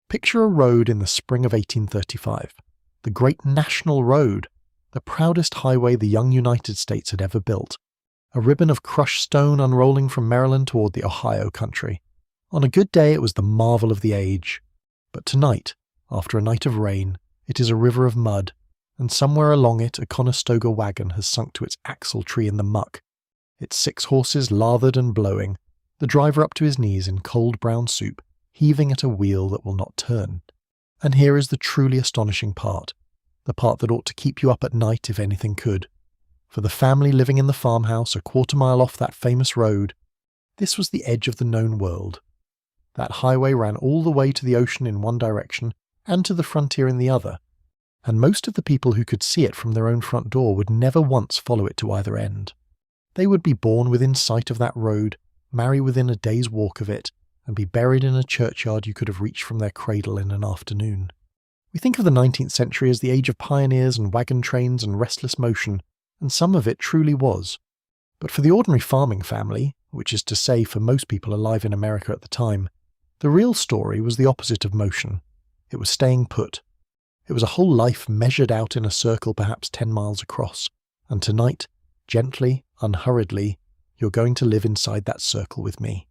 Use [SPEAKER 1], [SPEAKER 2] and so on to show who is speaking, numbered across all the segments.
[SPEAKER 1] Picture a road in the spring of 1835, the Great National Road, the proudest highway the young United States had ever built, a ribbon of crushed stone unrolling from Maryland toward the Ohio country. On a good day it was the marvel of the age, but tonight, after a night of rain, it is a river of mud, and somewhere along it a Conestoga wagon has sunk to its axle tree in the muck, its 6 horses lathered and blowing, the driver up to his knees in cold brown soup, heaving at a wheel that will not turn. And here is the truly astonishing part, the part that ought to keep you up at night if anything could. For the family living in the farmhouse a quarter-mile off that famous road, this was the edge of the known world. That highway ran all the way to the ocean in one direction and to the frontier in the other, and most of the people who could see it from their own front door would never once follow it to either end. They would be born within sight of that road, marry within a day's walk of it, and be buried in a churchyard you could have reached from their cradle in an afternoon. We think of the 19th century as the age of pioneers and wagon trains and restless motion, and some of it truly was. But for the ordinary farming family, which is to say for most people alive in America at the time, the real story was the opposite of motion. It was staying put. It was a whole life measured out in a circle perhaps 10 miles across, and tonight, gently, unhurriedly, you're going to live inside that circle with me.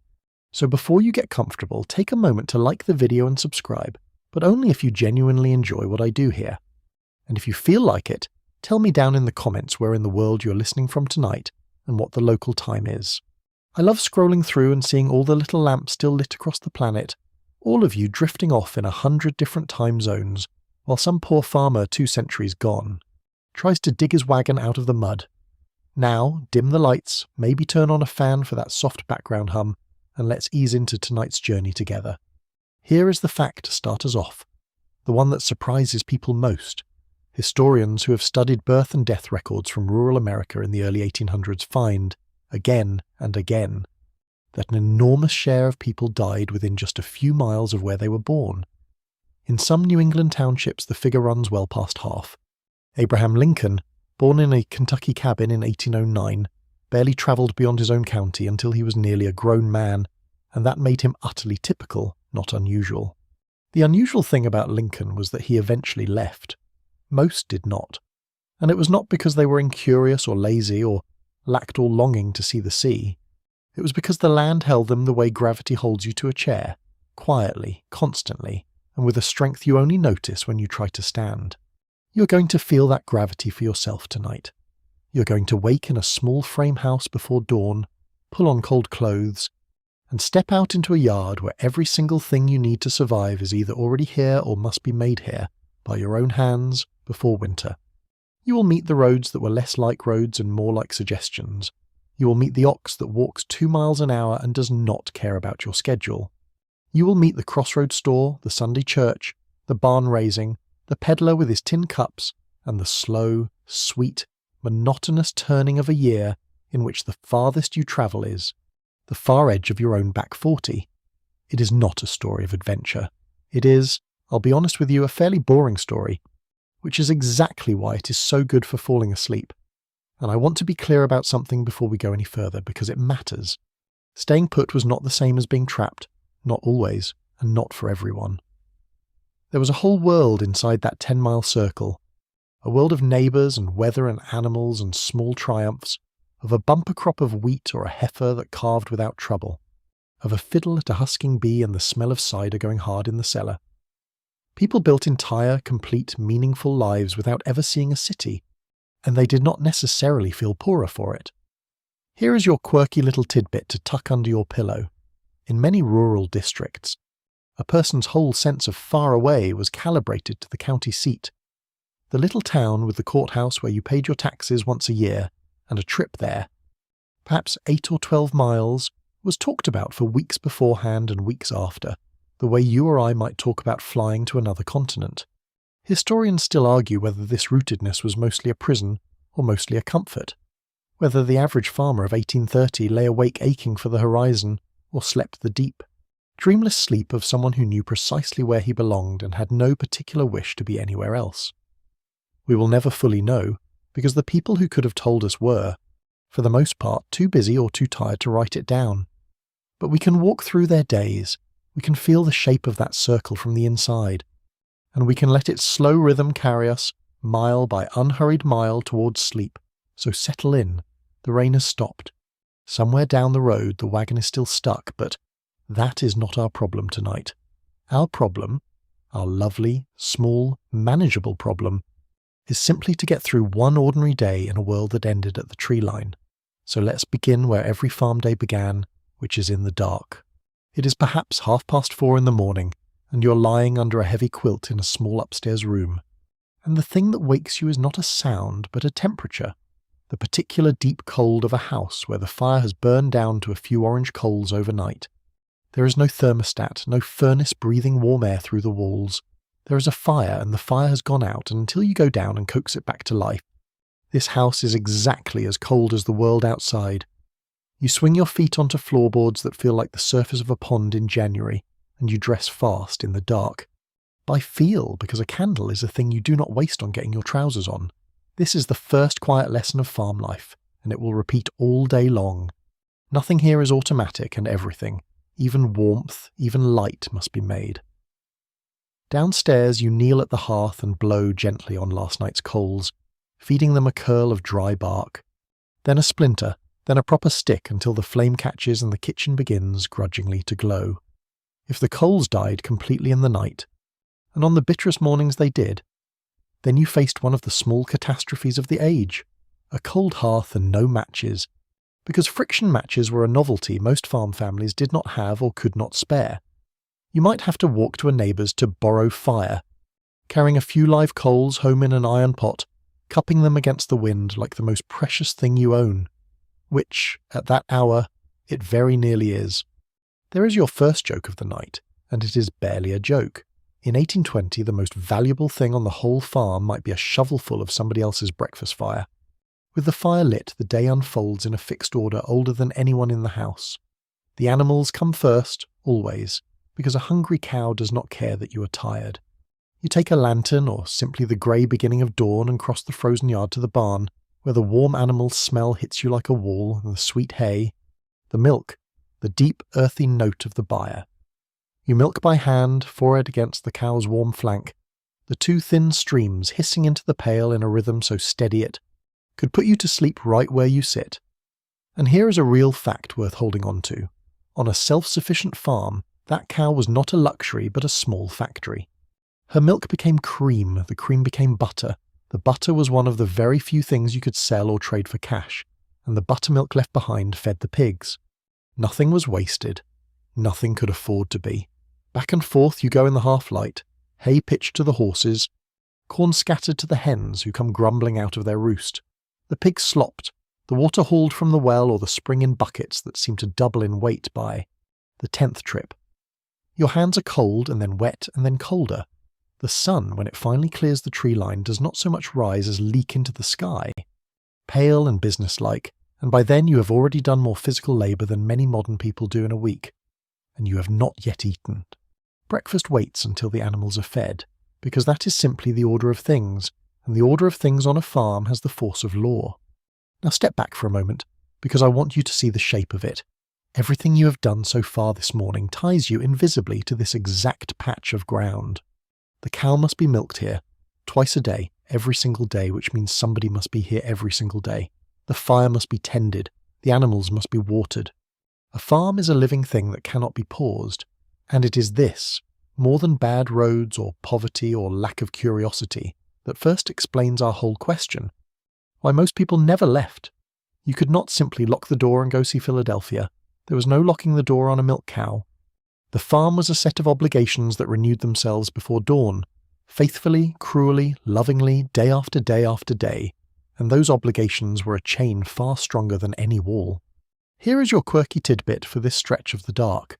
[SPEAKER 1] So before you get comfortable, take a moment to like the video and subscribe, but only if you genuinely enjoy what I do here. And if you feel like it, tell me down in the comments where in the world you're listening from tonight and what the local time is. I love scrolling through and seeing all the little lamps still lit across the planet, all of you drifting off in 100 different time zones, while some poor farmer 2 centuries gone tries to dig his wagon out of the mud. Now, dim the lights, maybe turn on a fan for that soft background hum, and let's ease into tonight's journey together. Here is the fact to start us off, the one that surprises people most. Historians who have studied birth and death records from rural America in the early 1800s find, again and again, that an enormous share of people died within just a few miles of where they were born. In some New England townships the figure runs well past half. Abraham Lincoln, born in a Kentucky cabin in 1809, barely travelled beyond his own county until he was nearly a grown man, and that made him utterly typical, not unusual. The unusual thing about Lincoln was that he eventually left. Most did not. And it was not because they were incurious or lazy or lacked all longing to see the sea. It was because the land held them the way gravity holds you to a chair, quietly, constantly, and with a strength you only notice when you try to stand. You're going to feel that gravity for yourself tonight. You're going to wake in a small frame house before dawn, pull on cold clothes, and step out into a yard where every single thing you need to survive is either already here or must be made here by your own hands before winter. You will meet the roads that were less like roads and more like suggestions. You will meet the ox that walks 2 miles an hour and does not care about your schedule. You will meet the crossroads store, the Sunday church, the barn raising, the peddler with his tin cups, and the slow, sweet, monotonous turning of a year in which the farthest you travel is the far edge of your own back 40. It is not a story of adventure. It is, I'll be honest with you, a fairly boring story, which is exactly why it is so good for falling asleep. And I want to be clear about something before we go any further, because it matters. Staying put was not the same as being trapped, not always, and not for everyone. There was a whole world inside that 10-mile circle, a world of neighbours and weather and animals and small triumphs, of a bumper crop of wheat or a heifer that calved without trouble, of a fiddle at a husking bee and the smell of cider going hard in the cellar. People built entire, complete, meaningful lives without ever seeing a city, and they did not necessarily feel poorer for it. Here is your quirky little tidbit to tuck under your pillow. In many rural districts, a person's whole sense of far away was calibrated to the county seat. The little town with the courthouse where you paid your taxes once a year, and a trip there, perhaps 8 or 12 miles, was talked about for weeks beforehand and weeks after, the way you or I might talk about flying to another continent. Historians still argue whether this rootedness was mostly a prison or mostly a comfort, whether the average farmer of 1830 lay awake aching for the horizon or slept the deep, dreamless sleep of someone who knew precisely where he belonged and had no particular wish to be anywhere else. We will never fully know, because the people who could have told us were, for the most part, too busy or too tired to write it down. But we can walk through their days, We can feel the shape of that circle from the inside, and we can let its slow rhythm carry us mile by unhurried mile towards sleep. So settle in. The rain has stopped. Somewhere down the road the wagon is still stuck, but that is not our problem tonight. Our problem, our lovely, small, manageable problem, is simply to get through one ordinary day in a world that ended at the tree line. So let's begin where every farm day began, which is in the dark. It is perhaps 4:30 in the morning, and you're lying under a heavy quilt in a small upstairs room. And the thing that wakes you is not a sound, but a temperature. The particular deep cold of a house where the fire has burned down to a few orange coals overnight. There is no thermostat, no furnace breathing warm air through the walls. There is a fire, and the fire has gone out, and until you go down and coax it back to life, this house is exactly as cold as the world outside. You swing your feet onto floorboards that feel like the surface of a pond in January, and you dress fast in the dark. By feel, because a candle is a thing you do not waste on getting your trousers on. This is the first quiet lesson of farm life, and it will repeat all day long. Nothing here is automatic, and everything, even warmth, even light, must be made. Downstairs you kneel at the hearth and blow gently on last night's coals, feeding them a curl of dry bark, then a splinter, then a proper stick until the flame catches and the kitchen begins grudgingly to glow. If the coals died completely in the night, and on the bitterest mornings they did, then you faced one of the small catastrophes of the age, a cold hearth and no matches, because friction matches were a novelty most farm families did not have or could not spare. You might have to walk to a neighbour's to borrow fire, carrying a few live coals home in an iron pot, cupping them against the wind like the most precious thing you own, which, at that hour, it very nearly is. There is your first joke of the night, and it is barely a joke. In 1820, the most valuable thing on the whole farm might be a shovelful of somebody else's breakfast fire. With the fire lit, the day unfolds in a fixed order older than anyone in the house. The animals come first, always, because a hungry cow does not care that you are tired. You take a lantern, or simply the grey beginning of dawn, and cross the frozen yard to the barn, where the warm animal smell hits you like a wall, and the sweet hay, the milk, the deep earthy note of the byre. You milk by hand, forehead against the cow's warm flank, the two thin streams hissing into the pail in a rhythm so steady it could put you to sleep right where you sit. And here is a real fact worth holding on to. On a self-sufficient farm, that cow was not a luxury but a small factory. Her milk became cream, the cream became butter. The butter was one of the very few things you could sell or trade for cash, and the buttermilk left behind fed the pigs. Nothing was wasted. Nothing could afford to be. Back and forth you go in the half-light, hay pitched to the horses, corn scattered to the hens who come grumbling out of their roost. The pigs slopped, the water hauled from the well or the spring in buckets that seem to double in weight by the 10th trip. Your hands are cold and then wet and then colder. The sun, when it finally clears the tree line, does not so much rise as leak into the sky. Pale and businesslike, and by then you have already done more physical labour than many modern people do in a week. And you have not yet eaten. Breakfast waits until the animals are fed, because that is simply the order of things, and the order of things on a farm has the force of law. Now step back for a moment, because I want you to see the shape of it. Everything you have done so far this morning ties you invisibly to this exact patch of ground. The cow must be milked here, twice a day, every single day, which means somebody must be here every single day. The fire must be tended, the animals must be watered. A farm is a living thing that cannot be paused, and it is this, more than bad roads or poverty or lack of curiosity, that first explains our whole question. Why most people never left. You could not simply lock the door and go see Philadelphia. There was no locking the door on a milk cow. The farm was a set of obligations that renewed themselves before dawn, faithfully, cruelly, lovingly, day after day after day, and those obligations were a chain far stronger than any wall. Here is your quirky tidbit for this stretch of the dark.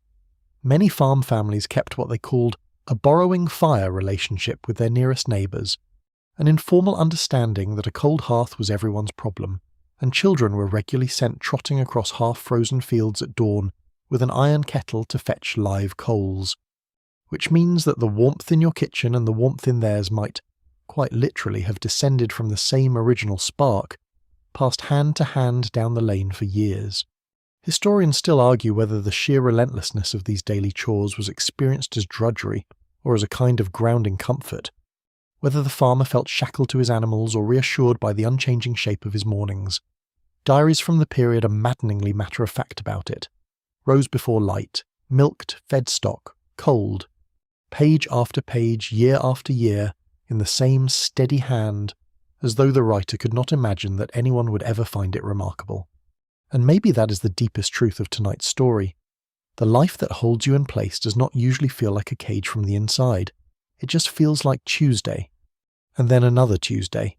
[SPEAKER 1] Many farm families kept what they called a borrowing fire relationship with their nearest neighbours, an informal understanding that a cold hearth was everyone's problem, and children were regularly sent trotting across half-frozen fields at dawn with an iron kettle to fetch live coals, which means that the warmth in your kitchen and the warmth in theirs might, quite literally, have descended from the same original spark, passed hand to hand down the lane for years. Historians still argue whether the sheer relentlessness of these daily chores was experienced as drudgery or as a kind of grounding comfort, whether the farmer felt shackled to his animals or reassured by the unchanging shape of his mornings. Diaries from the period are maddeningly matter-of-fact about it. Rose before light, milked, fed stock, cold, page after page, year after year, in the same steady hand, as though the writer could not imagine that anyone would ever find it remarkable. And maybe that is the deepest truth of tonight's story. The life that holds you in place does not usually feel like a cage from the inside. It just feels like Tuesday, and then another Tuesday,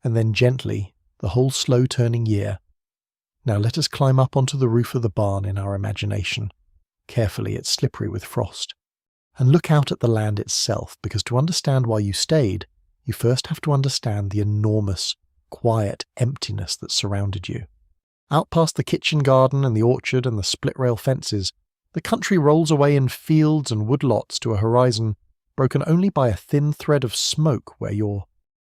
[SPEAKER 1] and then gently, the whole slow-turning year. Now let us climb up onto the roof of the barn in our imagination. Carefully, it's slippery with frost. And look out at the land itself, because to understand why you stayed, you first have to understand the enormous, quiet emptiness that surrounded you. Out past the kitchen garden and the orchard and the split-rail fences, the country rolls away in fields and woodlots to a horizon broken only by a thin thread of smoke where your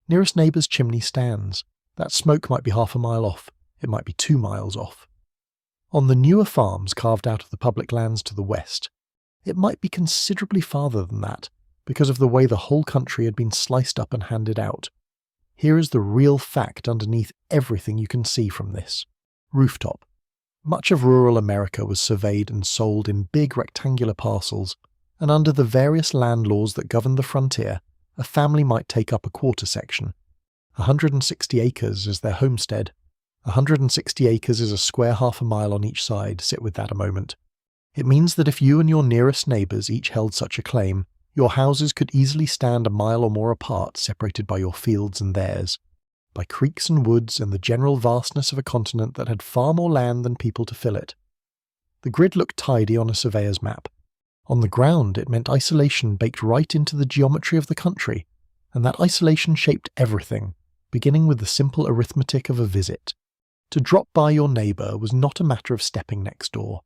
[SPEAKER 1] nearest neighbour's chimney stands. That smoke might be half a mile off, it might be 2 miles off. On the newer farms carved out of the public lands to the west, it might be considerably farther than that, because of the way the whole country had been sliced up and handed out. Here is the real fact underneath everything you can see from this. Rooftop. Much of rural America was surveyed and sold in big rectangular parcels, and under the various land laws that governed the frontier, a family might take up a quarter section. 160 acres is their homestead. 160 acres is a square half a mile on each side. Sit with that a moment. It means that if you and your nearest neighbours each held such a claim, your houses could easily stand a mile or more apart, separated by your fields and theirs, by creeks and woods and the general vastness of a continent that had far more land than people to fill it. The grid looked tidy on a surveyor's map. On the ground, it meant isolation baked right into the geometry of the country, and that isolation shaped everything, beginning with the simple arithmetic of a visit. To drop by your neighbour was not a matter of stepping next door.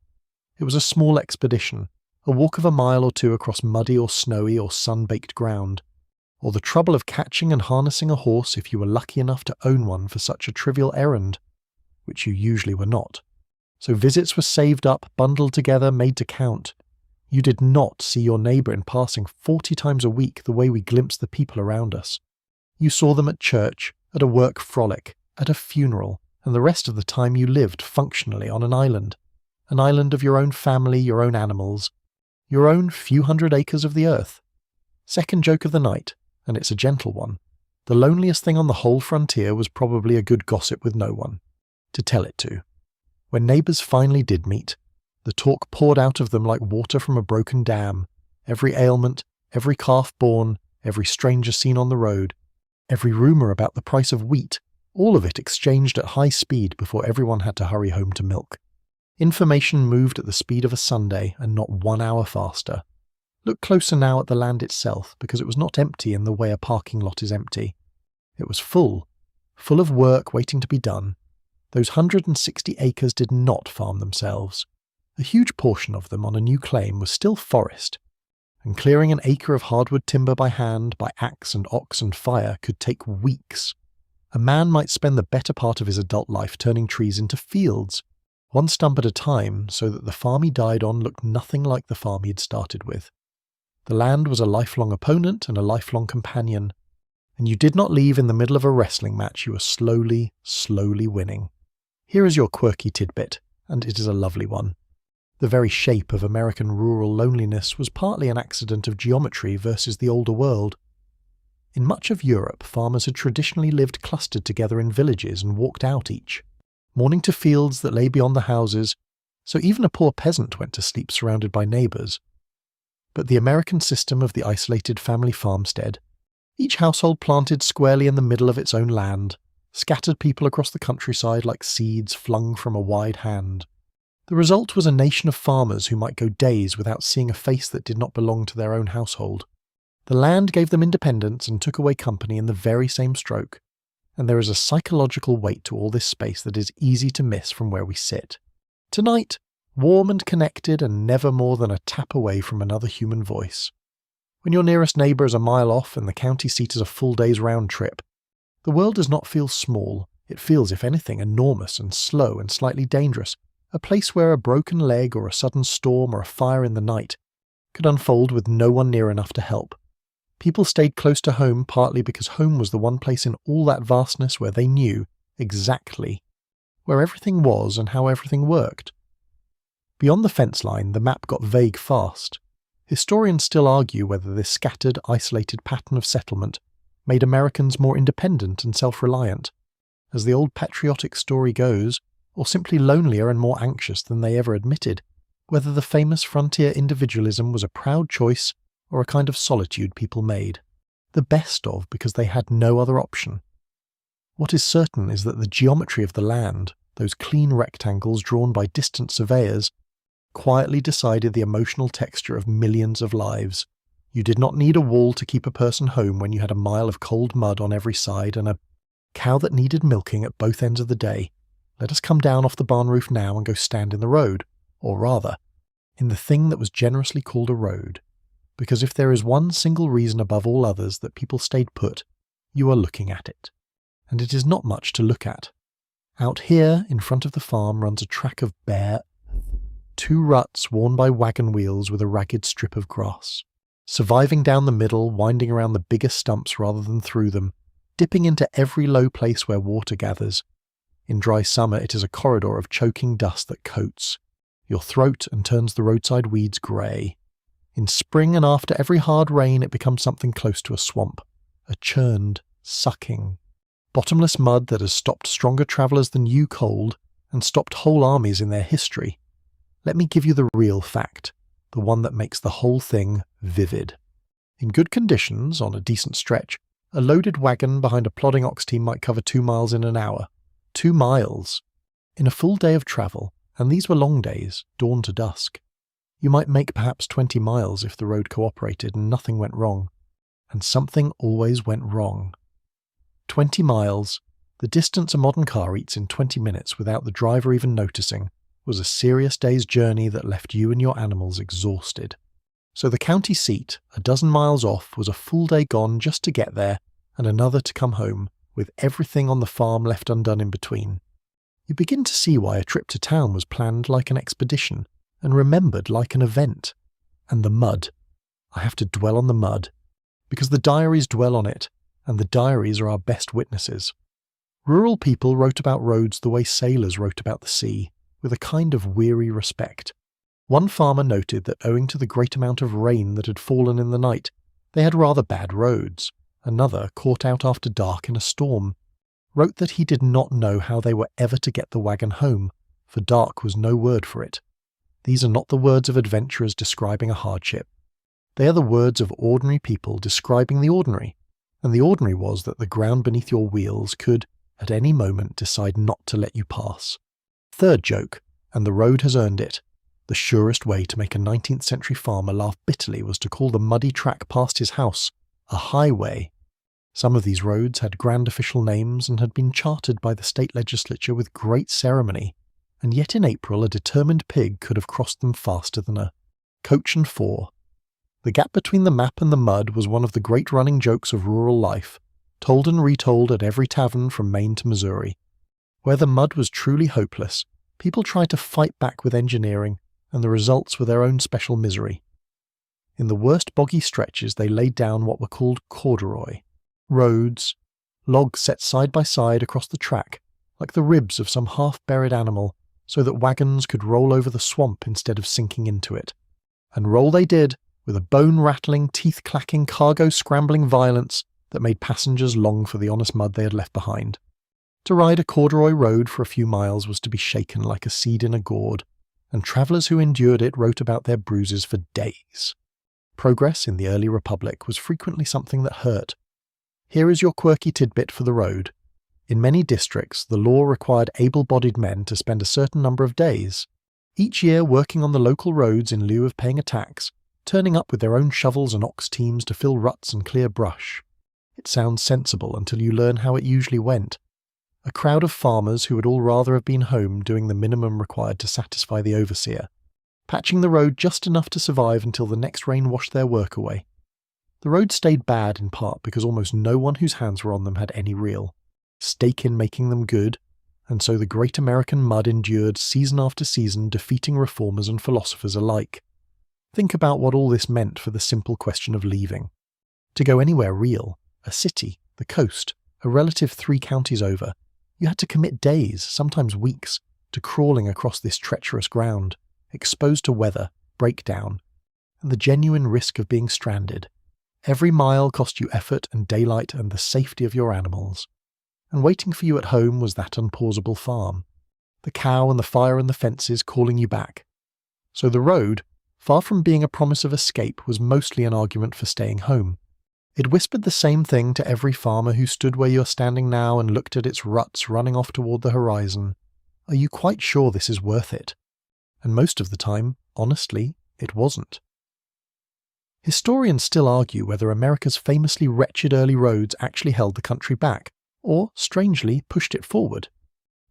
[SPEAKER 1] It was a small expedition, a walk of a mile or two across muddy or snowy or sun-baked ground, or the trouble of catching and harnessing a horse if you were lucky enough to own one for such a trivial errand, which you usually were not. So visits were saved up, bundled together, made to count. You did not see your neighbour in passing 40 times a week the way we glimpse the people around us. You saw them at church, at a work frolic, at a funeral, and the rest of the time you lived functionally on an island of your own family, your own animals, your own few hundred acres of the earth. Second joke of the night, and it's a gentle one. The loneliest thing on the whole frontier was probably a good gossip with no one to tell it to. When neighbours finally did meet, the talk poured out of them like water from a broken dam. Every ailment, every calf born, every stranger seen on the road, every rumour about the price of wheat, all of it exchanged at high speed before everyone had to hurry home to milk. Information moved at the speed of a Sunday and not 1 hour faster. Look closer now at the land itself, because it was not empty in the way a parking lot is empty. It was full of work waiting to be done. Those 160 acres did not farm themselves. A huge portion of them on a new claim was still forest, and clearing an acre of hardwood timber by hand, by axe and ox and fire, could take weeks. A man might spend the better part of his adult life turning trees into fields, one stump at a time, so that the farm he died on looked nothing like the farm he had started with. The land was a lifelong opponent and a lifelong companion, and you did not leave in the middle of a wrestling match. You were slowly winning. Here is your quirky tidbit, and it is a lovely one. The very shape of American rural loneliness was partly an accident of geometry versus the older world. In much of Europe, farmers had traditionally lived clustered together in villages and walked out each morning to fields that lay beyond the houses, so even a poor peasant went to sleep surrounded by neighbours. But the American system of the isolated family farmstead, each household planted squarely in the middle of its own land, scattered people across the countryside like seeds flung from a wide hand. The result was a nation of farmers who might go days without seeing a face that did not belong to their own household. The land gave them independence and took away company in the very same stroke, and there is a psychological weight to all this space that is easy to miss from where we sit. Tonight, warm and connected and never more than a tap away from another human voice. When your nearest neighbour is a mile off and the county seat is a full day's round trip, the world does not feel small. It feels, if anything, enormous and slow and slightly dangerous, a place where a broken leg or a sudden storm or a fire in the night could unfold with no one near enough to help. People stayed close to home partly because home was the one place in all that vastness where they knew exactly where everything was and how everything worked. Beyond the fence line, the map got vague fast. Historians still argue whether this scattered, isolated pattern of settlement made Americans more independent and self-reliant, as the old patriotic story goes, or simply lonelier and more anxious than they ever admitted, whether the famous frontier individualism was a proud choice or a kind of solitude people made, the best of because they had no other option. What is certain is that the geometry of the land, those clean rectangles drawn by distant surveyors, quietly decided the emotional texture of millions of lives. You did not need a wall to keep a person home when you had a mile of cold mud on every side and a cow that needed milking at both ends of the day. Let us come down off the barn roof now and go stand in the road, or rather, in the thing that was generously called a road. Because if there is one single reason above all others that people stayed put, you are looking at it. And it is not much to look at. Out here, in front of the farm, runs a track of bare, 2 ruts worn by wagon wheels with a ragged strip of grass. Surviving down the middle, winding around the bigger stumps rather than through them, dipping into every low place where water gathers. In dry summer, it is a corridor of choking dust that coats your throat and turns the roadside weeds grey. In spring and after every hard rain, it becomes something close to a swamp, a churned, sucking, bottomless mud that has stopped stronger travellers than you cold and stopped whole armies in their history. Let me give you the real fact, the one that makes the whole thing vivid. In good conditions, on a decent stretch, a loaded wagon behind a plodding ox team might cover 2 miles in an hour. 2 miles! In a full day of travel, and these were long days, dawn to dusk. You might make perhaps 20 miles if the road cooperated and nothing went wrong. And something always went wrong. 20 miles, the distance a modern car eats in 20 minutes without the driver even noticing, was a serious day's journey that left you and your animals exhausted. So the county seat, a dozen miles off, was a full day gone just to get there, and another to come home, with everything on the farm left undone in between. You begin to see why a trip to town was planned like an expedition, and remembered like an event. And the mud. I have to dwell on the mud, because the diaries dwell on it, and the diaries are our best witnesses. Rural people wrote about roads the way sailors wrote about the sea, with a kind of weary respect. One farmer noted that owing to the great amount of rain that had fallen in the night, they had rather bad roads. Another, caught out after dark in a storm, wrote that he did not know how they were ever to get the wagon home, for dark was no word for it. These are not the words of adventurers describing a hardship. They are the words of ordinary people describing the ordinary, and the ordinary was that the ground beneath your wheels could, at any moment, decide not to let you pass. Third joke, and the road has earned it. The surest way to make a 19th century farmer laugh bitterly was to call the muddy track past his house a highway. Some of these roads had grand official names and had been chartered by the state legislature with great ceremony, and yet in April a determined pig could have crossed them faster than a coach and four. The gap between the map and the mud was one of the great running jokes of rural life, told and retold at every tavern from Maine to Missouri. Where the mud was truly hopeless, people tried to fight back with engineering, and the results were their own special misery. In the worst boggy stretches they laid down what were called corduroy, roads, logs set side by side across the track, like the ribs of some half-buried animal, so that wagons could roll over the swamp instead of sinking into it. And roll they did, with a bone-rattling, teeth-clacking, cargo-scrambling violence that made passengers long for the honest mud they had left behind. To ride a corduroy road for a few miles was to be shaken like a seed in a gourd, and travellers who endured it wrote about their bruises for days. Progress in the early republic was frequently something that hurt. Here is your quirky tidbit for the road. In many districts, the law required able-bodied men to spend a certain number of days, each year working on the local roads in lieu of paying a tax, turning up with their own shovels and ox teams to fill ruts and clear brush. It sounds sensible until you learn how it usually went. A crowd of farmers who would all rather have been home doing the minimum required to satisfy the overseer, patching the road just enough to survive until the next rain washed their work away. The road stayed bad in part because almost no one whose hands were on them had any real stake in making them good, and so the great American mud endured season after season, defeating reformers and philosophers alike. Think about what all this meant for the simple question of leaving. To go anywhere real, a city, the coast, a relative 3 counties over, you had to commit days, sometimes weeks, to crawling across this treacherous ground, exposed to weather, breakdown, and the genuine risk of being stranded. Every mile cost you effort and daylight and the safety of your animals. And waiting for you at home was that unpausable farm, the cow and the fire and the fences calling you back. So the road, far from being a promise of escape, was mostly an argument for staying home. It whispered the same thing to every farmer who stood where you're standing now and looked at its ruts running off toward the horizon. Are you quite sure this is worth it? And most of the time, honestly, it wasn't. Historians still argue whether America's famously wretched early roads actually held the country back, or, strangely, pushed it forward.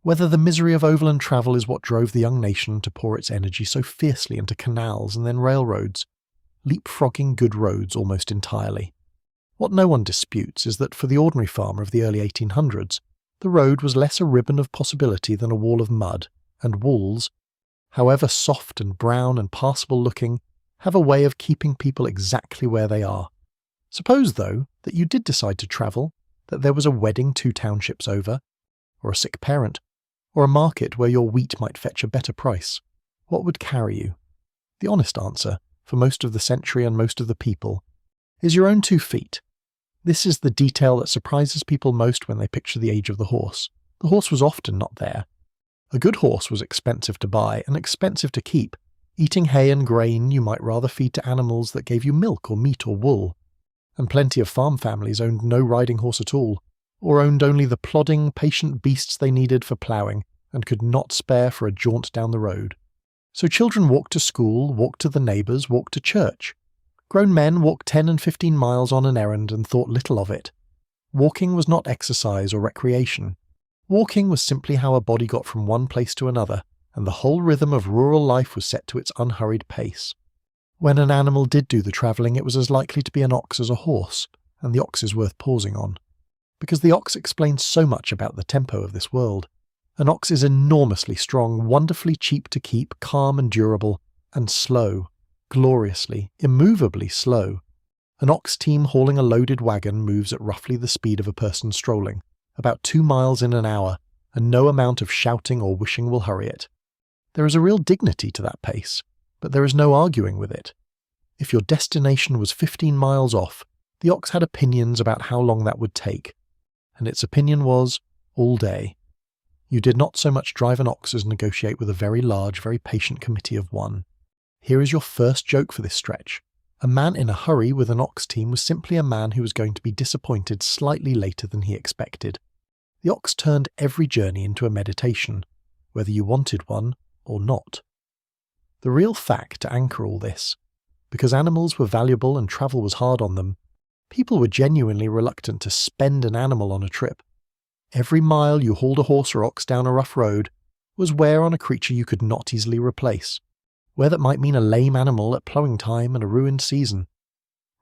[SPEAKER 1] Whether the misery of overland travel is what drove the young nation to pour its energy so fiercely into canals and then railroads, leapfrogging good roads almost entirely. What no one disputes is that for the ordinary farmer of the early 1800s, the road was less a ribbon of possibility than a wall of mud, and walls, however soft and brown and passable looking, have a way of keeping people exactly where they are. Suppose, though, that you did decide to travel, that there was a wedding 2 townships over, or a sick parent, or a market where your wheat might fetch a better price. What would carry you? The honest answer, for most of the century and most of the people, is your own 2 feet. This is the detail that surprises people most when they picture the age of the horse. The horse was often not there. A good horse was expensive to buy and expensive to keep. Eating hay and grain you might rather feed to animals that gave you milk or meat or wool. And plenty of farm families owned no riding horse at all, or owned only the plodding, patient beasts they needed for ploughing and could not spare for a jaunt down the road. So children walked to school, walked to the neighbours, walked to church. Grown men walked 10 and 15 miles on an errand and thought little of it. Walking was not exercise or recreation. Walking was simply how a body got from one place to another, and the whole rhythm of rural life was set to its unhurried pace. When an animal did do the travelling, it was as likely to be an ox as a horse, and the ox is worth pausing on. Because the ox explains so much about the tempo of this world. An ox is enormously strong, wonderfully cheap to keep, calm and durable, and slow, gloriously, immovably slow. An ox team hauling a loaded wagon moves at roughly the speed of a person strolling, about 2 miles in an hour, and no amount of shouting or wishing will hurry it. There is a real dignity to that pace, but there is no arguing with it. If your destination was 15 miles off, the ox had opinions about how long that would take, and its opinion was, all day. You did not so much drive an ox as negotiate with a very large, very patient committee of one. Here is your first joke for this stretch. A man in a hurry with an ox team was simply a man who was going to be disappointed slightly later than he expected. The ox turned every journey into a meditation, whether you wanted one or not. The real fact to anchor all this, because animals were valuable and travel was hard on them, people were genuinely reluctant to spend an animal on a trip. Every mile you hauled a horse or ox down a rough road was wear on a creature you could not easily replace, where that might mean a lame animal at ploughing time and a ruined season.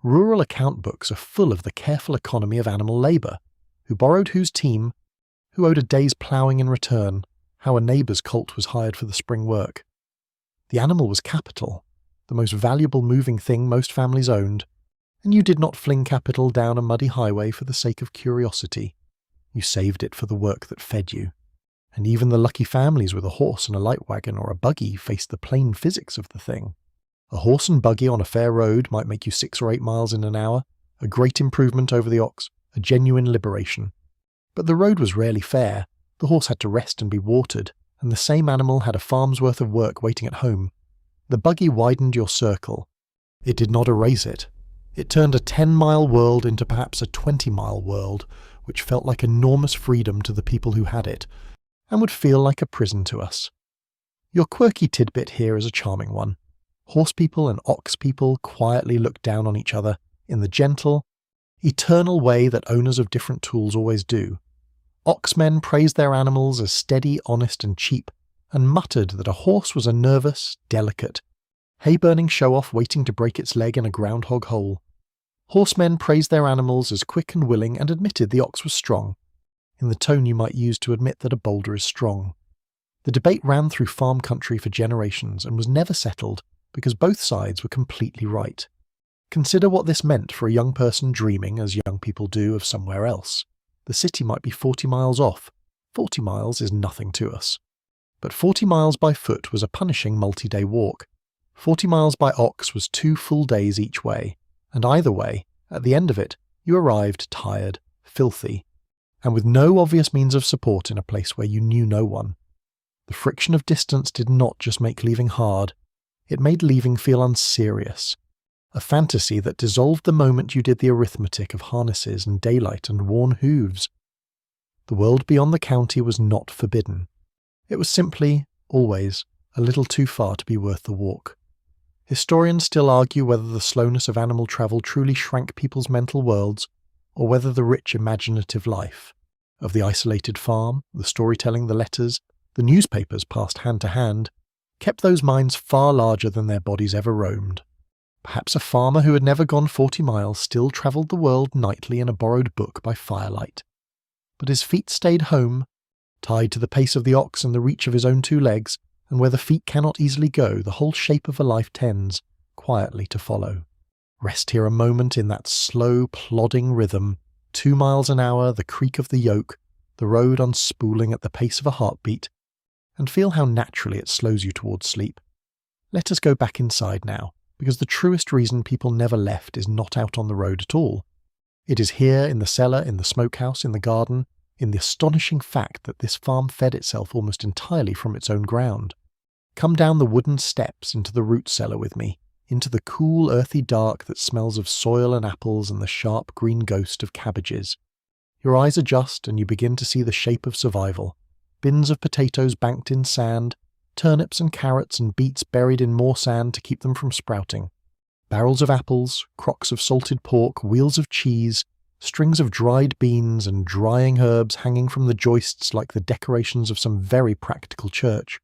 [SPEAKER 1] Rural account books are full of the careful economy of animal labour, who borrowed whose team, who owed a day's ploughing in return, how a neighbour's colt was hired for the spring work. The animal was capital, the most valuable moving thing most families owned, and you did not fling capital down a muddy highway for the sake of curiosity. You saved it for the work that fed you. And even the lucky families with a horse and a light wagon or a buggy faced the plain physics of the thing. A horse and buggy on a fair road might make you 6 or 8 miles in an hour, a great improvement over the ox, a genuine liberation. But the road was rarely fair. The horse had to rest and be watered, and the same animal had a farm's worth of work waiting at home. The buggy widened your circle. It did not erase it. It turned a 10-mile world into perhaps a 20-mile world, which felt like enormous freedom to the people who had it, and would feel like a prison to us. Your quirky tidbit here is a charming one. Horse people and ox people quietly look down on each other in the gentle, eternal way that owners of different tools always do. Oxmen praised their animals as steady, honest and cheap, and muttered that a horse was a nervous, delicate, hay-burning show-off waiting to break its leg in a groundhog hole. Horsemen praised their animals as quick and willing and admitted the ox was strong. in the tone you might use to admit that a boulder is strong. The debate ran through farm country for generations and was never settled because both sides were completely right. Consider what this meant for a young person dreaming, as young people do, of somewhere else. The city might be 40 miles off. 40 miles is nothing to us. But 40 miles by foot was a punishing multi-day walk. 40 miles by ox was 2 full days each way, and either way, at the end of it, you arrived tired, filthy, and with no obvious means of support in a place where you knew no one. The friction of distance did not just make leaving hard, it made leaving feel unserious. A fantasy that dissolved the moment you did the arithmetic of harnesses and daylight and worn hooves. The world beyond the county was not forbidden. It was simply, always, a little too far to be worth the walk. Historians still argue whether the slowness of animal travel truly shrank people's mental worlds, or whether the rich imaginative life of the isolated farm, the storytelling, the letters, the newspapers passed hand to hand, kept those minds far larger than their bodies ever roamed. Perhaps a farmer who had never gone 40 miles still travelled the world nightly in a borrowed book by firelight. But his feet stayed home, tied to the pace of the ox and the reach of his own 2 legs, and where the feet cannot easily go, the whole shape of a life tends, quietly to follow. Rest here a moment in that slow, plodding rhythm, 2 miles an hour, the creak of the yoke, the road unspooling at the pace of a heartbeat, and feel how naturally it slows you towards sleep. Let us go back inside now, because the truest reason people never left is not out on the road at all. It is here, in the cellar, in the smokehouse, in the garden, in the astonishing fact that this farm fed itself almost entirely from its own ground. Come down the wooden steps into the root cellar with me, into the cool, earthy dark that smells of soil and apples and the sharp green ghost of cabbages. Your eyes adjust and you begin to see the shape of survival. Bins of potatoes banked in sand, turnips and carrots and beets buried in more sand to keep them from sprouting, barrels of apples, crocks of salted pork, wheels of cheese, strings of dried beans and drying herbs hanging from the joists like the decorations of some very practical church.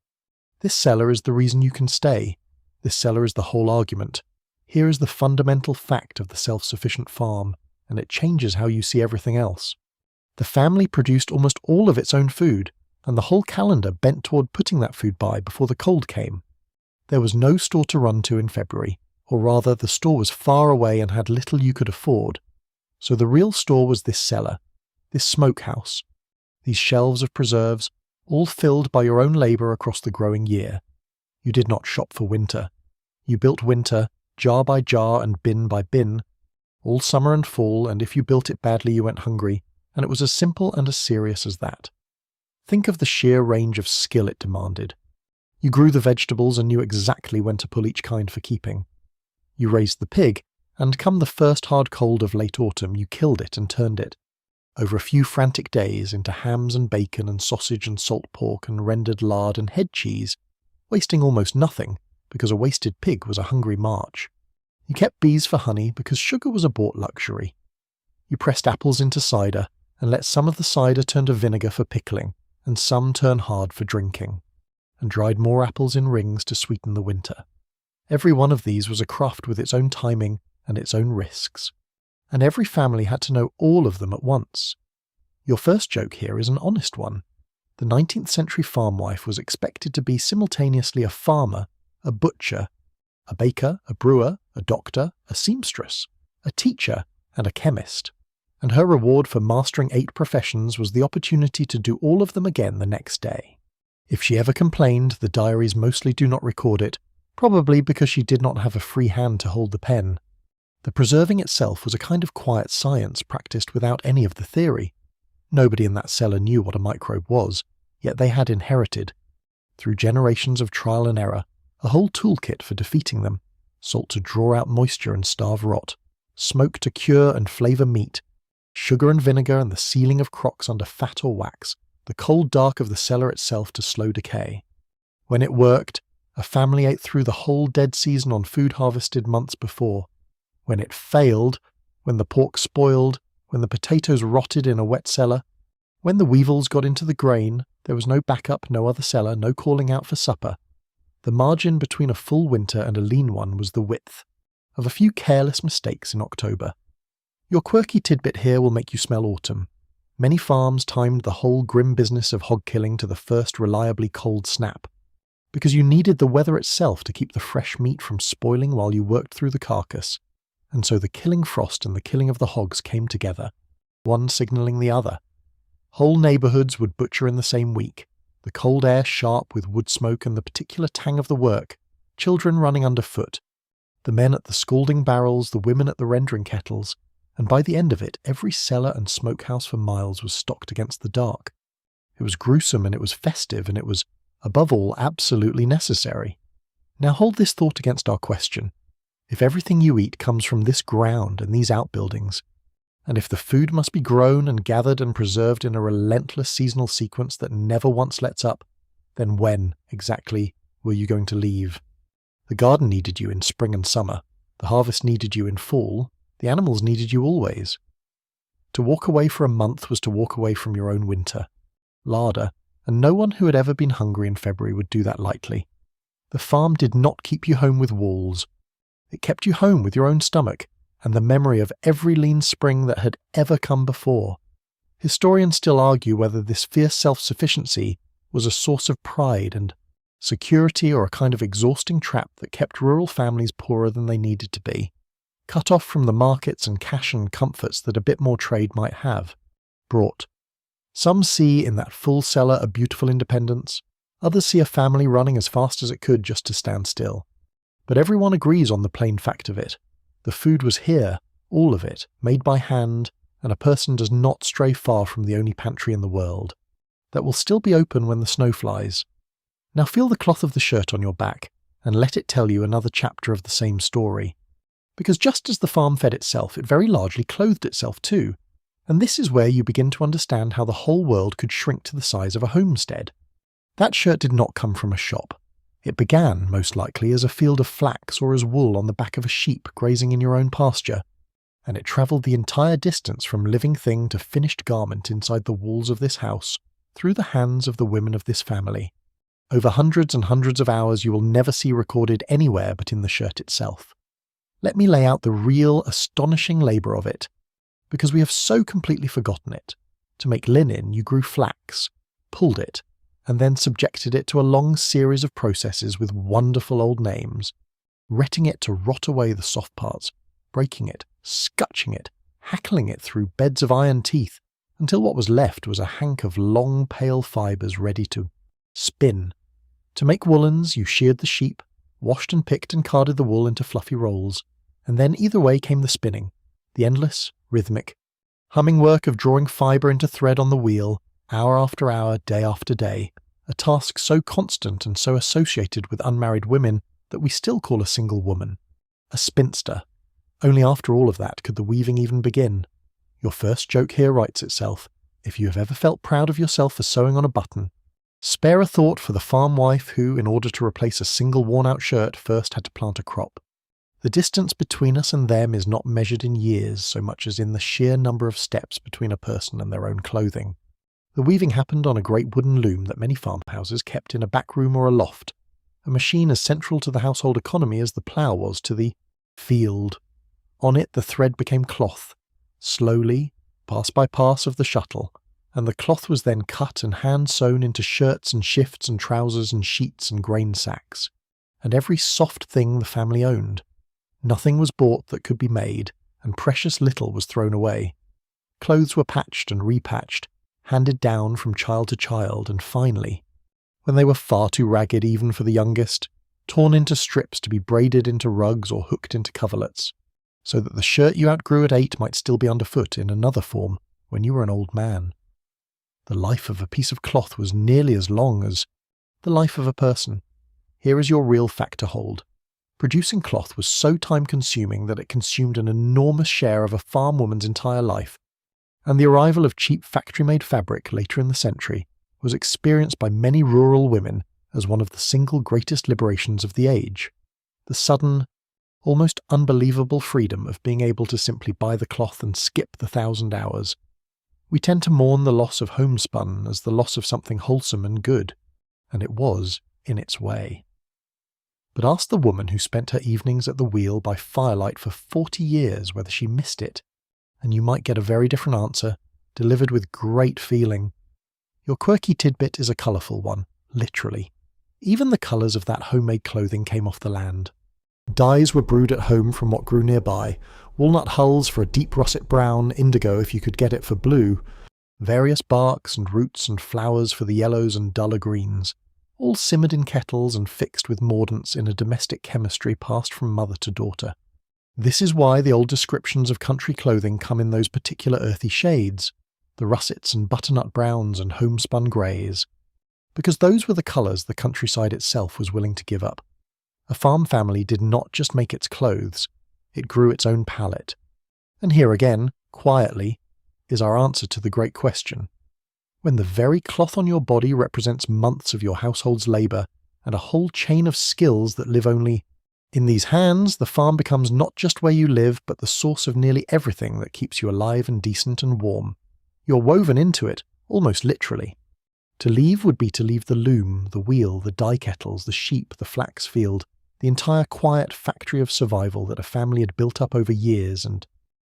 [SPEAKER 1] This cellar is the reason you can stay. This cellar is the whole argument. Here is the fundamental fact of the self-sufficient farm, and it changes how you see everything else. The family produced almost all of its own food, and the whole calendar bent toward putting that food by before the cold came. There was no store to run to in February, or rather the store was far away and had little you could afford. So the real store was this cellar, this smokehouse, these shelves of preserves, all filled by your own labour across the growing year. You did not shop for winter. You built winter, jar by jar and bin by bin, all summer and fall, and if you built it badly you went hungry, and it was as simple and as serious as that. Think of the sheer range of skill it demanded. You grew the vegetables and knew exactly when to pull each kind for keeping. You raised the pig, and come the first hard cold of late autumn you killed it and turned it, over a few frantic days, into hams and bacon and sausage and salt pork and rendered lard and head cheese, wasting almost nothing, because a wasted pig was a hungry march. You kept bees for honey because sugar was a bought luxury. You pressed apples into cider, and let some of the cider turn to vinegar for pickling, and some turn hard for drinking, and dried more apples in rings to sweeten the winter. Every one of these was a craft with its own timing and its own risks, and every family had to know all of them at once. Your first joke here is an honest one. The 19th century farm wife was expected to be simultaneously a farmer, a butcher, a baker, a brewer, a doctor, a seamstress, a teacher, and a chemist, and her reward for mastering 8 professions was the opportunity to do all of them again the next day. If she ever complained, the diaries mostly do not record it, probably because she did not have a free hand to hold the pen. The preserving itself was a kind of quiet science practiced without any of the theory. Nobody in that cellar knew what a microbe was, yet they had inherited, through generations of trial and error, a whole toolkit for defeating them: salt to draw out moisture and starve rot, smoke to cure and flavour meat, sugar and vinegar and the sealing of crocks under fat or wax, the cold dark of the cellar itself to slow decay. When it worked, a family ate through the whole dead season on food harvested months before. When it failed, when the pork spoiled, when the potatoes rotted in a wet cellar, when the weevils got into the grain, there was no backup, no other cellar, no calling out for supper. The margin between a full winter and a lean one was the width of a few careless mistakes in October. Your quirky tidbit here will make you smell autumn. Many farms timed the whole grim business of hog killing to the first reliably cold snap, because you needed the weather itself to keep the fresh meat from spoiling while you worked through the carcass, and so the killing frost and the killing of the hogs came together, one signalling the other. Whole neighbourhoods would butcher in the same week, the cold air sharp with wood smoke and the particular tang of the work, children running underfoot, the men at the scalding barrels, the women at the rendering kettles, and by the end of it, every cellar and smokehouse for miles was stocked against the dark. It was gruesome and it was festive and it was, above all, absolutely necessary. Now hold this thought against our question. If everything you eat comes from this ground and these outbuildings, and if the food must be grown and gathered and preserved in a relentless seasonal sequence that never once lets up, then when, exactly, were you going to leave? The garden needed you in spring and summer, the harvest needed you in fall, the animals needed you always. To walk away for a month was to walk away from your own winter, larder, and no one who had ever been hungry in February would do that lightly. The farm did not keep you home with walls. It kept you home with your own stomach and the memory of every lean spring that had ever come before. Historians still argue whether this fierce self-sufficiency was a source of pride and security or a kind of exhausting trap that kept rural families poorer than they needed to be, cut off from the markets and cash and comforts that a bit more trade might have brought. Some see in that full cellar a beautiful independence, others see a family running as fast as it could just to stand still. But everyone agrees on the plain fact of it. The food was here, all of it, made by hand, and a person does not stray far from the only pantry in the world. That will still be open when the snow flies. Now feel the cloth of the shirt on your back, and let it tell you another chapter of the same story. Because just as the farm fed itself, it very largely clothed itself too. And this is where you begin to understand how the whole world could shrink to the size of a homestead. That shirt did not come from a shop. It began, most likely, as a field of flax or as wool on the back of a sheep grazing in your own pasture, and it travelled the entire distance from living thing to finished garment inside the walls of this house, through the hands of the women of this family. Over hundreds and hundreds of hours you will never see recorded anywhere but in the shirt itself. Let me lay out the real, astonishing labour of it, because we have so completely forgotten it. To make linen, you grew flax, pulled it, and then subjected it to a long series of processes with wonderful old names, retting it to rot away the soft parts, breaking it, scutching it, hackling it through beds of iron teeth, until what was left was a hank of long pale fibres ready to spin. To make woolens, you sheared the sheep, washed and picked and carded the wool into fluffy rolls, and then either way came the spinning, the endless, rhythmic, humming work of drawing fibre into thread on the wheel, hour after hour, day after day, a task so constant and so associated with unmarried women that we still call a single woman a spinster. Only after all of that could the weaving even begin. Your first joke here writes itself. If you have ever felt proud of yourself for sewing on a button, spare a thought for the farm wife who, in order to replace a single worn-out shirt, first had to plant a crop. The distance between us and them is not measured in years so much as in the sheer number of steps between a person and their own clothing. The weaving happened on a great wooden loom that many farmhouses kept in a back room or a loft, a machine as central to the household economy as the plough was to the field. On it the thread became cloth, slowly, pass by pass of the shuttle, and the cloth was then cut and hand-sewn into shirts and shifts and trousers and sheets and grain sacks, and every soft thing the family owned. Nothing was bought that could be made, and precious little was thrown away. Clothes were patched and repatched, handed down from child to child, and finally, when they were far too ragged even for the youngest, torn into strips to be braided into rugs or hooked into coverlets, so that the shirt you outgrew at 8 might still be underfoot in another form when you were an old man. The life of a piece of cloth was nearly as long as the life of a person. Here is your real fact to hold. Producing cloth was so time-consuming that it consumed an enormous share of a farm woman's entire life, and the arrival of cheap factory-made fabric later in the century was experienced by many rural women as one of the single greatest liberations of the age. The sudden, almost unbelievable freedom of being able to simply buy the cloth and skip the 1,000 hours. We tend to mourn the loss of homespun as the loss of something wholesome and good, and it was in its way. But ask the woman who spent her evenings at the wheel by firelight for 40 years whether she missed it, and you might get a very different answer delivered with great feeling. Your quirky tidbit is a colourful one, literally. Even the colours of that homemade clothing came off the land. Dyes were brewed at home from what grew nearby, walnut hulls for a deep russet brown, indigo if you could get it for blue, various barks and roots and flowers for the yellows and duller greens, all simmered in kettles and fixed with mordants in a domestic chemistry passed from mother to daughter. This is why the old descriptions of country clothing come in those particular earthy shades, the russets and butternut browns and homespun greys, because those were the colours the countryside itself was willing to give up. A farm family did not just make its clothes, it grew its own palette. And here again, quietly, is our answer to the great question. When the very cloth on your body represents months of your household's labour and a whole chain of skills that live only in these hands, the farm becomes not just where you live, but the source of nearly everything that keeps you alive and decent and warm. You're woven into it, almost literally. To leave would be to leave the loom, the wheel, the dye kettles, the sheep, the flax field, the entire quiet factory of survival that a family had built up over years and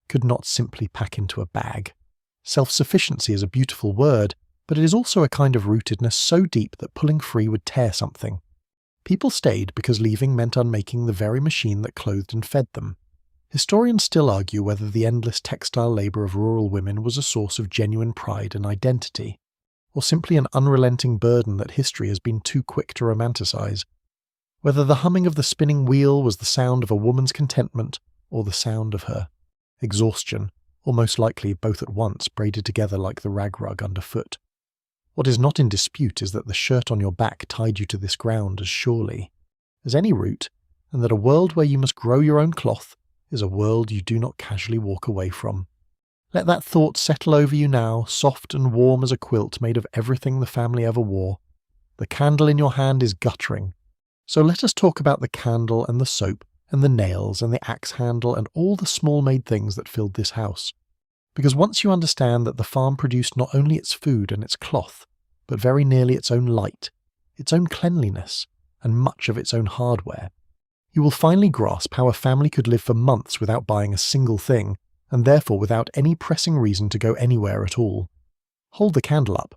[SPEAKER 1] could not simply pack into a bag. Self-sufficiency is a beautiful word, but it is also a kind of rootedness so deep that pulling free would tear something. People stayed because leaving meant unmaking the very machine that clothed and fed them. Historians still argue whether the endless textile labour of rural women was a source of genuine pride and identity, or simply an unrelenting burden that history has been too quick to romanticise. Whether the humming of the spinning wheel was the sound of a woman's contentment or the sound of her exhaustion, or most likely both at once braided together like the rag rug underfoot. What is not in dispute is that the shirt on your back tied you to this ground as surely as any root, and that a world where you must grow your own cloth is a world you do not casually walk away from. Let that thought settle over you now, soft and warm as a quilt made of everything the family ever wore. The candle in your hand is guttering. So let us talk about the candle and the soap and the nails and the axe handle and all the small-made things that filled this house. Because once you understand that the farm produced not only its food and its cloth, but very nearly its own light, its own cleanliness, and much of its own hardware, you will finally grasp how a family could live for months without buying a single thing, and therefore without any pressing reason to go anywhere at all. Hold the candle up.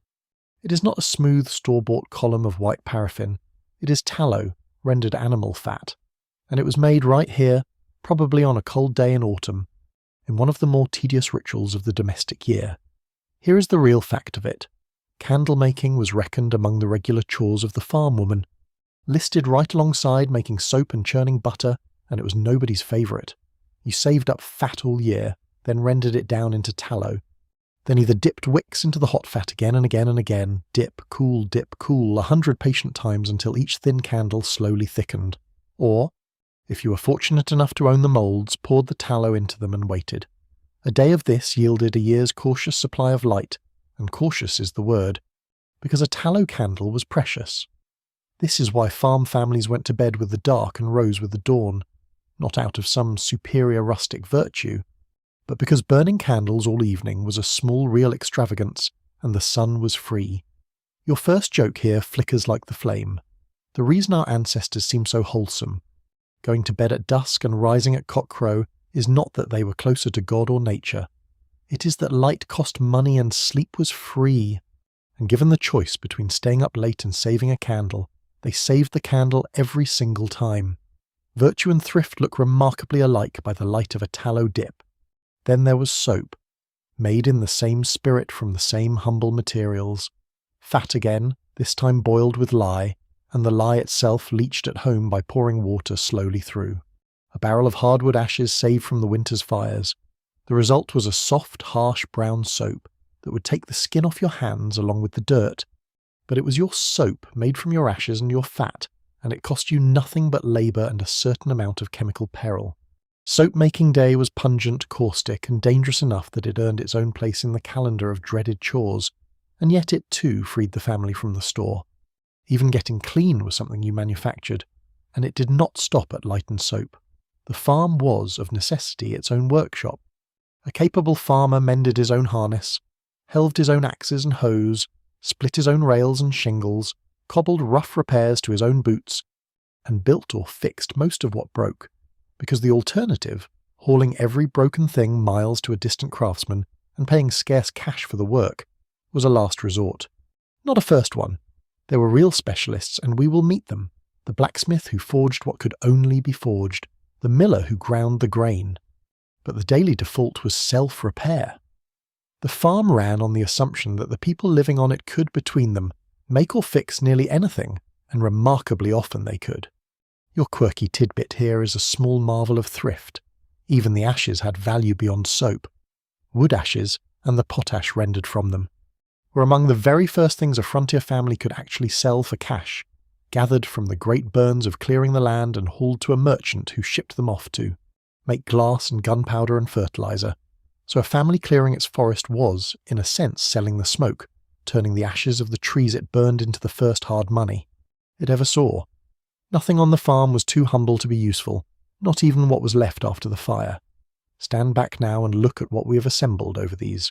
[SPEAKER 1] It is not a smooth store-bought column of white paraffin. It is tallow, rendered animal fat, and it was made right here, probably on a cold day in autumn, in one of the more tedious rituals of the domestic year. Here is the real fact of it. Candle-making was reckoned among the regular chores of the farm woman, listed right alongside making soap and churning butter, and it was nobody's favourite. You saved up fat all year, then rendered it down into tallow, then either dipped wicks into the hot fat again and again and again, dip, cool, 100 patient times until each thin candle slowly thickened, or, if you were fortunate enough to own the moulds, poured the tallow into them and waited. A day of this yielded a year's cautious supply of light, and cautious is the word, because a tallow candle was precious. This is why farm families went to bed with the dark and rose with the dawn, not out of some superior rustic virtue, but because burning candles all evening was a small real extravagance, and the sun was free. Your first joke here flickers like the flame. The reason our ancestors seem so wholesome, going to bed at dusk and rising at cockcrow, is not that they were closer to God or nature. It is that light cost money and sleep was free, and given the choice between staying up late and saving a candle, they saved the candle every single time. Virtue and thrift look remarkably alike by the light of a tallow dip. Then there was soap, made in the same spirit from the same humble materials. Fat again, this time boiled with lye, and the lye itself leached at home by pouring water slowly through. A barrel of hardwood ashes saved from the winter's fires. The result was a soft, harsh brown soap that would take the skin off your hands along with the dirt. But it was your soap made from your ashes and your fat, and it cost you nothing but labour and a certain amount of chemical peril. Soap-making day was pungent, caustic, and dangerous enough that it earned its own place in the calendar of dreaded chores, and yet it too freed the family from the store. Even getting clean was something you manufactured, and it did not stop at light and soap. The farm was, of necessity, its own workshop. A capable farmer mended his own harness, helved his own axes and hoes, split his own rails and shingles, cobbled rough repairs to his own boots, and built or fixed most of what broke, because the alternative, hauling every broken thing miles to a distant craftsman, and paying scarce cash for the work, was a last resort. Not a first one. There were real specialists, and we will meet them. The blacksmith who forged what could only be forged, the miller who ground the grain. But the daily default was self-repair. The farm ran on the assumption that the people living on it could, between them, make or fix nearly anything, and remarkably often they could. Your quirky tidbit here is a small marvel of thrift. Even the ashes had value beyond soap. Wood ashes, and the potash rendered from them, were among the very first things a frontier family could actually sell for cash, gathered from the great burns of clearing the land and hauled to a merchant who shipped them off to make glass and gunpowder and fertilizer. So a family clearing its forest was, in a sense, selling the smoke, turning the ashes of the trees it burned into the first hard money it ever saw. Nothing on the farm was too humble to be useful, not even what was left after the fire. Stand back now and look at what we have assembled over these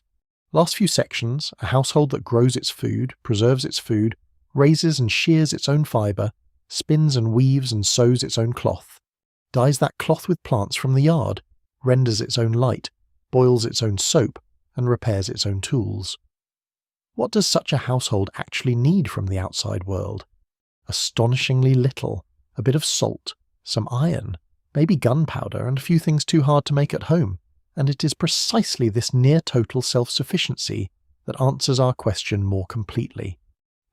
[SPEAKER 1] last few sections: a household that grows its food, preserves its food, raises and shears its own fibre, spins and weaves and sews its own cloth, dyes that cloth with plants from the yard, renders its own light, boils its own soap, and repairs its own tools. What does such a household actually need from the outside world? Astonishingly little. A bit of salt, some iron, maybe gunpowder, and a few things too hard to make at home. And it is precisely this near-total self-sufficiency that answers our question more completely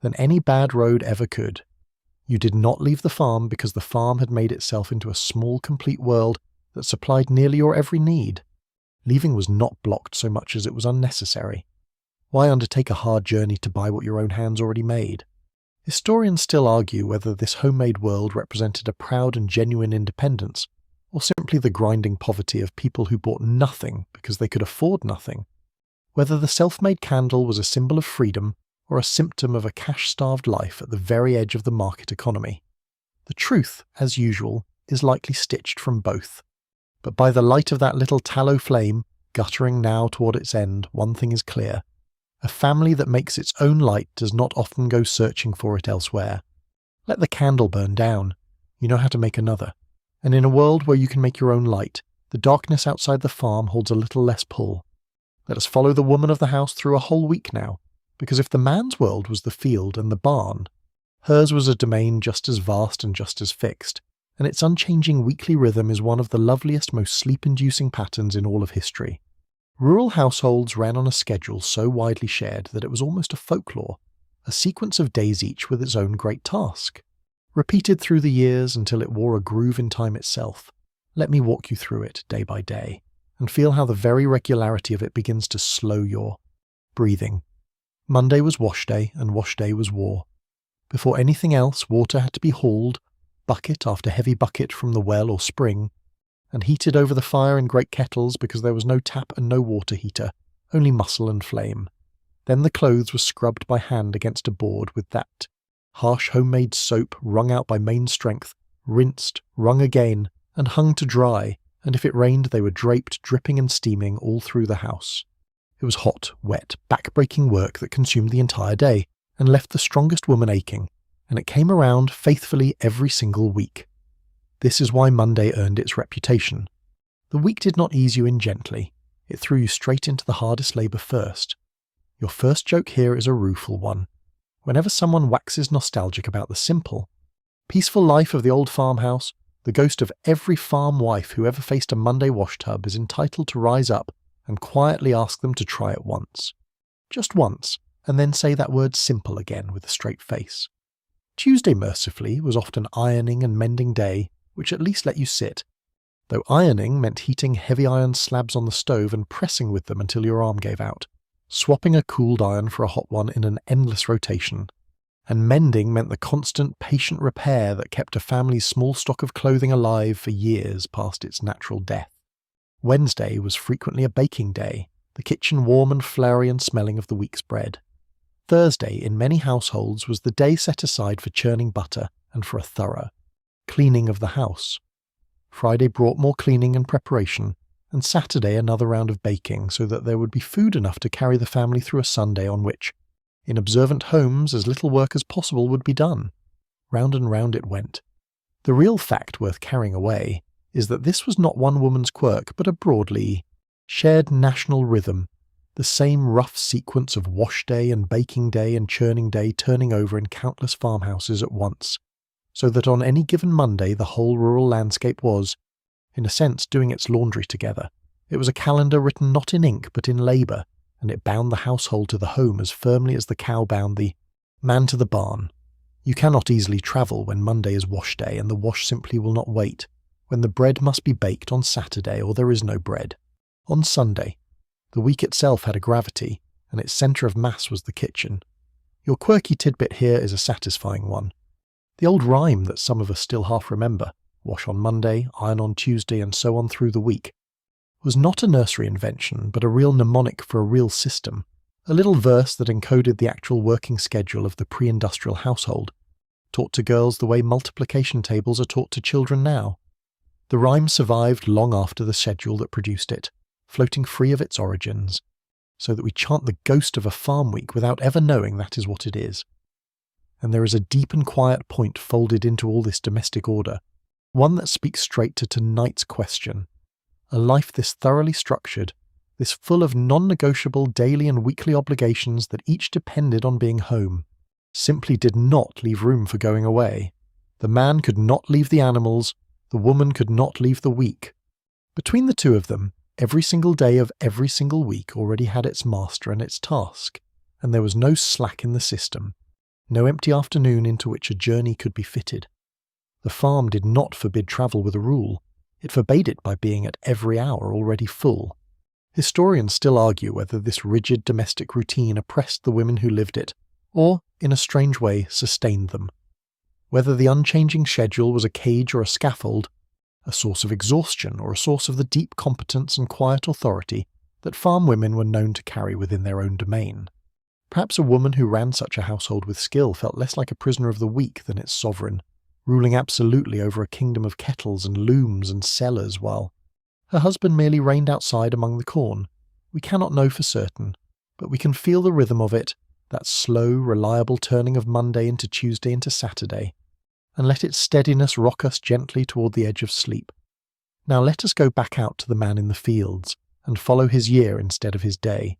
[SPEAKER 1] than any bad road ever could. You did not leave the farm because the farm had made itself into a small, complete world that supplied nearly your every need. Leaving was not blocked so much as it was unnecessary. Why undertake a hard journey to buy what your own hands already made? Historians still argue whether this homemade world represented a proud and genuine independence, or simply the grinding poverty of people who bought nothing because they could afford nothing. Whether the self-made candle was a symbol of freedom or a symptom of a cash-starved life at the very edge of the market economy. The truth, as usual, is likely stitched from both. But by the light of that little tallow flame, guttering now toward its end, one thing is clear. A family that makes its own light does not often go searching for it elsewhere. Let the candle burn down. You know how to make another. And in a world where you can make your own light, the darkness outside the farm holds a little less pull. Let us follow the woman of the house through a whole week now, because if the man's world was the field and the barn, hers was a domain just as vast and just as fixed, and its unchanging weekly rhythm is one of the loveliest, most sleep-inducing patterns in all of history. Rural households ran on a schedule so widely shared that it was almost a folklore, a sequence of days each with its own great task, repeated through the years until it wore a groove in time itself. Let me walk you through it day by day, and feel how the very regularity of it begins to slow your breathing. Monday was wash day, and wash day was war. Before anything else, water had to be hauled, bucket after heavy bucket from the well or spring, and heated over the fire in great kettles because there was no tap and no water heater, only muscle and flame. Then the clothes were scrubbed by hand against a board with that harsh homemade soap wrung out by main strength, rinsed, wrung again, and hung to dry, and if it rained they were draped, dripping and steaming all through the house. It was hot, wet, back-breaking work that consumed the entire day, and left the strongest woman aching, and it came around faithfully every single week. This is why Monday earned its reputation. The week did not ease you in gently. It threw you straight into the hardest labour first. Your first joke here is a rueful one. Whenever someone waxes nostalgic about the simple, peaceful life of the old farmhouse, the ghost of every farm wife who ever faced a Monday wash tub is entitled to rise up and quietly ask them to try it once. Just once, and then say that word simple again with a straight face. Tuesday, mercifully, was often ironing and mending day, which at least let you sit, though ironing meant heating heavy iron slabs on the stove and pressing with them until your arm gave out, swapping a cooled iron for a hot one in an endless rotation, and mending meant the constant, patient repair that kept a family's small stock of clothing alive for years past its natural death. Wednesday was frequently a baking day, the kitchen warm and floury and smelling of the week's bread. Thursday, in many households, was the day set aside for churning butter and for a thorough cleaning of the house. Friday brought more cleaning and preparation, and Saturday another round of baking so that there would be food enough to carry the family through a Sunday on which, in observant homes, as little work as possible would be done. Round and round it went. The real fact worth carrying away is that this was not one woman's quirk but a broadly shared national rhythm The same rough sequence of wash day and baking day and churning day turning over in countless farmhouses at once, so that on any given Monday the whole rural landscape was, in a sense, doing its laundry together. It was a calendar written not in ink but in labour, and it bound the household to the home as firmly as the cow bound the man to the barn. You cannot easily travel when Monday is wash day, and the wash simply will not wait, when the bread must be baked on Saturday or there is no bread. On Sunday, the week itself had a gravity, and its centre of mass was the kitchen. Your quirky tidbit here is a satisfying one. The old rhyme that some of us still half remember, wash on Monday, iron on Tuesday, and so on through the week, was not a nursery invention, but a real mnemonic for a real system, a little verse that encoded the actual working schedule of the pre-industrial household, taught to girls the way multiplication tables are taught to children now. The rhyme survived long after the schedule that produced it, floating free of its origins, so that we chant the ghost of a farm week without ever knowing that is what it is. And there is a deep and quiet point folded into all this domestic order, one that speaks straight to tonight's question. A life this thoroughly structured, this full of non-negotiable daily and weekly obligations that each depended on being home, simply did not leave room for going away. The man could not leave the animals, the woman could not leave the week. Between the two of them, every single day of every single week already had its master and its task, and there was no slack in the system, no empty afternoon into which a journey could be fitted. The farm did not forbid travel with a rule, it forbade it by being at every hour already full. Historians still argue whether this rigid domestic routine oppressed the women who lived it, or, in a strange way, sustained them. Whether the unchanging schedule was a cage or a scaffold, a source of exhaustion or a source of the deep competence and quiet authority that farm women were known to carry within their own domain. Perhaps a woman who ran such a household with skill felt less like a prisoner of the week than its sovereign, ruling absolutely over a kingdom of kettles and looms and cellars, while her husband merely reigned outside among the corn. We cannot know for certain, but we can feel the rhythm of it, that slow, reliable turning of Monday into Tuesday into Saturday, and let its steadiness rock us gently toward the edge of sleep. Now let us go back out to the man in the fields, and follow his year instead of his day,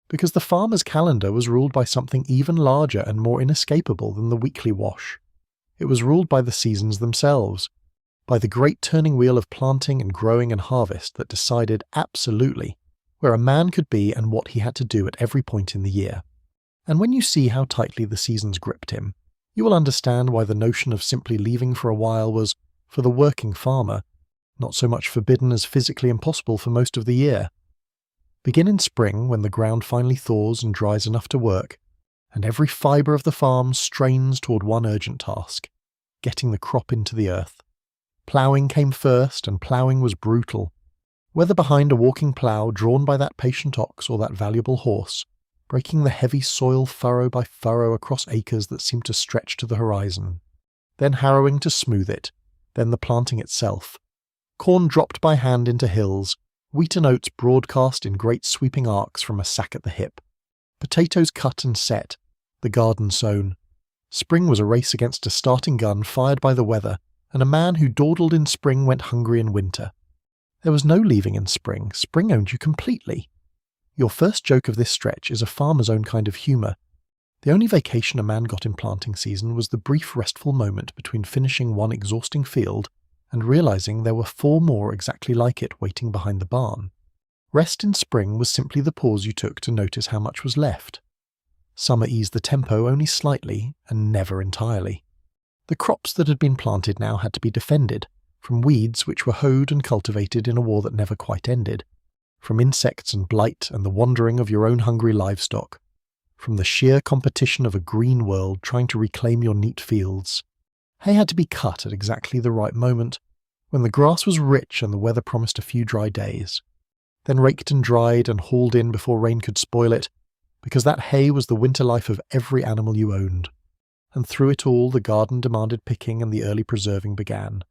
[SPEAKER 1] because the farmer's calendar was ruled by something even larger and more inescapable than the weekly wash. It was ruled by the seasons themselves, by the great turning wheel of planting and growing and harvest that decided absolutely where a man could be and what he had to do at every point in the year. And when you see how tightly the seasons gripped him, you will understand why the notion of simply leaving for a while was, for the working farmer, not so much forbidden as physically impossible for most of the year. Begin in spring, when the ground finally thaws and dries enough to work, and every fibre of the farm strains toward one urgent task, getting the crop into the earth. Ploughing came first, and ploughing was brutal. Whether behind a walking plough drawn by that patient ox or that valuable horse, breaking the heavy soil furrow by furrow across acres that seemed to stretch to the horizon, then harrowing to smooth it, then the planting itself. Corn dropped by hand into hills, wheat and oats broadcast in great sweeping arcs from a sack at the hip, potatoes cut and set, the garden sown. Spring was a race against a starting gun fired by the weather, and a man who dawdled in spring went hungry in winter. There was no leaving in spring. Spring owned you completely. Your first joke of this stretch is a farmer's own kind of humour. The only vacation a man got in planting season was the brief restful moment between finishing one exhausting field and realising there were 4 more exactly like it waiting behind the barn. Rest in spring was simply the pause you took to notice how much was left. Summer eased the tempo only slightly, and never entirely. The crops that had been planted now had to be defended, from weeds which were hoed and cultivated in a war that never quite ended, from insects and blight and the wandering of your own hungry livestock, from the sheer competition of a green world trying to reclaim your neat fields. Hay had to be cut at exactly the right moment, when the grass was rich and the weather promised a few dry days, then raked and dried and hauled in before rain could spoil it, because that hay was the winter life of every animal you owned. And through it all the garden demanded picking and the early preserving began.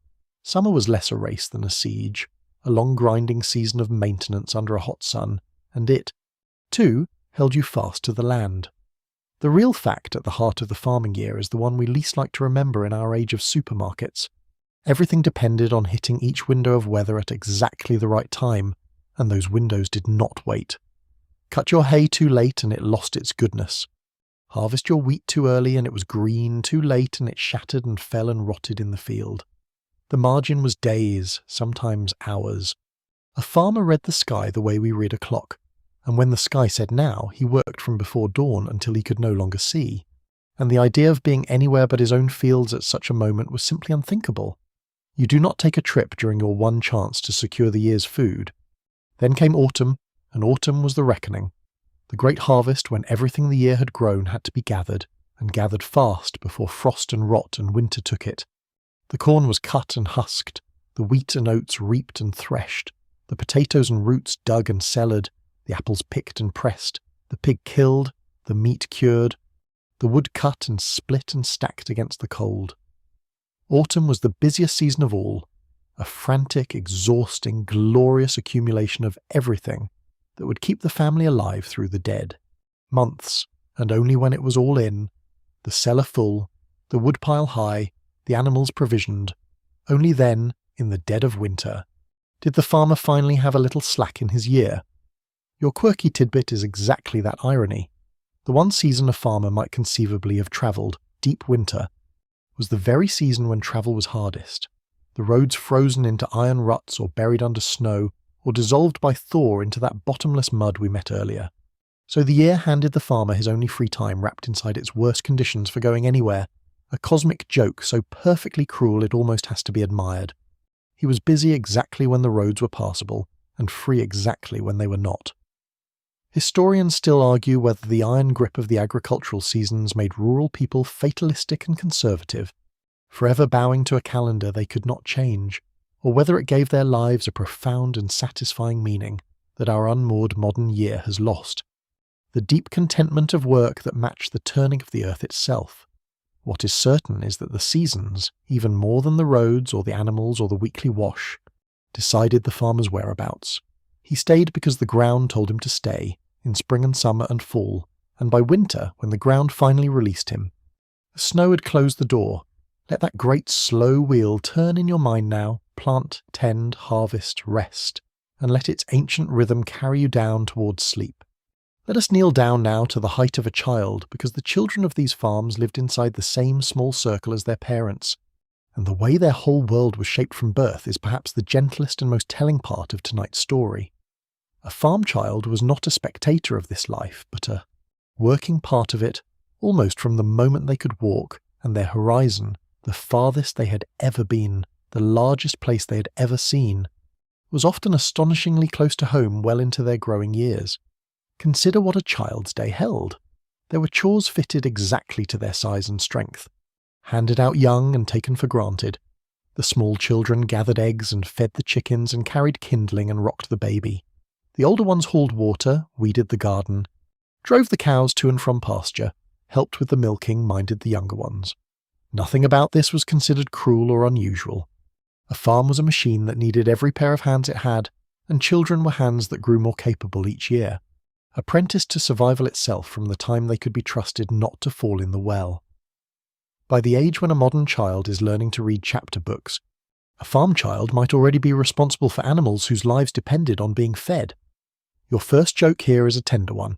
[SPEAKER 1] Summer was less a race than a siege, a long grinding season of maintenance under a hot sun, and it, too, held you fast to the land. The real fact at the heart of the farming year is the one we least like to remember in our age of supermarkets. Everything depended on hitting each window of weather at exactly the right time, and those windows did not wait. Cut your hay too late and it lost its goodness. Harvest your wheat too early and it was green, too late and it shattered and fell and rotted in the field. The margin was days, sometimes hours. A farmer read the sky the way we read a clock, and when the sky said now, he worked from before dawn until he could no longer see. And the idea of being anywhere but his own fields at such a moment was simply unthinkable. You do not take a trip during your one chance to secure the year's food. Then came autumn, and autumn was the reckoning. The great harvest when everything the year had grown had to be gathered, and gathered fast before frost and rot and winter took it. The corn was cut and husked, the wheat and oats reaped and threshed, the potatoes and roots dug and cellared, the apples picked and pressed, the pig killed, the meat cured, the wood cut and split and stacked against the cold. Autumn was the busiest season of all, a frantic, exhausting, glorious accumulation of everything that would keep the family alive through the dead months, and only when it was all in, the cellar full, the woodpile high, the animals provisioned, only then, in the dead of winter, did the farmer finally have a little slack in his year. Your quirky tidbit is exactly that irony. The one season a farmer might conceivably have travelled, deep winter, was the very season when travel was hardest, the roads frozen into iron ruts or buried under snow, or dissolved by thaw into that bottomless mud we met earlier. So the year handed the farmer his only free time wrapped inside its worst conditions for going anywhere, a cosmic joke so perfectly cruel it almost has to be admired. He was busy exactly when the roads were passable, and free exactly when they were not. Historians still argue whether the iron grip of the agricultural seasons made rural people fatalistic and conservative, forever bowing to a calendar they could not change, or whether it gave their lives a profound and satisfying meaning that our unmoored modern year has lost. The deep contentment of work that matched the turning of the earth itself. What is certain is that the seasons, even more than the roads or the animals or the weekly wash, decided the farmer's whereabouts. He stayed because the ground told him to stay, in spring and summer and fall, and by winter, when the ground finally released him. The snow had closed the door. Let that great slow wheel turn in your mind now, plant, tend, harvest, rest, and let its ancient rhythm carry you down towards sleep. Let us kneel down now to the height of a child, because the children of these farms lived inside the same small circle as their parents, and the way their whole world was shaped from birth is perhaps the gentlest and most telling part of tonight's story. A farm child was not a spectator of this life, but a working part of it, almost from the moment they could walk, and their horizon, the farthest they had ever been, the largest place they had ever seen, was often astonishingly close to home well into their growing years. Consider what a child's day held. There were chores fitted exactly to their size and strength, handed out young and taken for granted. The small children gathered eggs and fed the chickens and carried kindling and rocked the baby. The older ones hauled water, weeded the garden, drove the cows to and from pasture, helped with the milking, minded the younger ones. Nothing about this was considered cruel or unusual. A farm was a machine that needed every pair of hands it had, and children were hands that grew more capable each year, apprenticed to survival itself from the time they could be trusted not to fall in the well. By the age when a modern child is learning to read chapter books, a farm child might already be responsible for animals whose lives depended on being fed. Your first joke here is a tender one.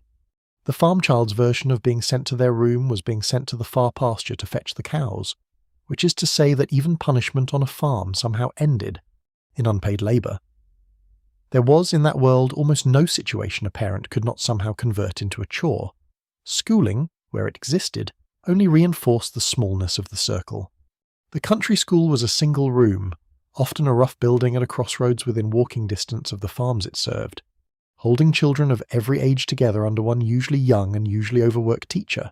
[SPEAKER 1] The farm child's version of being sent to their room was being sent to the far pasture to fetch the cows, which is to say that even punishment on a farm somehow ended in unpaid labour. There was in that world almost no situation a parent could not somehow convert into a chore. Schooling, where it existed, only reinforced the smallness of the circle. The country school was a single room, often a rough building at a crossroads within walking distance of the farms it served, holding children of every age together under one usually young and usually overworked teacher.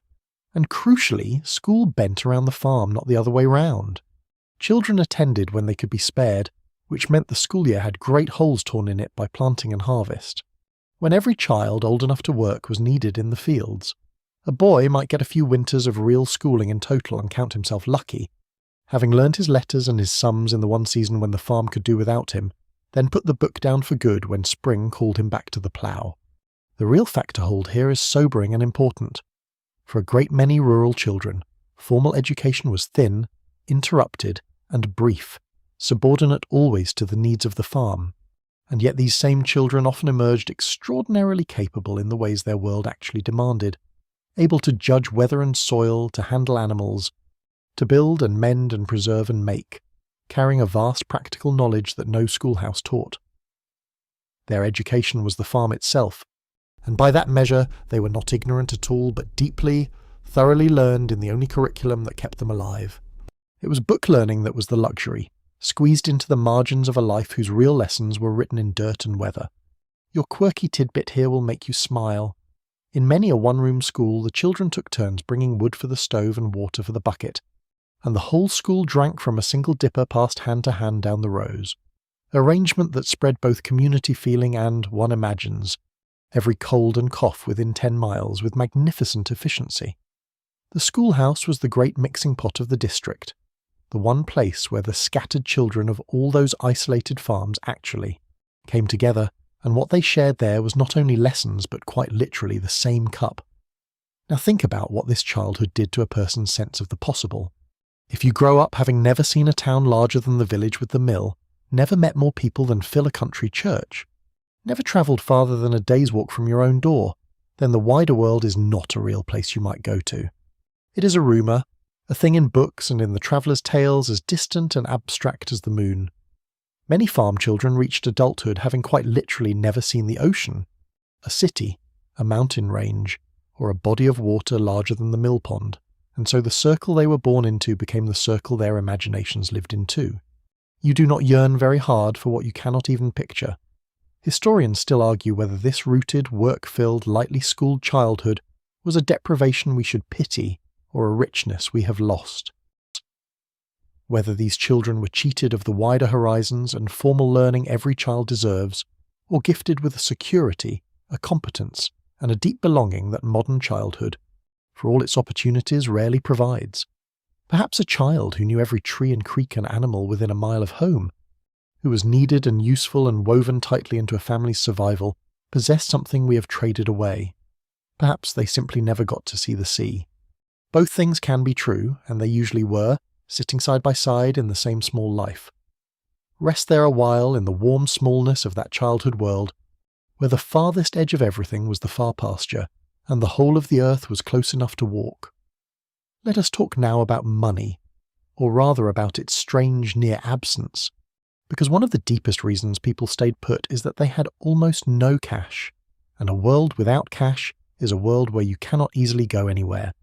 [SPEAKER 1] And crucially, school bent around the farm, not the other way round. Children attended when they could be spared, which meant the school year had great holes torn in it by planting and harvest, when every child old enough to work was needed in the fields. A boy might get a few winters of real schooling in total and count himself lucky, having learned his letters and his sums in the one season when the farm could do without him, then put the book down for good when spring called him back to the plough. The real fact to hold here is sobering and important. For a great many rural children, formal education was thin, interrupted, and brief, subordinate always to the needs of the farm. And yet these same children often emerged extraordinarily capable in the ways their world actually demanded, able to judge weather and soil, to handle animals, to build and mend and preserve and make, carrying a vast practical knowledge that no schoolhouse taught. Their education was the farm itself, and by that measure they were not ignorant at all, but deeply, thoroughly learned in the only curriculum that kept them alive. It was book learning that was the luxury, squeezed into the margins of a life whose real lessons were written in dirt and weather. Your quirky tidbit here will make you smile. In many a one-room school, the children took turns bringing wood for the stove and water for the bucket, and the whole school drank from a single dipper passed hand to hand down the rows. Arrangement that spread both community feeling and, one imagines, every cold and cough within 10 miles with magnificent efficiency. The schoolhouse was the great mixing pot of the district, the one place where the scattered children of all those isolated farms actually came together, and what they shared there was not only lessons but quite literally the same cup. Now think about what this childhood did to a person's sense of the possible. If you grow up having never seen a town larger than the village with the mill, never met more people than fill a country church, never travelled farther than a day's walk from your own door, then the wider world is not a real place you might go to. It is a rumour, a thing in books and in the traveller's tales as distant and abstract as the moon. Many farm children reached adulthood having quite literally never seen the ocean, a city, a mountain range, or a body of water larger than the mill pond, and so the circle they were born into became the circle their imaginations lived in too. You do not yearn very hard for what you cannot even picture. Historians still argue whether this rooted, work-filled, lightly schooled childhood was a deprivation we should pity or a richness we have lost. Whether these children were cheated of the wider horizons and formal learning every child deserves, or gifted with a security, a competence, and a deep belonging that modern childhood, for all its opportunities, rarely provides. Perhaps a child who knew every tree and creek and animal within a mile of home, who was needed and useful and woven tightly into a family's survival, possessed something we have traded away. Perhaps they simply never got to see the sea. Both things can be true, and they usually were, sitting side by side in the same small life. Rest there a while in the warm smallness of that childhood world, where the farthest edge of everything was the far pasture, and the whole of the earth was close enough to walk. Let us talk now about money, or rather about its strange near absence, because one of the deepest reasons people stayed put is that they had almost no cash, and a world without cash is a world where you cannot easily go anywhere,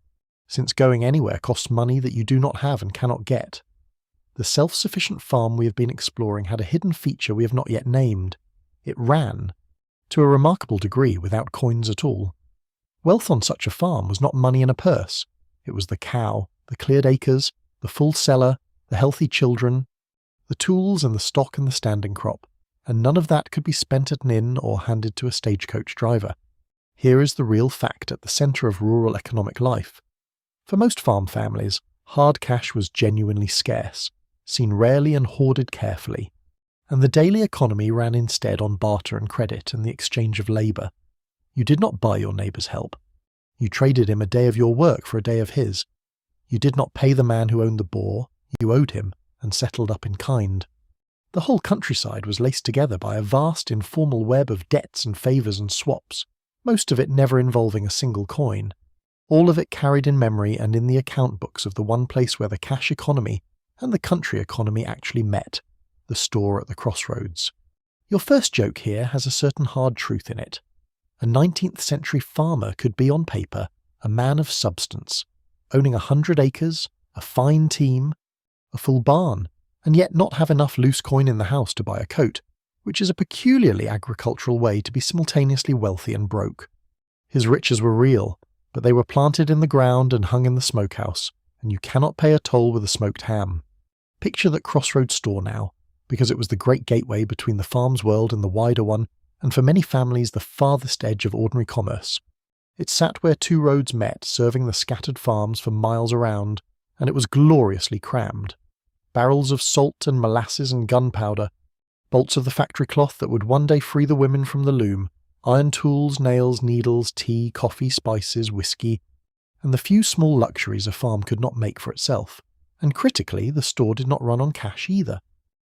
[SPEAKER 1] since going anywhere costs money that you do not have and cannot get. The self-sufficient farm we have been exploring had a hidden feature we have not yet named. It ran, to a remarkable degree, without coins at all. Wealth on such a farm was not money in a purse. It was the cow, the cleared acres, the full cellar, the healthy children, the tools and the stock and the standing crop, and none of that could be spent at an inn or handed to a stagecoach driver. Here is the real fact at the centre of rural economic life. For most farm families, hard cash was genuinely scarce, seen rarely and hoarded carefully, and the daily economy ran instead on barter and credit and the exchange of labour. You did not buy your neighbour's help. You traded him a day of your work for a day of his. You did not pay the man who owned the boar, you owed him, and settled up in kind. The whole countryside was laced together by a vast informal web of debts and favours and swaps, most of it never involving a single coin. All of it carried in memory and in the account books of the one place where the cash economy and the country economy actually met, the store at the crossroads. Your first joke here has a certain hard truth in it. A 19th century farmer could be on paper a man of substance, owning 100 acres, a fine team, a full barn, and yet not have enough loose coin in the house to buy a coat, which is a peculiarly agricultural way to be simultaneously wealthy and broke. His riches were real, but they were planted in the ground and hung in the smokehouse, and you cannot pay a toll with a smoked ham. Picture that crossroads store now, because it was the great gateway between the farm's world and the wider one, and for many families the farthest edge of ordinary commerce. It sat where two roads met, serving the scattered farms for miles around, and it was gloriously crammed. Barrels of salt and molasses and gunpowder, bolts of the factory cloth that would one day free the women from the loom, iron tools, nails, needles, tea, coffee, spices, whiskey, and the few small luxuries a farm could not make for itself. And critically, the store did not run on cash either.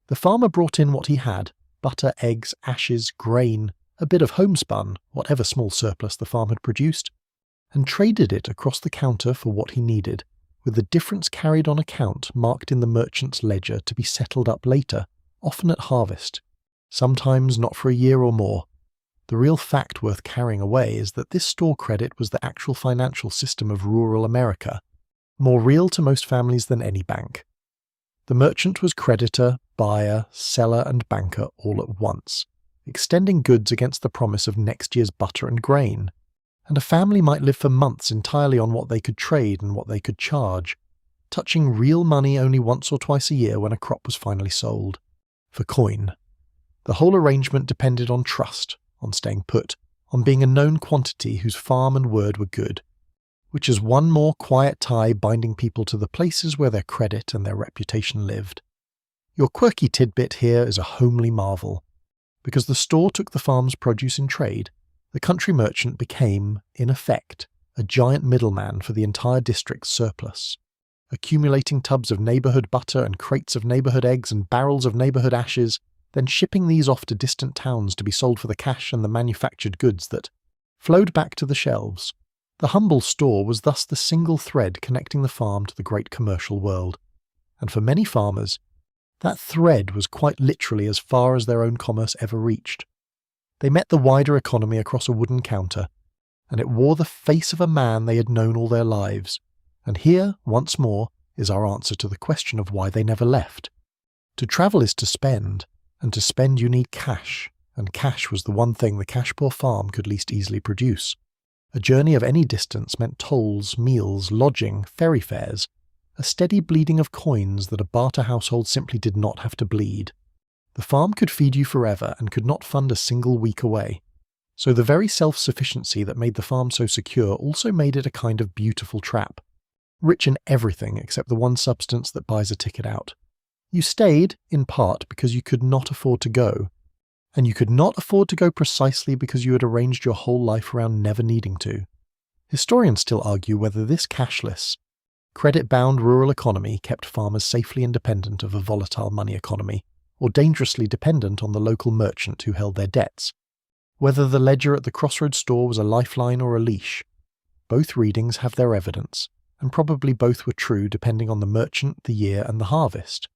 [SPEAKER 1] The farmer brought in what he had, butter, eggs, ashes, grain, a bit of homespun, whatever small surplus the farm had produced, and traded it across the counter for what he needed, with the difference carried on account marked in the merchant's ledger to be settled up later, often at harvest, sometimes not for a year or more. The real fact worth carrying away is that this store credit was the actual financial system of rural America, more real to most families than any bank. The merchant was creditor, buyer, seller, and banker all at once, extending goods against the promise of next year's butter and grain. And a family might live for months entirely on what they could trade and what they could charge, touching real money only once or twice a year when a crop was finally sold. For coin. The whole arrangement depended on trust, on staying put, on being a known quantity whose farm and word were good, which is one more quiet tie binding people to the places where their credit and their reputation lived. Your quirky tidbit here is a homely marvel. Because the store took the farm's produce in trade, the country merchant became, in effect, a giant middleman for the entire district's surplus, accumulating tubs of neighbourhood butter and crates of neighbourhood eggs and barrels of neighbourhood ashes, then shipping these off to distant towns to be sold for the cash and the manufactured goods that flowed back to the shelves. The humble store was thus the single thread connecting the farm to the great commercial world, and for many farmers, that thread was quite literally as far as their own commerce ever reached. They met the wider economy across a wooden counter, and it wore the face of a man they had known all their lives. And here, once more, is our answer to the question of why they never left. To travel is to spend, and to spend you need cash, and cash was the one thing the cash-poor farm could least easily produce. A journey of any distance meant tolls, meals, lodging, ferry fares, a steady bleeding of coins that a barter household simply did not have to bleed. The farm could feed you forever and could not fund a single week away. So the very self-sufficiency that made the farm so secure also made it a kind of beautiful trap. Rich in everything except the one substance that buys a ticket out. You stayed, in part, because you could not afford to go. And you could not afford to go precisely because you had arranged your whole life around never needing to. Historians still argue whether this cashless, credit-bound rural economy kept farmers safely independent of a volatile money economy, or dangerously dependent on the local merchant who held their debts. Whether the ledger at the crossroads store was a lifeline or a leash. Both readings have their evidence, and probably both were true depending on the merchant, the year, and the harvest.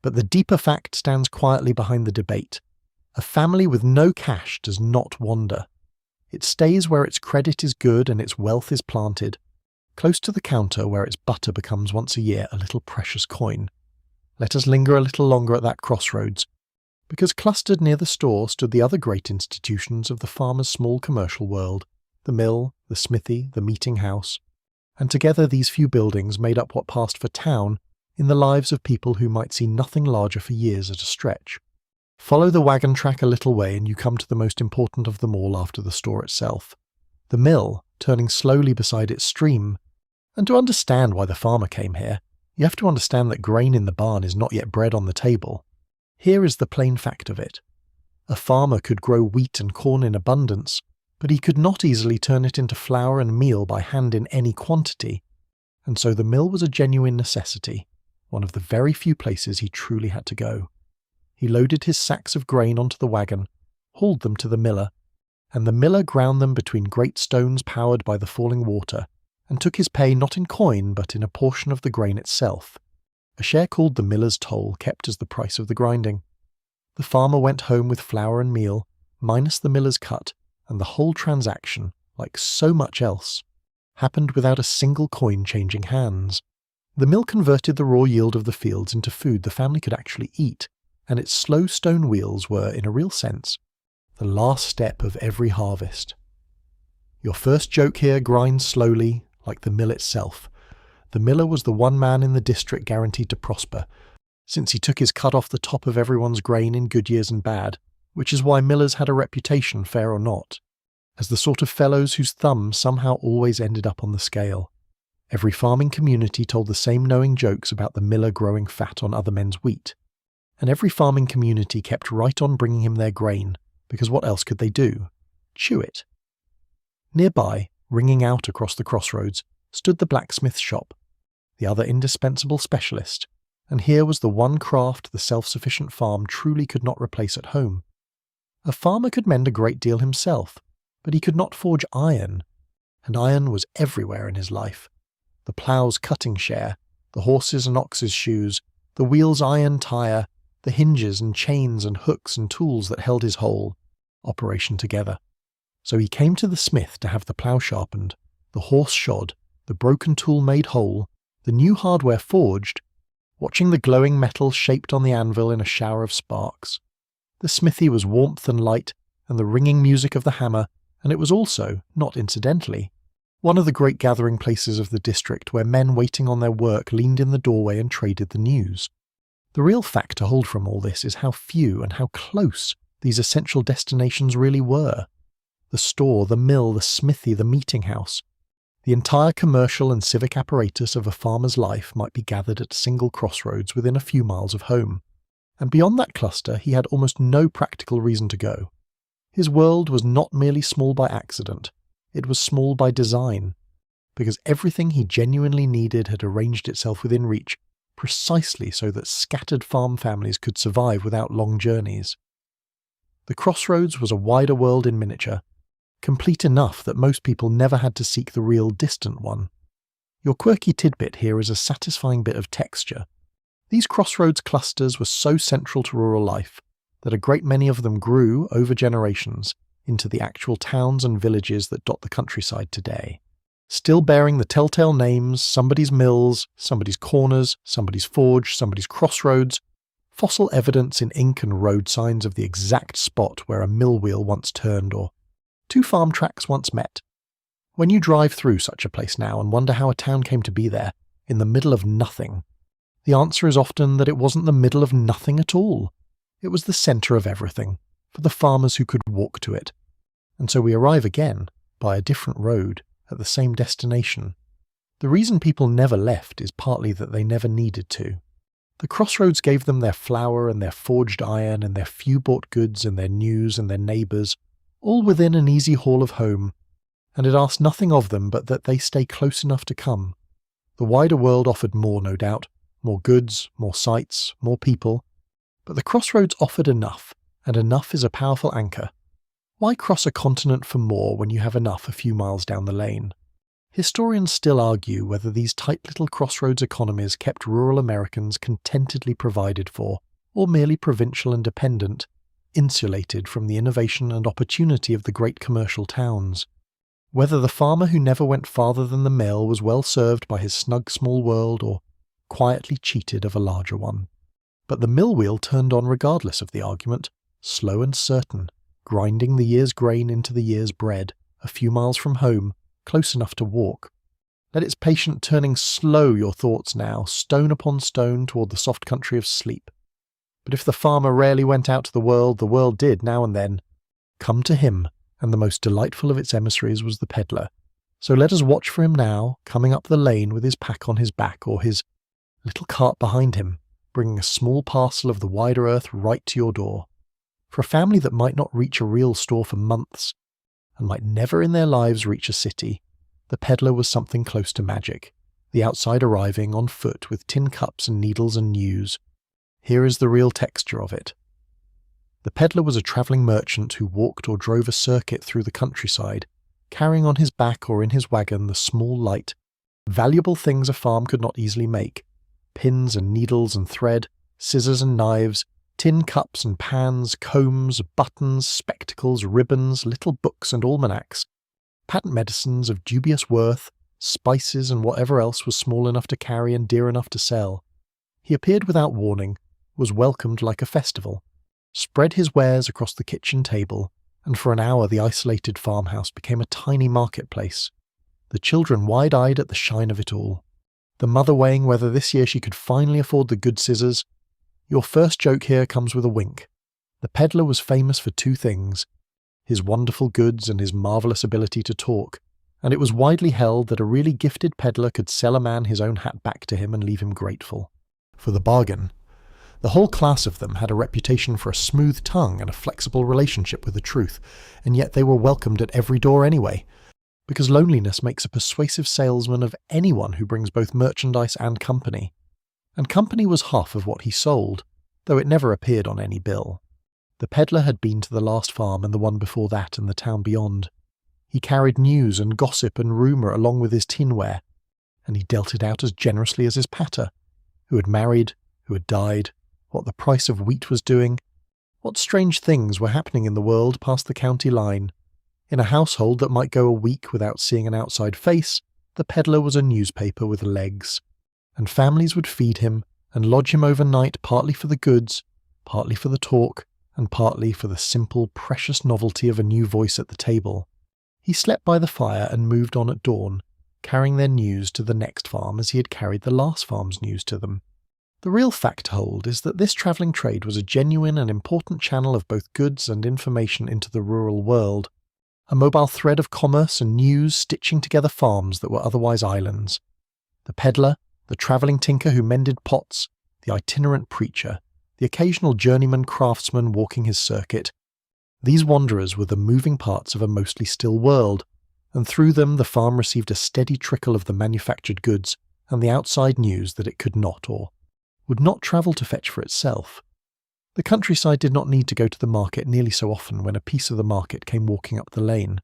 [SPEAKER 1] But the deeper fact stands quietly behind the debate. A family with no cash does not wander. It stays where its credit is good and its wealth is planted, close to the counter where its butter becomes once a year a little precious coin. Let us linger a little longer at that crossroads, because clustered near the store stood the other great institutions of the farmer's small commercial world, the mill, the smithy, the meeting house, and together these few buildings made up what passed for town in the lives of people who might see nothing larger for years at a stretch. Follow the wagon track a little way and you come to the most important of them all after the store itself, the mill, turning slowly beside its stream. And to understand why the farmer came here, you have to understand that grain in the barn is not yet bread on the table. Here is the plain fact of it. A farmer could grow wheat and corn in abundance, but he could not easily turn it into flour and meal by hand in any quantity, and so the mill was a genuine necessity, one of the very few places he truly had to go. He loaded his sacks of grain onto the wagon, hauled them to the miller, and the miller ground them between great stones powered by the falling water, and took his pay not in coin but in a portion of the grain itself, a share called the miller's toll kept as the price of the grinding. The farmer went home with flour and meal, minus the miller's cut, and the whole transaction, like so much else, happened without a single coin changing hands. The mill converted the raw yield of the fields into food the family could actually eat, and its slow stone wheels were, in a real sense, the last step of every harvest. Your first joke here grinds slowly, like the mill itself. The miller was the one man in the district guaranteed to prosper, since he took his cut off the top of everyone's grain in good years and bad, which is why millers had a reputation, fair or not, as the sort of fellows whose thumbs somehow always ended up on the scale. Every farming community told the same knowing jokes about the miller growing fat on other men's wheat, and every farming community kept right on bringing him their grain, because what else could they do? Chew it. Nearby, ringing out across the crossroads, stood the blacksmith shop, the other indispensable specialist, and here was the one craft the self-sufficient farm truly could not replace at home. A farmer could mend a great deal himself, but he could not forge iron, and iron was everywhere in his life. The plough's cutting share, the horses' and ox's shoes, the wheel's iron tire, the hinges and chains and hooks and tools that held his whole operation together. So he came to the smith to have the plough sharpened, the horse shod, the broken tool made whole, the new hardware forged, watching the glowing metal shaped on the anvil in a shower of sparks. The smithy was warmth and light, and the ringing music of the hammer, and it was also, not incidentally, one of the great gathering places of the district where men waiting on their work leaned in the doorway and traded the news. The real fact to hold from all this is how few and how close these essential destinations really were. The store, the mill, the smithy, the meeting house. The entire commercial and civic apparatus of a farmer's life might be gathered at a single crossroads within a few miles of home. And beyond that cluster he had almost no practical reason to go. His world was not merely small by accident, it was small by design, because everything he genuinely needed had arranged itself within reach, precisely so that scattered farm families could survive without long journeys. The crossroads was a wider world in miniature, complete enough that most people never had to seek the real distant one. Your quirky tidbit here is a satisfying bit of texture. These crossroads clusters were so central to rural life that a great many of them grew, over generations, into the actual towns and villages that dot the countryside today, still bearing the telltale names, somebody's mills, somebody's corners, somebody's forge, somebody's crossroads, fossil evidence in ink and road signs of the exact spot where a mill wheel once turned or two farm tracks once met. When you drive through such a place now and wonder how a town came to be there, in the middle of nothing, the answer is often that it wasn't the middle of nothing at all. It was the centre of everything, for the farmers who could walk to it. And so we arrive again, by a different road, at the same destination. The reason people never left is partly that they never needed to. The crossroads gave them their flour and their forged iron and their few bought goods and their news and their neighbours, all within an easy haul of home, and it asked nothing of them but that they stay close enough to come. The wider world offered more, no doubt, more goods, more sights, more people, but the crossroads offered enough, and enough is a powerful anchor. Why cross a continent for more when you have enough a few miles down the lane? Historians still argue whether these tight little crossroads economies kept rural Americans contentedly provided for, or merely provincial and dependent, insulated from the innovation and opportunity of the great commercial towns. Whether the farmer who never went farther than the mill was well served by his snug small world or quietly cheated of a larger one. But the mill wheel turned on regardless of the argument, slow and certain, grinding the year's grain into the year's bread, a few miles from home, close enough to walk. Let its patient turning slow your thoughts now, stone upon stone toward the soft country of sleep. But if the farmer rarely went out to the world did now and then. Come to him, and the most delightful of its emissaries was the peddler. So let us watch for him now, coming up the lane with his pack on his back or his little cart behind him, bringing a small parcel of the wider earth right to your door. For a family that might not reach a real store for months, and might never in their lives reach a city, the peddler was something close to magic, the outside arriving on foot with tin cups and needles and news. Here is the real texture of it. The peddler was a travelling merchant who walked or drove a circuit through the countryside, carrying on his back or in his wagon the small light, valuable things a farm could not easily make, pins and needles and thread, scissors and knives, tin cups and pans, combs, buttons, spectacles, ribbons, little books and almanacs, patent medicines of dubious worth, spices and whatever else was small enough to carry and dear enough to sell. He appeared without warning, was welcomed like a festival, spread his wares across the kitchen table, and for an hour the isolated farmhouse became a tiny marketplace, the children wide-eyed at the shine of it all, the mother weighing whether this year she could finally afford the good scissors. Your first joke here comes with a wink. The peddler was famous for two things, his wonderful goods and his marvellous ability to talk, and it was widely held that a really gifted peddler could sell a man his own hat back to him and leave him grateful. For the bargain. The whole class of them had a reputation for a smooth tongue and a flexible relationship with the truth, and yet they were welcomed at every door anyway, because loneliness makes a persuasive salesman of anyone who brings both merchandise and company was half of what he sold, though it never appeared on any bill. The peddler had been to the last farm and the one before that and the town beyond. He carried news and gossip and rumour along with his tinware, and he dealt it out as generously as his pater, who had married, who had died, what the price of wheat was doing, what strange things were happening in the world past the county line. In a household that might go a week without seeing an outside face, the peddler was a newspaper with legs, and families would feed him and lodge him overnight partly for the goods, partly for the talk, and partly for the simple, precious novelty of a new voice at the table. He slept by the fire and moved on at dawn, carrying their news to the next farm as he had carried the last farm's news to them. The real fact to hold is that this travelling trade was a genuine and important channel of both goods and information into the rural world, a mobile thread of commerce and news stitching together farms that were otherwise islands. The peddler, the travelling tinker who mended pots, the itinerant preacher, the occasional journeyman craftsman walking his circuit, these wanderers were the moving parts of a mostly still world, and through them the farm received a steady trickle of the manufactured goods and the outside news that it could not or would not travel to fetch for itself. The countryside did not need to go to the market nearly so often when a piece of the market came walking up the lane.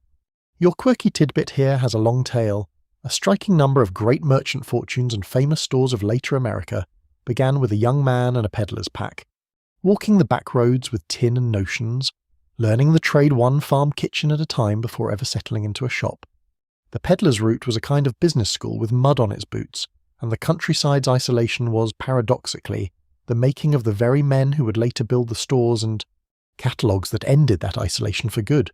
[SPEAKER 1] Your quirky tidbit here has a long tail. A striking number of great merchant fortunes and famous stores of later America began with a young man and a peddler's pack, walking the back roads with tin and notions, learning the trade one farm kitchen at a time before ever settling into a shop. The peddler's route was a kind of business school with mud on its boots, and the countryside's isolation was, paradoxically, the making of the very men who would later build the stores and catalogues that ended that isolation for good.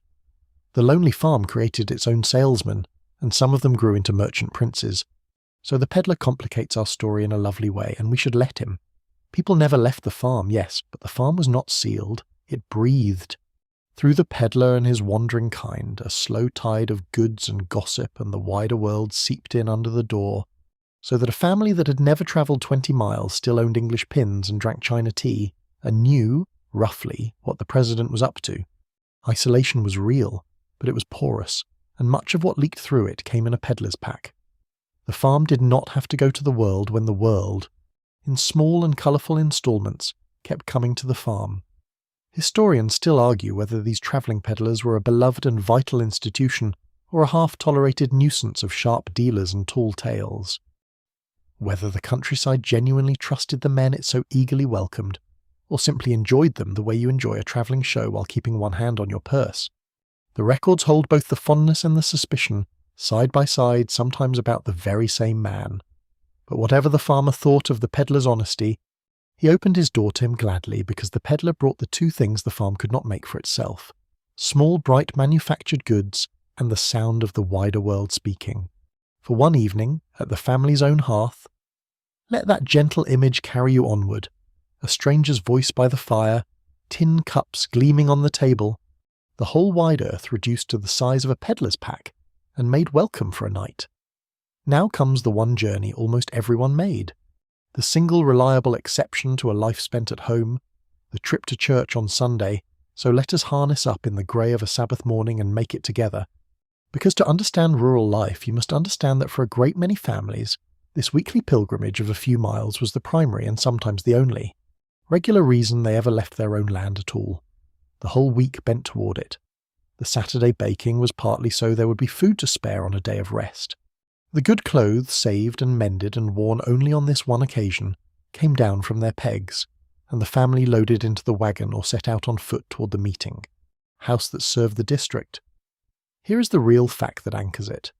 [SPEAKER 1] The lonely farm created its own salesmen, and some of them grew into merchant princes. So the peddler complicates our story in a lovely way, and we should let him. People never left the farm, yes, but the farm was not sealed. It breathed. Through the peddler and his wandering kind, a slow tide of goods and gossip and the wider world seeped in under the door, so that a family that had never travelled 20 miles still owned English pins and drank China tea, and knew, roughly, what the president was up to. Isolation was real, but it was porous, and much of what leaked through it came in a peddler's pack. The farm did not have to go to the world when the world, in small and colourful instalments, kept coming to the farm. Historians still argue whether these travelling peddlers were a beloved and vital institution or a half-tolerated nuisance of sharp dealers and tall tales. Whether the countryside genuinely trusted the men it so eagerly welcomed, or simply enjoyed them the way you enjoy a travelling show while keeping one hand on your purse. The records hold both the fondness and the suspicion, side by side, sometimes about the very same man. But whatever the farmer thought of the peddler's honesty, he opened his door to him gladly because the peddler brought the two things the farm could not make for itself: small, bright manufactured goods and the sound of the wider world speaking. For one evening, at the family's own hearth, let that gentle image carry you onward. A stranger's voice by the fire, tin cups gleaming on the table, the whole wide earth reduced to the size of a peddler's pack, and made welcome for a night. Now comes the one journey almost everyone made, the single reliable exception to a life spent at home, the trip to church on Sunday, so let us harness up in the grey of a Sabbath morning and make it together. Because to understand rural life, you must understand that for a great many families, this weekly pilgrimage of a few miles was the primary and sometimes the only, regular reason they ever left their own land at all. The whole week bent toward it. The Saturday baking was partly so there would be food to spare on a day of rest. The good clothes, saved and mended and worn only on this one occasion, came down from their pegs, and the family loaded into the wagon or set out on foot toward the meeting, house that served the district. Here is the real fact that anchors it.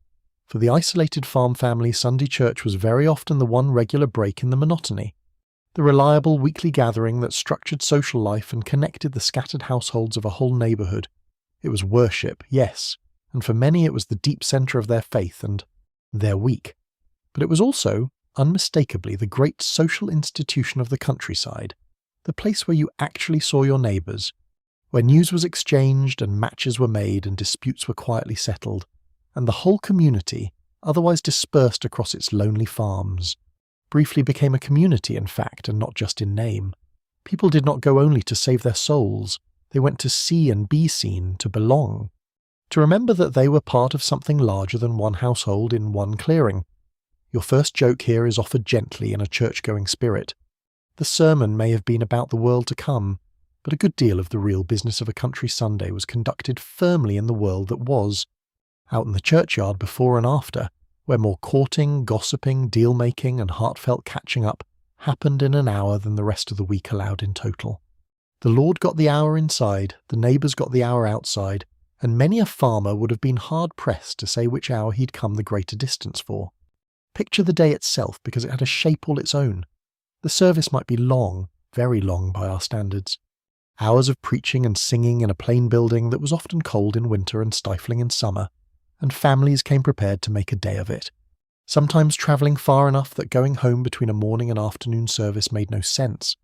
[SPEAKER 1] For the isolated farm family, Sunday church was very often the one regular break in the monotony, the reliable weekly gathering that structured social life and connected the scattered households of a whole neighbourhood. It was worship, yes, and for many it was the deep centre of their faith and their week. But it was also, unmistakably, the great social institution of the countryside, the place where you actually saw your neighbours, where news was exchanged and matches were made and disputes were quietly settled, and the whole community, otherwise dispersed across its lonely farms, briefly became a community in fact and not just in name. People did not go only to save their souls, they went to see and be seen, to belong, to remember that they were part of something larger than one household in one clearing. Your first joke here is offered gently in a church-going spirit. The sermon may have been about the world to come, but a good deal of the real business of a country Sunday was conducted firmly in the world that was, out in the churchyard before and after, where more courting, gossiping, deal-making and heartfelt catching up happened in an hour than the rest of the week allowed in total. The Lord got the hour inside, the neighbours got the hour outside, and many a farmer would have been hard-pressed to say which hour he'd come the greater distance for. Picture the day itself, because it had a shape all its own. The service might be long, very long by our standards. Hours of preaching and singing in a plain building that was often cold in winter and stifling in summer, and families came prepared to make a day of it, sometimes travelling far enough that going home between a morning and afternoon service made no sense,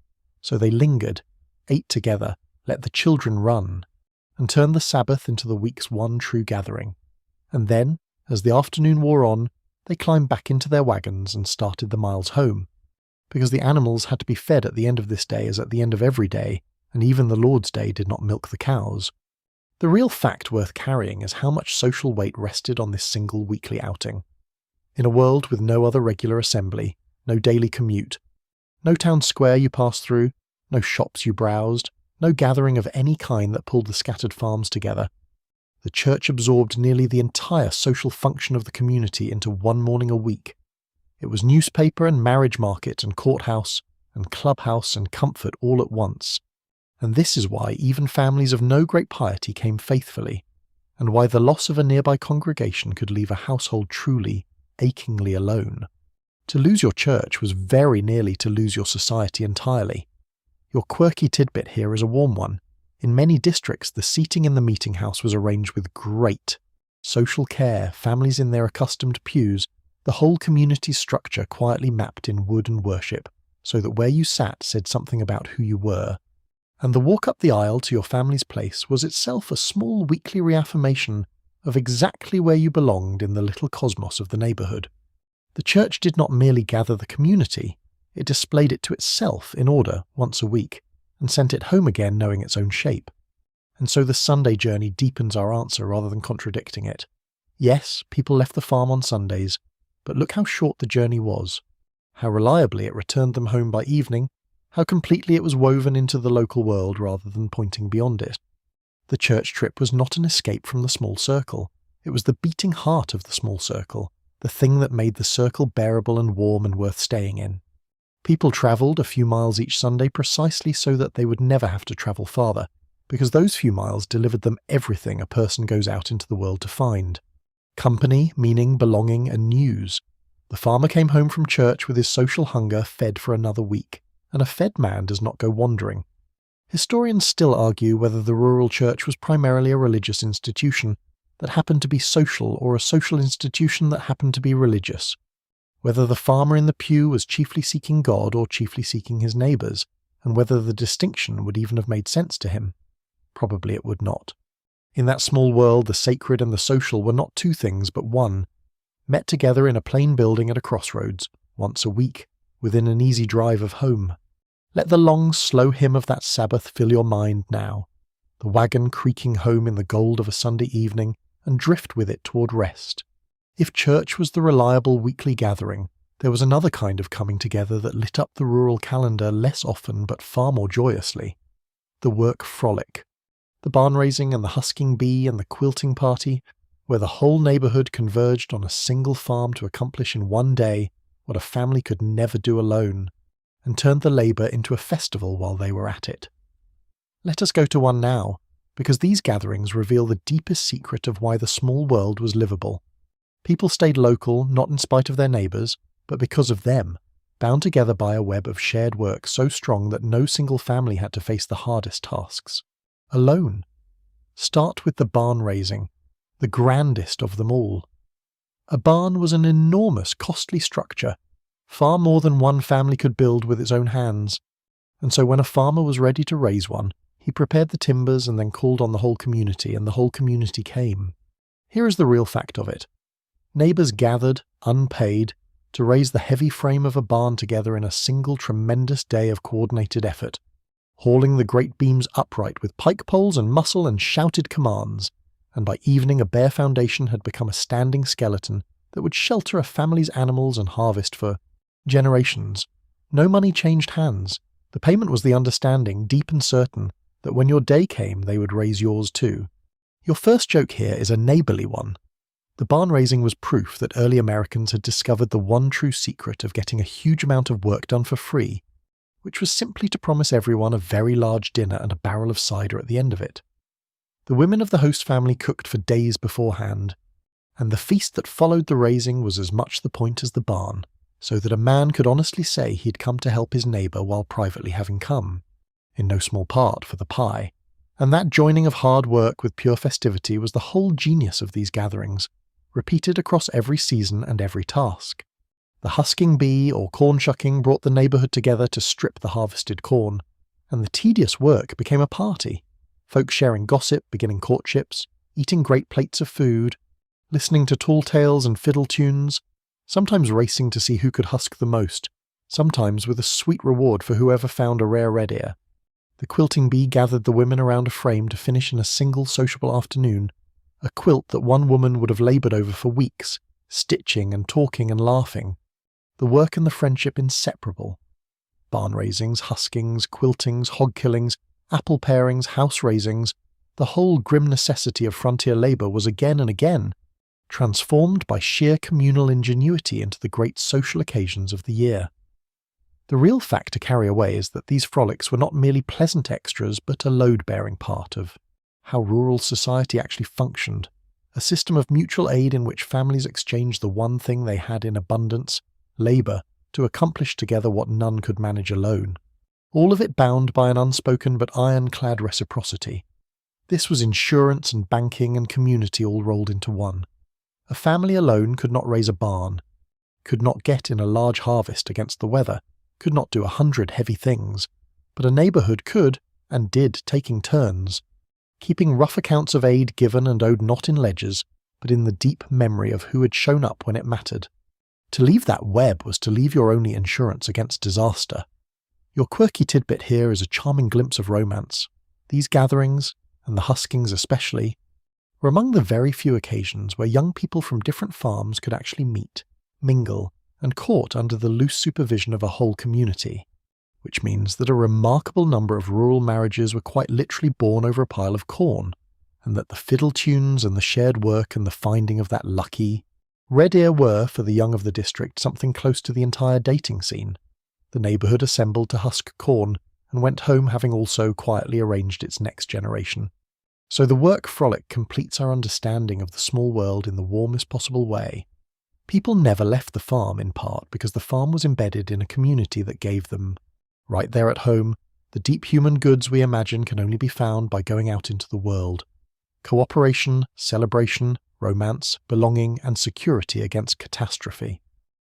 [SPEAKER 1] so they lingered, ate together, let the children run, and turned the Sabbath into the week's one true gathering. And then, as the afternoon wore on, they climbed back into their wagons and started the miles home, because the animals had to be fed at the end of this day as at the end of every day, and even the Lord's Day did not milk the cows. The real fact worth carrying is how much social weight rested on this single weekly outing. In a world with no other regular assembly, no daily commute, no town square you passed through, no shops you browsed, no gathering of any kind that pulled the scattered farms together, the church absorbed nearly the entire social function of the community into one morning a week. It was newspaper and marriage market and courthouse and clubhouse and comfort all at once. And this is why even families of no great piety came faithfully, and why the loss of a nearby congregation could leave a household truly, achingly alone. To lose your church was very nearly to lose your society entirely. Your quirky tidbit here is a warm one. In many districts, the seating in the meeting house was arranged with great social care, families in their accustomed pews, the whole community's structure quietly mapped in wood and worship, so that where you sat said something about who you were. And the walk up the aisle to your family's place was itself a small weekly reaffirmation of exactly where you belonged in the little cosmos of the neighbourhood. The church did not merely gather the community, it displayed it to itself in order once a week, and sent it home again knowing its own shape. And so the Sunday journey deepens our answer rather than contradicting it. Yes, people left the farm on Sundays, but look how short the journey was, how reliably it returned them home by evening, how completely it was woven into the local world rather than pointing beyond it. The church trip was not an escape from the small circle. It was the beating heart of the small circle, the thing that made the circle bearable and warm and worth staying in. People travelled a few miles each Sunday precisely so that they would never have to travel farther, because those few miles delivered them everything a person goes out into the world to find. Company, meaning, belonging, and news. The farmer came home from church with his social hunger fed for another week, and a fed man does not go wandering. Historians still argue whether the rural church was primarily a religious institution that happened to be social or a social institution that happened to be religious, whether the farmer in the pew was chiefly seeking God or chiefly seeking his neighbours, and whether the distinction would even have made sense to him. Probably it would not. In that small world, the sacred and the social were not two things but one, met together in a plain building at a crossroads, once a week, within an easy drive of home. Let the long, slow hymn of that Sabbath fill your mind now, the wagon creaking home in the gold of a Sunday evening, and drift with it toward rest. If church was the reliable weekly gathering, there was another kind of coming together that lit up the rural calendar less often but far more joyously. The work frolic. The barn raising and the husking bee and the quilting party, where the whole neighbourhood converged on a single farm to accomplish in one day what a family could never do alone, and turned the labour into a festival while they were at it. Let us go to one now, because these gatherings reveal the deepest secret of why the small world was livable. People stayed local, not in spite of their neighbours, but because of them, bound together by a web of shared work so strong that no single family had to face the hardest tasks alone. Start with the barn raising, the grandest of them all. A barn was an enormous, costly structure, far more than one family could build with its own hands, and so when a farmer was ready to raise one, he prepared the timbers and then called on the whole community, and the whole community came. Here is the real fact of it. Neighbours gathered, unpaid, to raise the heavy frame of a barn together in a single tremendous day of coordinated effort, hauling the great beams upright with pike poles and muscle and shouted commands, and by evening a bare foundation had become a standing skeleton that would shelter a family's animals and harvest for generations. No money changed hands. The payment was the understanding, deep and certain, that when your day came they would raise yours too. Your first joke here is a neighbourly one. The barn raising was proof that early Americans had discovered the one true secret of getting a huge amount of work done for free, which was simply to promise everyone a very large dinner and a barrel of cider at the end of it. The women of the host family cooked for days beforehand, and the feast that followed the raising was as much the point as the barn, so that a man could honestly say he'd come to help his neighbour while privately having come, in no small part, for the pie. And that joining of hard work with pure festivity was the whole genius of these gatherings, repeated across every season and every task. The husking bee or corn shucking brought the neighbourhood together to strip the harvested corn, and the tedious work became a party, folks sharing gossip, beginning courtships, eating great plates of food, listening to tall tales and fiddle tunes, sometimes racing to see who could husk the most, sometimes with a sweet reward for whoever found a rare red ear. The quilting bee gathered the women around a frame to finish in a single sociable afternoon, a quilt that one woman would have laboured over for weeks, stitching and talking and laughing. The work and the friendship inseparable. Barn raisings, huskings, quiltings, hog killings, apple parings, house raisings, the whole grim necessity of frontier labour was again and again transformed by sheer communal ingenuity into the great social occasions of the year. The real fact to carry away is that these frolics were not merely pleasant extras but a load-bearing part of how rural society actually functioned, a system of mutual aid in which families exchanged the one thing they had in abundance, labour, to accomplish together what none could manage alone. All of it bound by an unspoken but ironclad reciprocity. This was insurance and banking and community all rolled into one. A family alone could not raise a barn, could not get in a large harvest against the weather, could not do 100 heavy things, but a neighbourhood could, and did, taking turns, keeping rough accounts of aid given and owed not in ledgers, but in the deep memory of who had shown up when it mattered. To leave that web was to leave your only insurance against disaster. Your quirky tidbit here is a charming glimpse of romance. These gatherings, and the huskings especially, were among the very few occasions where young people from different farms could actually meet, mingle, and court under the loose supervision of a whole community, which means that a remarkable number of rural marriages were quite literally born over a pile of corn, and that the fiddle tunes and the shared work and the finding of that lucky red ear were, for the young of the district, something close to the entire dating scene. The neighbourhood assembled to husk corn, and went home having also quietly arranged its next generation. So the work frolic completes our understanding of the small world in the warmest possible way. People never left the farm, in part because the farm was embedded in a community that gave them, right there at home, the deep human goods we imagine can only be found by going out into the world. Cooperation, celebration, romance, belonging, and security against catastrophe.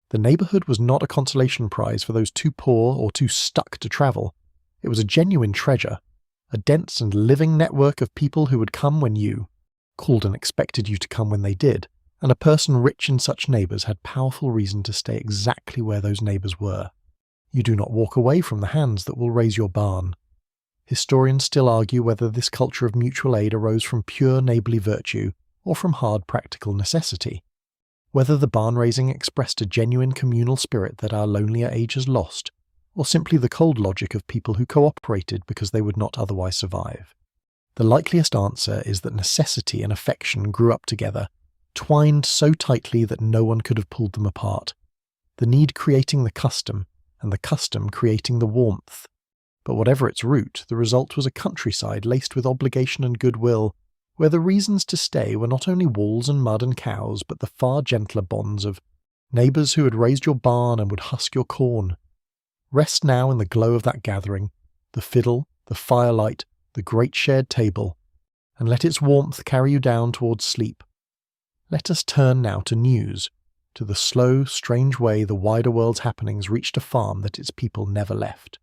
[SPEAKER 1] The neighbourhood was not a consolation prize for those too poor or too stuck to travel. It was a genuine treasure, a dense and living network of people who would come when you called and expected you to come when they did, and a person rich in such neighbours had powerful reason to stay exactly where those neighbours were. You do not walk away from the hands that will raise your barn. Historians still argue whether this culture of mutual aid arose from pure neighbourly virtue or from hard practical necessity, whether the barn raising expressed a genuine communal spirit that our lonelier age has lost, or simply the cold logic of people who cooperated because they would not otherwise survive. The likeliest answer is that necessity and affection grew up together, twined so tightly that no one could have pulled them apart, the need creating the custom, and the custom creating the warmth. But whatever its root, the result was a countryside laced with obligation and goodwill, where the reasons to stay were not only walls and mud and cows, but the far gentler bonds of neighbours who had raised your barn and would husk your corn. Rest now in the glow of that gathering, the fiddle, the firelight, the great shared table, and let its warmth carry you down towards sleep. Let us turn now to news, to the slow, strange way the wider world's happenings reached a farm that its people never left.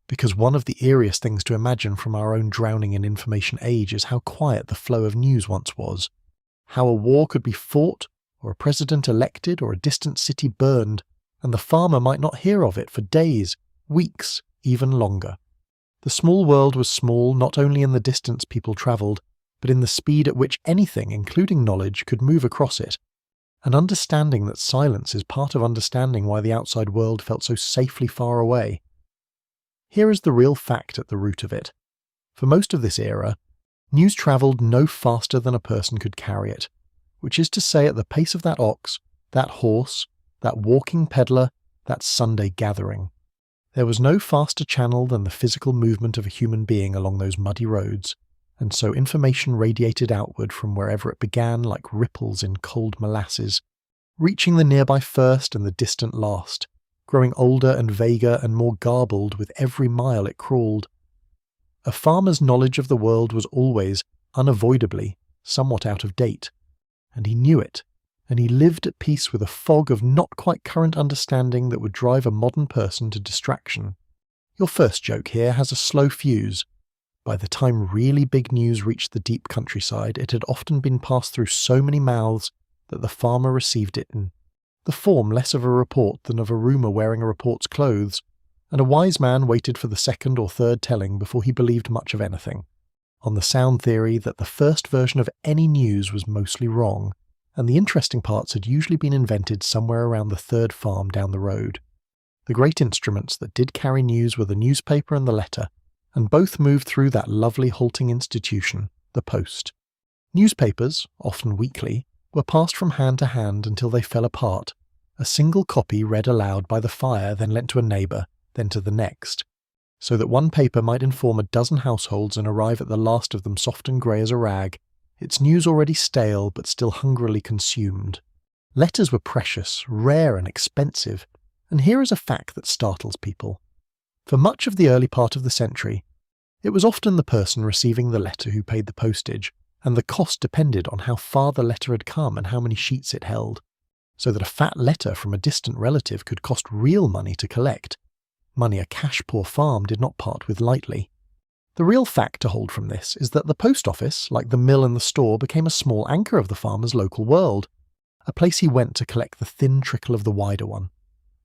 [SPEAKER 1] Because one of the eeriest things to imagine from our own drowning in information age is how quiet the flow of news once was, how a war could be fought, or a president elected, or a distant city burned, and the farmer might not hear of it for days, weeks, even longer. The small world was small not only in the distance people travelled, but in the speed at which anything, including knowledge, could move across it. An understanding that silence is part of understanding why the outside world felt so safely far away. Here is the real fact at the root of it. For most of this era, news travelled no faster than a person could carry it, which is to say at the pace of that ox, that horse, that walking peddler, that Sunday gathering. There was no faster channel than the physical movement of a human being along those muddy roads, and so information radiated outward from wherever it began like ripples in cold molasses, reaching the nearby first and the distant last, growing older and vaguer and more garbled with every mile it crawled. A farmer's knowledge of the world was always, unavoidably, somewhat out of date, and he knew it, and he lived at peace with a fog of not quite current understanding that would drive a modern person to distraction. Your first joke here has a slow fuse. By the time really big news reached the deep countryside, it had often been passed through so many mouths that the farmer received it in the form less of a report than of a rumour wearing a report's clothes, and a wise man waited for the second or third telling before he believed much of anything, on the sound theory that the first version of any news was mostly wrong, and the interesting parts had usually been invented somewhere around the third farm down the road. The great instruments that did carry news were the newspaper and the letter, and both moved through that lovely halting institution, the post. Newspapers, often weekly, were passed from hand to hand until they fell apart, a single copy read aloud by the fire, then lent to a neighbour, then to the next, so that one paper might inform a dozen households and arrive at the last of them soft and grey as a rag, its news already stale but still hungrily consumed. Letters were precious, rare and expensive, and here is a fact that startles people. For much of the early part of the century, it was often the person receiving the letter who paid the postage, and the cost depended on how far the letter had come and how many sheets it held, so that a fat letter from a distant relative could cost real money to collect, money a cash-poor farm did not part with lightly. The real fact to hold from this is that the post office, like the mill and the store, became a small anchor of the farmer's local world, a place he went to collect the thin trickle of the wider one.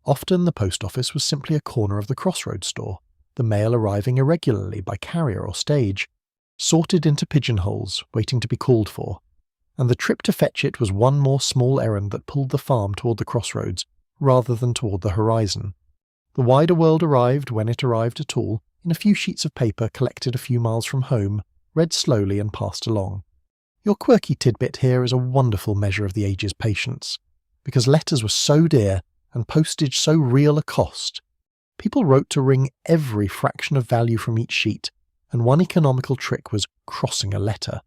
[SPEAKER 1] Often the post office was simply a corner of the crossroads store, the mail arriving irregularly by carrier or stage, sorted into pigeonholes, waiting to be called for, and the trip to fetch it was one more small errand that pulled the farm toward the crossroads, rather than toward the horizon. The wider world arrived, when it arrived at all, in a few sheets of paper collected a few miles from home, read slowly and passed along. Your quirky tidbit here is a wonderful measure of the age's patience, because letters were so dear and postage so real a cost. People wrote to wring every fraction of value from each sheet, and one economical trick was crossing a letter,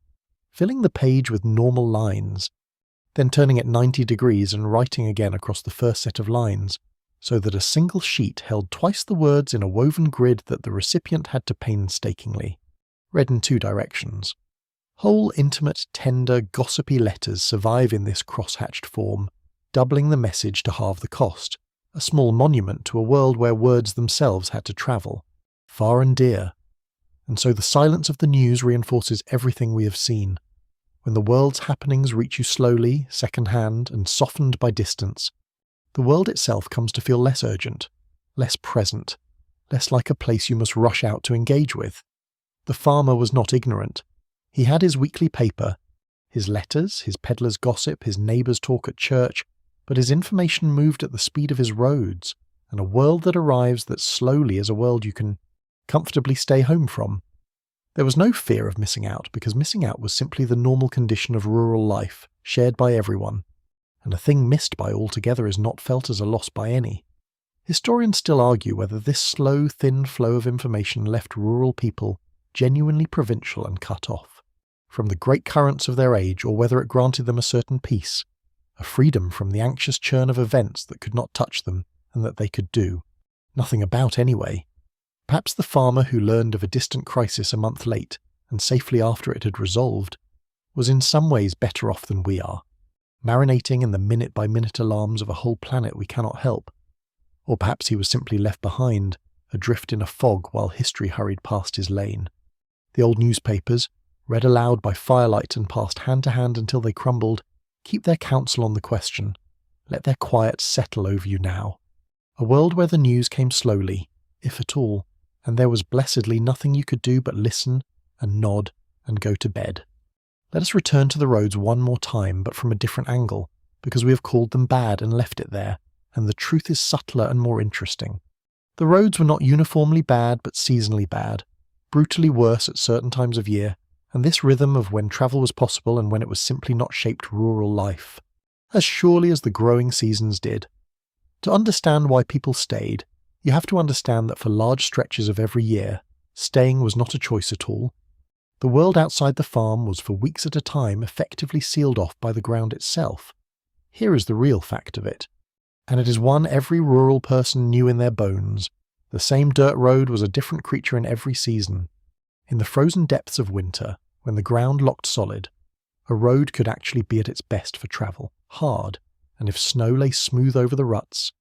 [SPEAKER 1] filling the page with normal lines, then turning it 90 degrees and writing again across the first set of lines, so that a single sheet held twice the words in a woven grid that the recipient had to painstakingly, read in two directions. Whole intimate, tender, gossipy letters survive in this cross-hatched form, doubling the message to halve the cost, a small monument to a world where words themselves had to travel, far and dear. And so the silence of the news reinforces everything we have seen. When the world's happenings reach you slowly, second-hand, and softened by distance, the world itself comes to feel less urgent, less present, less like a place you must rush out to engage with. The farmer was not ignorant. He had his weekly paper, his letters, his peddler's gossip, his neighbour's talk at church, but his information moved at the speed of his roads, and a world that arrives that slowly is a world you can comfortably stay home from. There was no fear of missing out, because missing out was simply the normal condition of rural life, shared by everyone, and a thing missed by altogether is not felt as a loss by any. Historians still argue whether this slow, thin flow of information left rural people genuinely provincial and cut off from the great currents of their age, or whether it granted them a certain peace, a freedom from the anxious churn of events that could not touch them and that they could do nothing about anyway. Perhaps the farmer who learned of a distant crisis a month late, and safely after it had resolved, was in some ways better off than we are, marinating in the minute-by-minute alarms of a whole planet we cannot help. Or perhaps he was simply left behind, adrift in a fog while history hurried past his lane. The old newspapers, read aloud by firelight and passed hand to hand until they crumbled, keep their counsel on the question. Let their quiet settle over you now. A world where the news came slowly, if at all, and there was blessedly nothing you could do but listen and nod and go to bed. Let us return to the roads one more time, but from a different angle, because we have called them bad and left it there, and the truth is subtler and more interesting. The roads were not uniformly bad but seasonally bad, brutally worse at certain times of year, and this rhythm of when travel was possible and when it was simply not shaped rural life, as surely as the growing seasons did. To understand why people stayed, you have to understand that for large stretches of every year, staying was not a choice at all. The world outside the farm was for weeks at a time effectively sealed off by the ground itself. Here is the real fact of it, and it is one every rural person knew in their bones. The same dirt road was a different creature in every season. In the frozen depths of winter, when the ground locked solid, a road could actually be at its best for travel, hard, and if snow lay smooth over the ruts,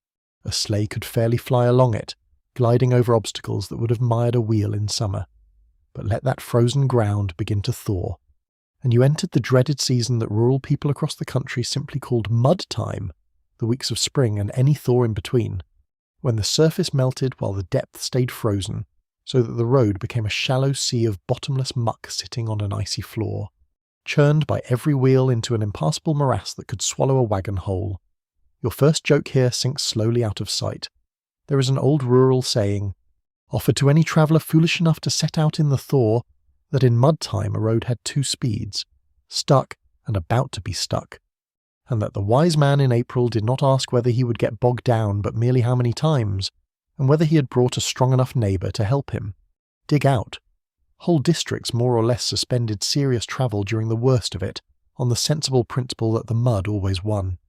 [SPEAKER 1] a sleigh could fairly fly along it, gliding over obstacles that would have mired a wheel in summer. But let that frozen ground begin to thaw, and you entered the dreaded season that rural people across the country simply called mud time, the weeks of spring and any thaw in between, when the surface melted while the depth stayed frozen, so that the road became a shallow sea of bottomless muck sitting on an icy floor, churned by every wheel into an impassable morass that could swallow a wagon whole. Your first joke here sinks slowly out of sight. There is an old rural saying, offered to any traveller foolish enough to set out in the thaw, that in mud time a road had two speeds, stuck and about to be stuck, and that the wise man in April did not ask whether he would get bogged down but merely how many times, and whether he had brought a strong enough neighbour to help him dig out. Whole districts more or less suspended serious travel during the worst of it, on the sensible principle that the mud always won.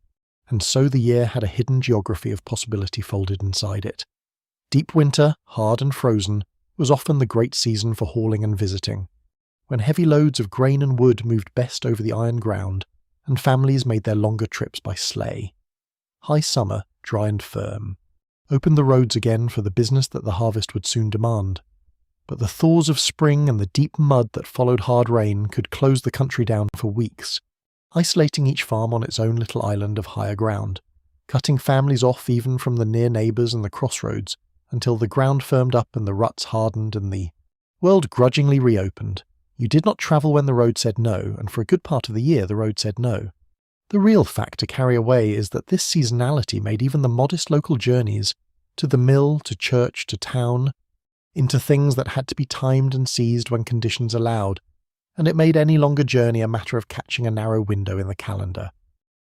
[SPEAKER 1] And so the year had a hidden geography of possibility folded inside it. Deep winter, hard and frozen, was often the great season for hauling and visiting, when heavy loads of grain and wood moved best over the iron ground, and families made their longer trips by sleigh. High summer, dry and firm, opened the roads again for the business that the harvest would soon demand. But the thaws of spring and the deep mud that followed hard rain could close the country down for weeks, isolating each farm on its own little island of higher ground, cutting families off even from the near neighbours and the crossroads, until the ground firmed up and the ruts hardened and the world grudgingly reopened. You did not travel when the road said no, and for a good part of the year the road said no. The real fact to carry away is that this seasonality made even the modest local journeys, to the mill, to church, to town, into things that had to be timed and seized when conditions allowed, and it made any longer journey a matter of catching a narrow window in the calendar.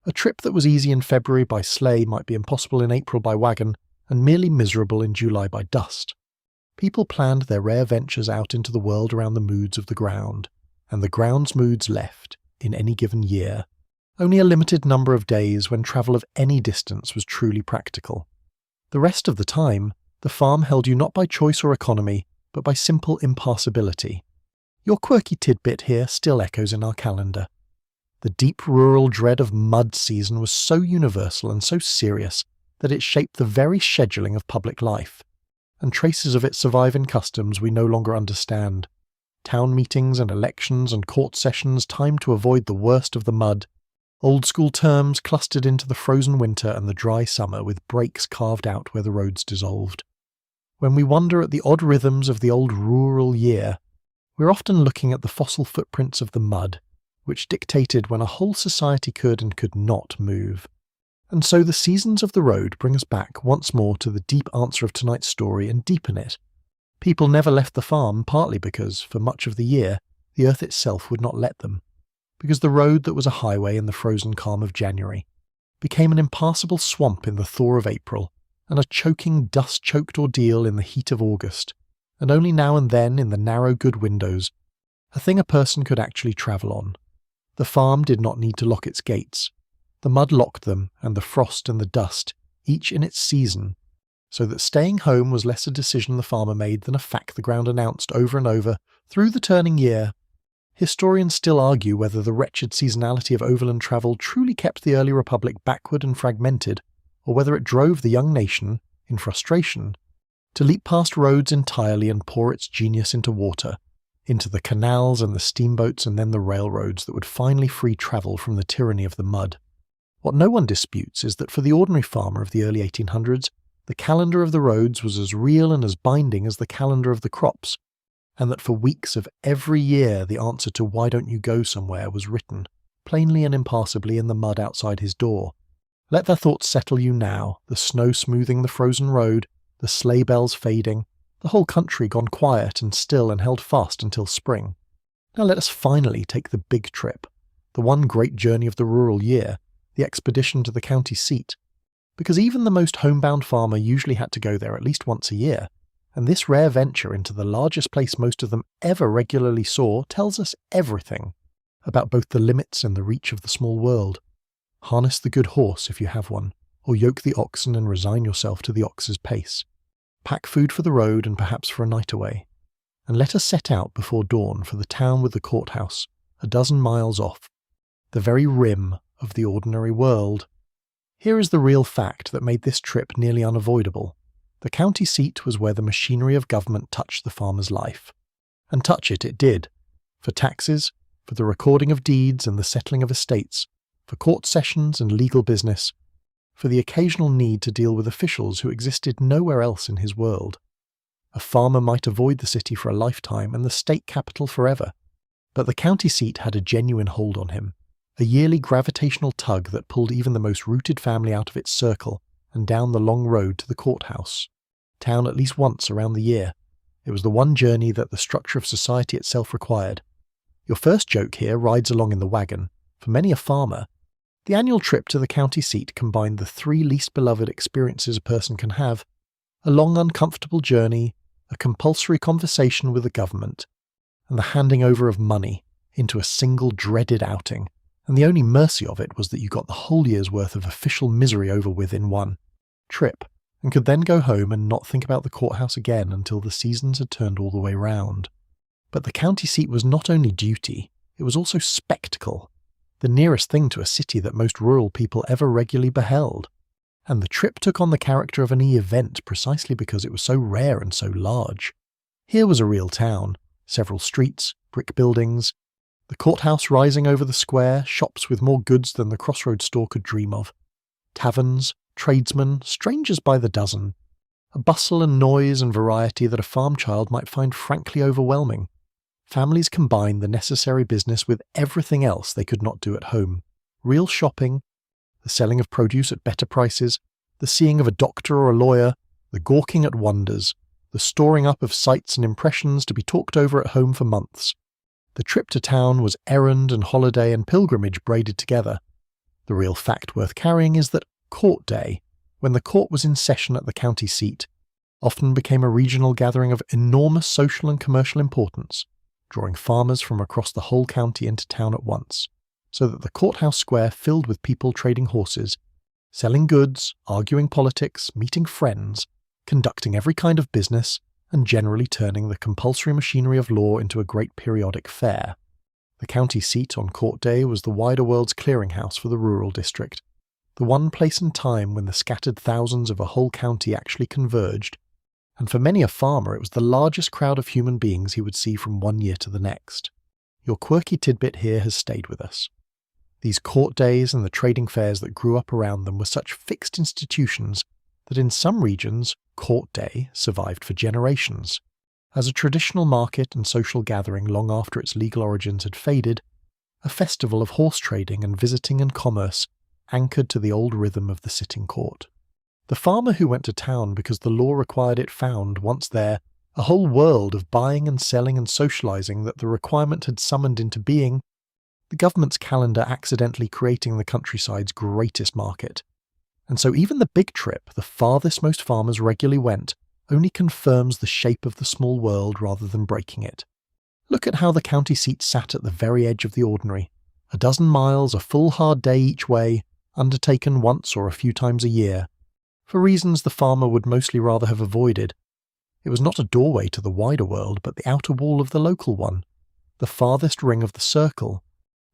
[SPEAKER 1] A trip that was easy in February by sleigh might be impossible in April by wagon, and merely miserable in July by dust. People planned their rare ventures out into the world around the moods of the ground, and the ground's moods left, in any given year, only a limited number of days when travel of any distance was truly practical. The rest of the time, the farm held you not by choice or economy, but by simple impassability. Your quirky tidbit here still echoes in our calendar. The deep rural dread of mud season was so universal and so serious that it shaped the very scheduling of public life, and traces of it survive in customs we no longer understand. Town meetings and elections and court sessions timed to avoid the worst of the mud, old-school terms clustered into the frozen winter and the dry summer with breaks carved out where the roads dissolved. When we wonder at the odd rhythms of the old rural year, we're often looking at the fossil footprints of the mud, which dictated when a whole society could and could not move. And so the seasons of the road bring us back once more to the deep answer of tonight's story and deepen it. People never left the farm, partly because, for much of the year, the earth itself would not let them, because the road that was a highway in the frozen calm of January became an impassable swamp in the thaw of April, and a choking, dust-choked ordeal in the heat of August, and only now and then in the narrow good windows, a thing a person could actually travel on. The farm did not need to lock its gates. The mud locked them, and the frost and the dust, each in its season, so that staying home was less a decision the farmer made than a fact the ground announced over and over through the turning year. Historians still argue whether the wretched seasonality of overland travel truly kept the early republic backward and fragmented, or whether it drove the young nation, in frustration, to leap past roads entirely and pour its genius into water, into the canals and the steamboats and then the railroads that would finally free travel from the tyranny of the mud. What no one disputes is that for the ordinary farmer of the early 1800s, the calendar of the roads was as real and as binding as the calendar of the crops, and that for weeks of every year the answer to "why don't you go somewhere" was written, plainly and impassably, in the mud outside his door. Let their thoughts settle you now, the snow smoothing the frozen road, the the sleigh bells fading, the whole country gone quiet and still and held fast until spring. Now let us finally take the big trip, the one great journey of the rural year, the expedition to the county seat. Because even the most homebound farmer usually had to go there at least once a year, and this rare venture into the largest place most of them ever regularly saw tells us everything about both the limits and the reach of the small world. Harness the good horse if you have one, or yoke the oxen and resign yourself to the ox's pace. Pack food for the road and perhaps for a night away. And let us set out before dawn for the town with the courthouse, a dozen miles off, the very rim of the ordinary world. Here is the real fact that made this trip nearly unavoidable. The county seat was where the machinery of government touched the farmer's life. And touch it did. For taxes, for the recording of deeds and the settling of estates, for court sessions and legal business, for the occasional need to deal with officials who existed nowhere else in his world. A farmer might avoid the city for a lifetime and the state capital forever, but the county seat had a genuine hold on him, a yearly gravitational tug that pulled even the most rooted family out of its circle and down the long road to the courthouse. Town at least once around the year. It was the one journey that the structure of society itself required. Your first joke here rides along in the wagon. For many a farmer, the annual trip to the county seat combined the three least beloved experiences a person can have: a long uncomfortable journey, a compulsory conversation with the government, and the handing over of money into a single dreaded outing. And the only mercy of it was that you got the whole year's worth of official misery over with in one trip, and could then go home and not think about the courthouse again until the seasons had turned all the way round. But the county seat was not only duty, it was also spectacle, the nearest thing to a city that most rural people ever regularly beheld. And the trip took on the character of an event precisely because it was so rare and so large. Here was a real town, several streets, brick buildings, the courthouse rising over the square, shops with more goods than the crossroads store could dream of, taverns, tradesmen, strangers by the dozen, a bustle and noise and variety that a farm child might find frankly overwhelming. Families combined the necessary business with everything else they could not do at home. Real shopping, the selling of produce at better prices, the seeing of a doctor or a lawyer, the gawking at wonders, the storing up of sights and impressions to be talked over at home for months. The trip to town was errand and holiday and pilgrimage braided together. The real fact worth carrying is that Court Day, when the court was in session at the county seat, often became a regional gathering of enormous social and commercial importance, drawing farmers from across the whole county into town at once, so that the courthouse square filled with people trading horses, selling goods, arguing politics, meeting friends, conducting every kind of business, and generally turning the compulsory machinery of law into a great periodic fair. The county seat on Court Day was the wider world's clearinghouse for the rural district, the one place and time when the scattered thousands of a whole county actually converged, and for many a farmer it was the largest crowd of human beings he would see from one year to the next. Your quirky tidbit here has stayed with us. These court days and the trading fairs that grew up around them were such fixed institutions that in some regions, Court Day survived for generations. As a traditional market and social gathering long after its legal origins had faded, a festival of horse trading and visiting and commerce anchored to the old rhythm of the sitting court. The farmer who went to town because the law required it found, once there, a whole world of buying and selling and socializing that the requirement had summoned into being, the government's calendar accidentally creating the countryside's greatest market. And so even the big trip, the farthest most farmers regularly went, only confirms the shape of the small world rather than breaking it. Look at how the county seat sat at the very edge of the ordinary. A dozen miles, a full hard day each way, undertaken once or a few times a year, for reasons the farmer would mostly rather have avoided. It was not a doorway to the wider world, but the outer wall of the local one, the farthest ring of the circle,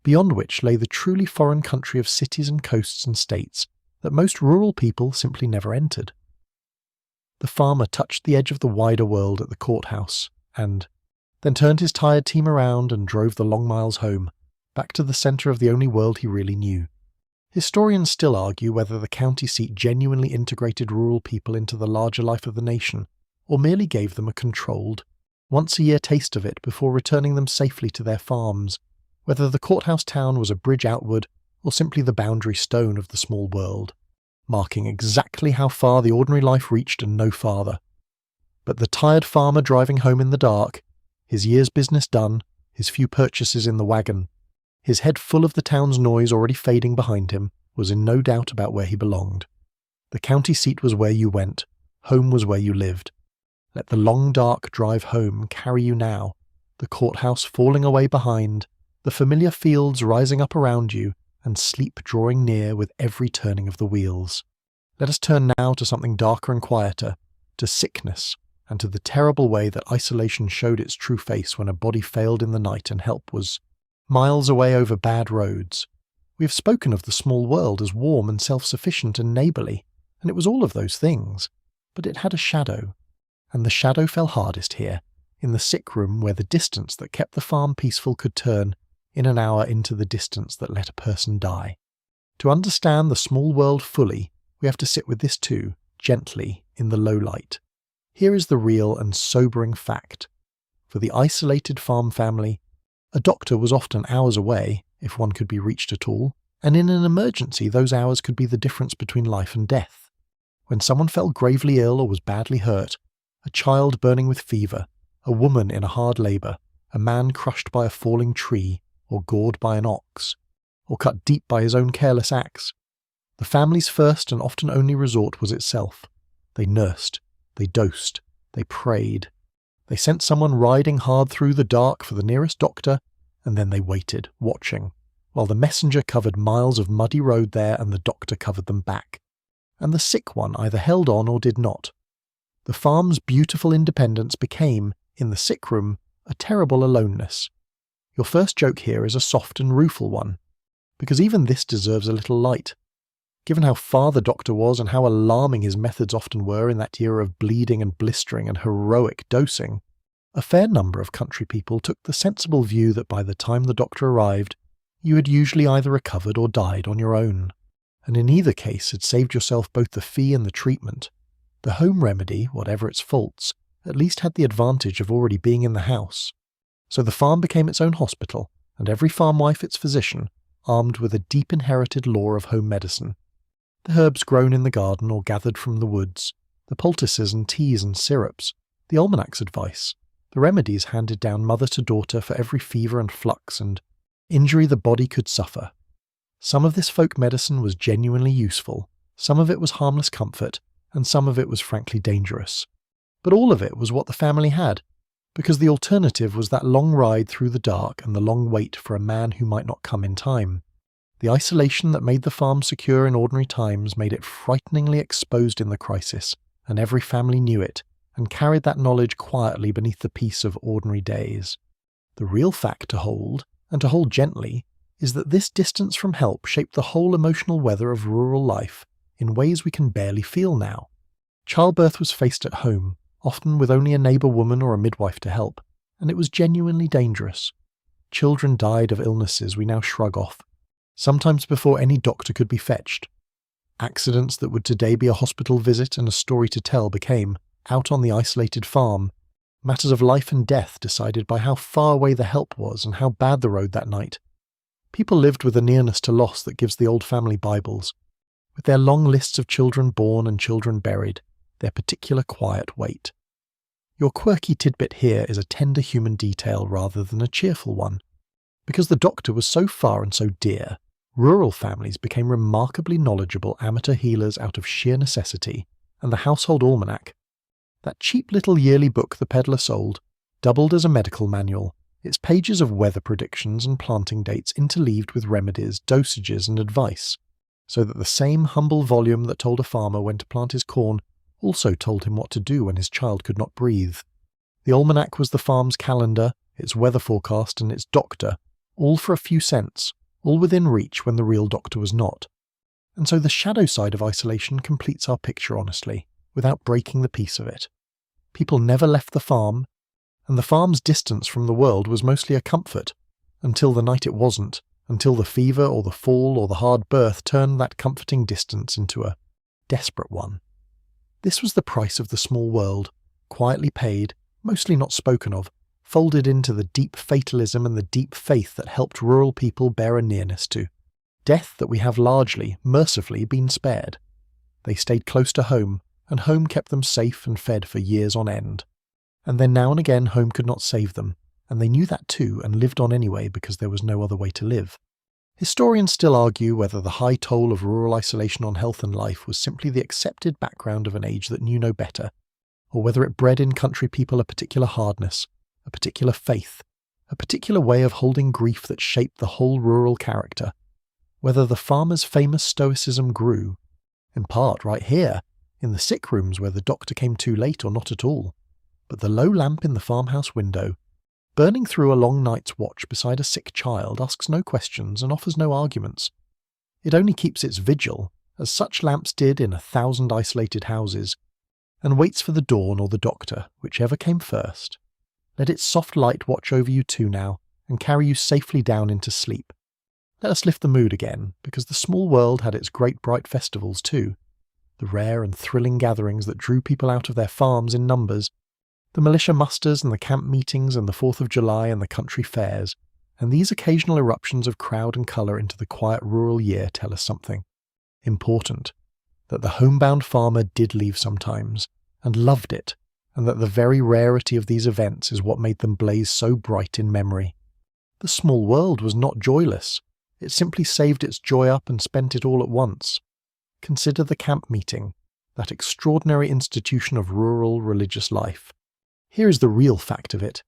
[SPEAKER 1] beyond which lay the truly foreign country of cities and coasts and states that most rural people simply never entered. The farmer touched the edge of the wider world at the courthouse, and then turned his tired team around and drove the long miles home, back to the centre of the only world he really knew. Historians still argue whether the county seat genuinely integrated rural people into the larger life of the nation, or merely gave them a controlled, once-a-year taste of it before returning them safely to their farms, whether the courthouse town was a bridge outward or simply the boundary stone of the small world. marking exactly how far the ordinary life reached and no farther. But the tired farmer driving home in the dark, his year's business done, his few purchases in the wagon, his head full of the town's noise already fading behind him, was in no doubt about where he belonged. The county seat was where you went, home was where you lived. Let the long dark drive home carry you now, the courthouse falling away behind, the familiar fields rising up around you, and sleep drawing near with every turning of the wheels. Let us turn now to something darker and quieter, to sickness, and to the terrible way that isolation showed its true face when a body failed in the night and help was miles away over bad roads. We have spoken of the small world as warm and self-sufficient and neighbourly, and it was all of those things, but it had a shadow, and the shadow fell hardest here, in the sick room where the distance that kept the farm peaceful could turn in an hour into the distance that let a person die. To understand the small world fully, we have to sit with this too, gently, in the low light. Here is the real and sobering fact. For the isolated farm family, a doctor was often hours away, if one could be reached at all, and in an emergency those hours could be the difference between life and death. When someone fell gravely ill or was badly hurt, a child burning with fever, a woman in a hard labour, a man crushed by a falling tree, or gored by an ox, or cut deep by his own careless axe, the family's first and often only resort was itself. They nursed, they dosed, they prayed. They sent someone riding hard through the dark for the nearest doctor, and then they waited, watching, while the messenger covered miles of muddy road there and the doctor covered them back. And the sick one either held on or did not. The farm's beautiful independence became, in the sick room, a terrible aloneness. Your first joke here is a soft and rueful one, because even this deserves a little light. Given how far the doctor was and how alarming his methods often were in that era of bleeding and blistering and heroic dosing, a fair number of country people took the sensible view that by the time the doctor arrived, you had usually either recovered or died on your own, and in either case had saved yourself both the fee and the treatment. The home remedy, whatever its faults, at least had the advantage of already being in the house. So the farm became its own hospital, and every farm wife its physician, armed with a deep inherited lore of home medicine. The herbs grown in the garden or gathered from the woods, the poultices and teas and syrups, the almanac's advice, the remedies handed down mother to daughter for every fever and flux and injury the body could suffer. Some of this folk medicine was genuinely useful, some of it was harmless comfort, and some of it was frankly dangerous. But all of it was what the family had, because the alternative was that long ride through the dark and the long wait for a man who might not come in time. The isolation that made the farm secure in ordinary times made it frighteningly exposed in the crisis, and every family knew it, and carried that knowledge quietly beneath the peace of ordinary days. The real fact to hold, and to hold gently, is that this distance from help shaped the whole emotional weather of rural life in ways we can barely feel now. Childbirth was faced at home, often with only a neighbour woman or a midwife to help, and it was genuinely dangerous. Children died of illnesses we now shrug off, sometimes before any doctor could be fetched. Accidents that would today be a hospital visit and a story to tell became, out on the isolated farm, matters of life and death decided by how far away the help was and how bad the road that night. People lived with a nearness to loss that gives the old family Bibles, with their long lists of children born and children buried, their particular quiet wait. Your quirky tidbit here is a tender human detail rather than a cheerful one. Because the doctor was so far and so dear, rural families became remarkably knowledgeable amateur healers out of sheer necessity, and the household almanac, that cheap little yearly book the peddler sold, doubled as a medical manual, its pages of weather predictions and planting dates interleaved with remedies, dosages and advice, so that the same humble volume that told a farmer when to plant his corn also told him what to do when his child could not breathe. The almanac was the farm's calendar, its weather forecast and its doctor, all for a few cents, all within reach when the real doctor was not. And so the shadow side of isolation completes our picture honestly, without breaking the peace of it. People never left the farm, and the farm's distance from the world was mostly a comfort, until the night it wasn't, until the fever or the fall or the hard birth turned that comforting distance into a desperate one. This was the price of the small world, quietly paid, mostly not spoken of, folded into the deep fatalism and the deep faith that helped rural people bear a nearness to death that we have largely, mercifully, been spared. They stayed close to home, and home kept them safe and fed for years on end. And then now and again home could not save them, and they knew that too and lived on anyway because there was no other way to live. Historians still argue whether the high toll of rural isolation on health and life was simply the accepted background of an age that knew no better, or whether it bred in country people a particular hardness, a particular faith, a particular way of holding grief that shaped the whole rural character, whether the farmer's famous stoicism grew, in part right here, in the sick rooms where the doctor came too late or not at all, but the low lamp in the farmhouse window, burning through a long night's watch beside a sick child, asks no questions and offers no arguments. It only keeps its vigil, as such lamps did in 1,000 isolated houses, and waits for the dawn or the doctor, whichever came first. Let its soft light watch over you too now, and carry you safely down into sleep. Let us lift the mood again, because the small world had its great bright festivals too, the rare and thrilling gatherings that drew people out of their farms in numbers, the militia musters and the camp meetings and the 4th of July and the country fairs, and these occasional eruptions of crowd and colour into the quiet rural year tell us something important, that the homebound farmer did leave sometimes, and loved it, and that the very rarity of these events is what made them blaze so bright in memory. The small world was not joyless, it simply saved its joy up and spent it all at once. Consider the camp meeting, that extraordinary institution of rural religious life. Here is the real fact of it.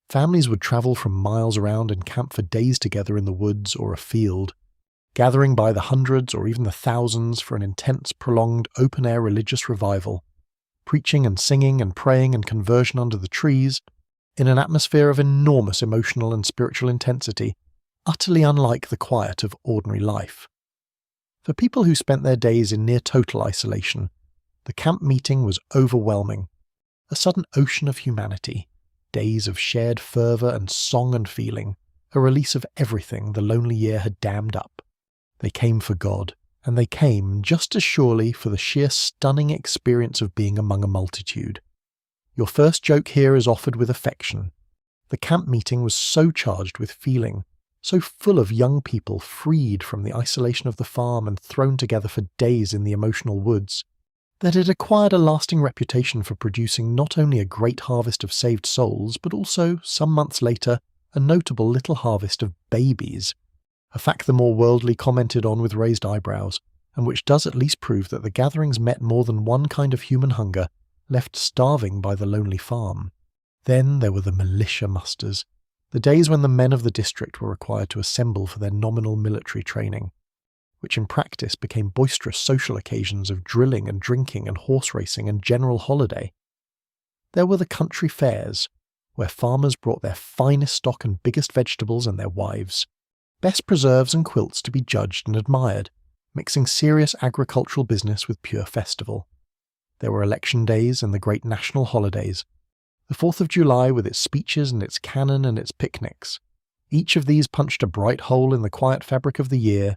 [SPEAKER 1] Families would travel from miles around and camp for days together in the woods or a field, gathering by the hundreds or even the thousands for an intense, prolonged, open-air religious revival, preaching and singing and praying and conversion under the trees, in an atmosphere of enormous emotional and spiritual intensity, utterly unlike the quiet of ordinary life. For people who spent their days in near total isolation, the camp meeting was overwhelming. A sudden ocean of humanity, days of shared fervour and song and feeling, a release of everything the lonely year had dammed up. They came for God, and they came just as surely for the sheer stunning experience of being among a multitude. Your first joke here is offered with affection. The camp meeting was so charged with feeling, so full of young people freed from the isolation of the farm and thrown together for days in the emotional woods, that it acquired a lasting reputation for producing not only a great harvest of saved souls, but also, some months later, a notable little harvest of babies, a fact the more worldly commented on with raised eyebrows, and which does at least prove that the gatherings met more than one kind of human hunger, left starving by the lonely farm. Then there were the militia musters, the days when the men of the district were required to assemble for their nominal military training, which in practice became boisterous social occasions of drilling and drinking and horse racing and general holiday. There were the country fairs, where farmers brought their finest stock and biggest vegetables and their wives, best preserves and quilts to be judged and admired, mixing serious agricultural business with pure festival. There were election days and the great national holidays, the 4th of July with its speeches and its cannon and its picnics. Each of these punched a bright hole in the quiet fabric of the year,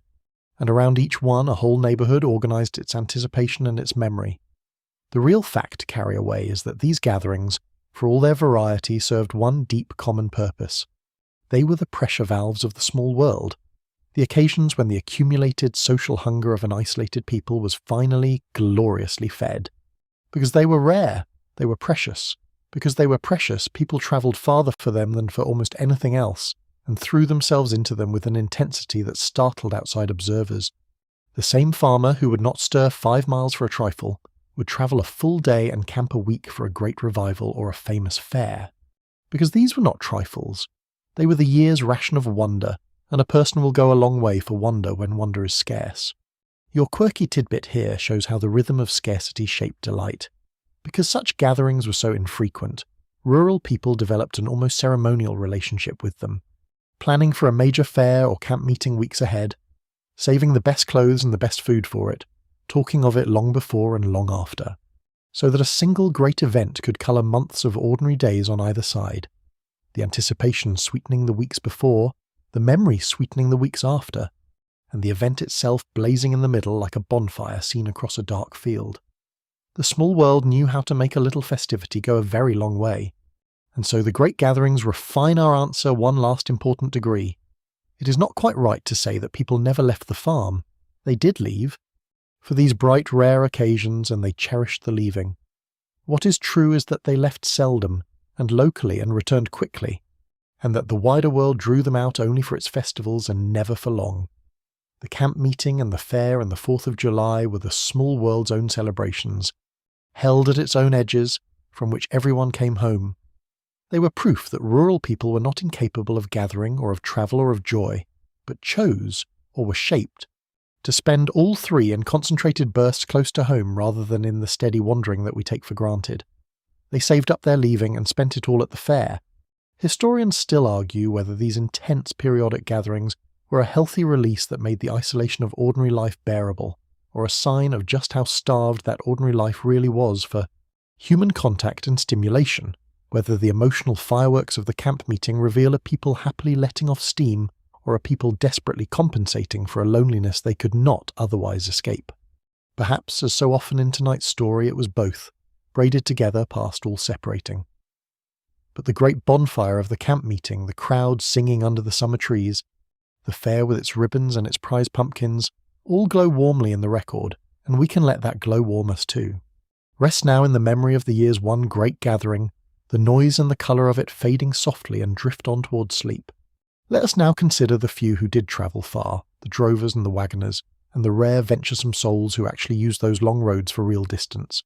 [SPEAKER 1] and around each one a whole neighbourhood organised its anticipation and its memory. The real fact to carry away is that these gatherings, for all their variety, served one deep common purpose. They were the pressure valves of the small world, the occasions when the accumulated social hunger of an isolated people was finally, gloriously fed. Because they were rare, they were precious. Because they were precious, people travelled farther for them than for almost anything else, and threw themselves into them with an intensity that startled outside observers. The same farmer who would not stir 5 miles for a trifle would travel a full day and camp a week for a great revival or a famous fair. Because these were not trifles. They were the year's ration of wonder, and a person will go a long way for wonder when wonder is scarce. Your quirky tidbit here shows how the rhythm of scarcity shaped delight. Because such gatherings were so infrequent, rural people developed an almost ceremonial relationship with them, planning for a major fair or camp meeting weeks ahead, saving the best clothes and the best food for it, talking of it long before and long after, so that a single great event could colour months of ordinary days on either side, the anticipation sweetening the weeks before, the memory sweetening the weeks after, and the event itself blazing in the middle like a bonfire seen across a dark field. The small world knew how to make a little festivity go a very long way, and so the great gatherings refine our answer one last important degree. It is not quite right to say that people never left the farm. They did leave. for these bright, rare occasions, and they cherished the leaving. What is true is that they left seldom, and locally, and returned quickly, and that the wider world drew them out only for its festivals and never for long. The camp meeting and the fair and the 4th of July were the small world's own celebrations, held at its own edges, from which everyone came home. They were proof that rural people were not incapable of gathering or of travel or of joy, but chose, or were shaped, to spend all three in concentrated bursts close to home rather than in the steady wandering that we take for granted. They saved up their leaving and spent it all at the fair. Historians still argue whether these intense periodic gatherings were a healthy release that made the isolation of ordinary life bearable, or a sign of just how starved that ordinary life really was for human contact and stimulation, whether the emotional fireworks of the camp meeting reveal a people happily letting off steam or a people desperately compensating for a loneliness they could not otherwise escape. Perhaps, as so often in tonight's story, it was both, braided together past all separating. But the great bonfire of the camp meeting, the crowd singing under the summer trees, the fair with its ribbons and its prize pumpkins, all glow warmly in the record, and we can let that glow warm us too. Rest now in the memory of the year's one great gathering, the noise and the colour of it fading softly, and drift on towards sleep. Let us now consider the few who did travel far, the drovers and the wagoners, and the rare venturesome souls who actually used those long roads for real distance,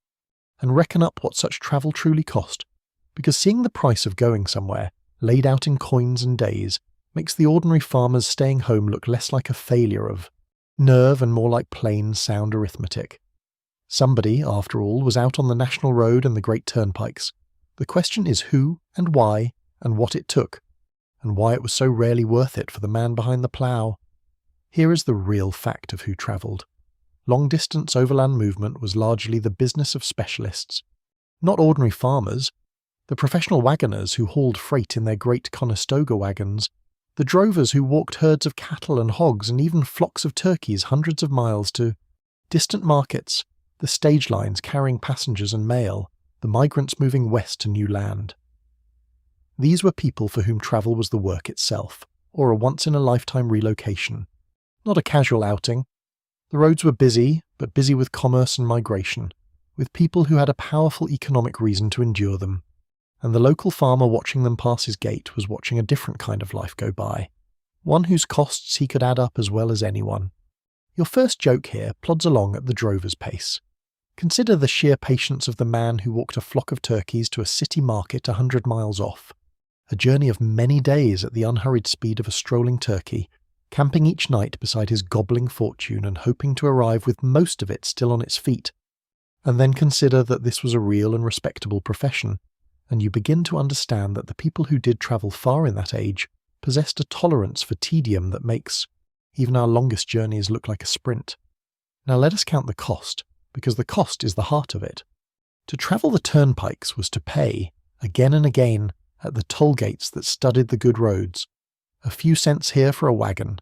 [SPEAKER 1] and reckon up what such travel truly cost, because seeing the price of going somewhere, laid out in coins and days, makes the ordinary farmer's staying home look less like a failure of nerve and more like plain, sound arithmetic. Somebody, after all, was out on the national road and the great turnpikes. The question is who and why and what it took, and why it was so rarely worth it for the man behind the plough. Here is the real fact of who travelled. Long-distance overland movement was largely the business of specialists, not ordinary farmers, the professional wagoners who hauled freight in their great Conestoga wagons, the drovers who walked herds of cattle and hogs and even flocks of turkeys hundreds of miles to distant markets, the stage lines carrying passengers and mail, the migrants moving west to new land. These were people for whom travel was the work itself, or a once-in-a-lifetime relocation, not a casual outing. The roads were busy, but busy with commerce and migration, with people who had a powerful economic reason to endure them, and the local farmer watching them pass his gate was watching a different kind of life go by, one whose costs he could add up as well as anyone. Your first joke here plods along at the drover's pace. Consider the sheer patience of the man who walked a flock of turkeys to a city market 100 miles off, a journey of many days at the unhurried speed of a strolling turkey, camping each night beside his gobbling fortune and hoping to arrive with most of it still on its feet. And then consider that this was a real and respectable profession, and you begin to understand that the people who did travel far in that age possessed a tolerance for tedium that makes even our longest journeys look like a sprint. Now let us count the cost, because the cost is the heart of it. To travel the turnpikes was to pay, again and again, at the toll gates that studded the good roads. A few cents here for a wagon,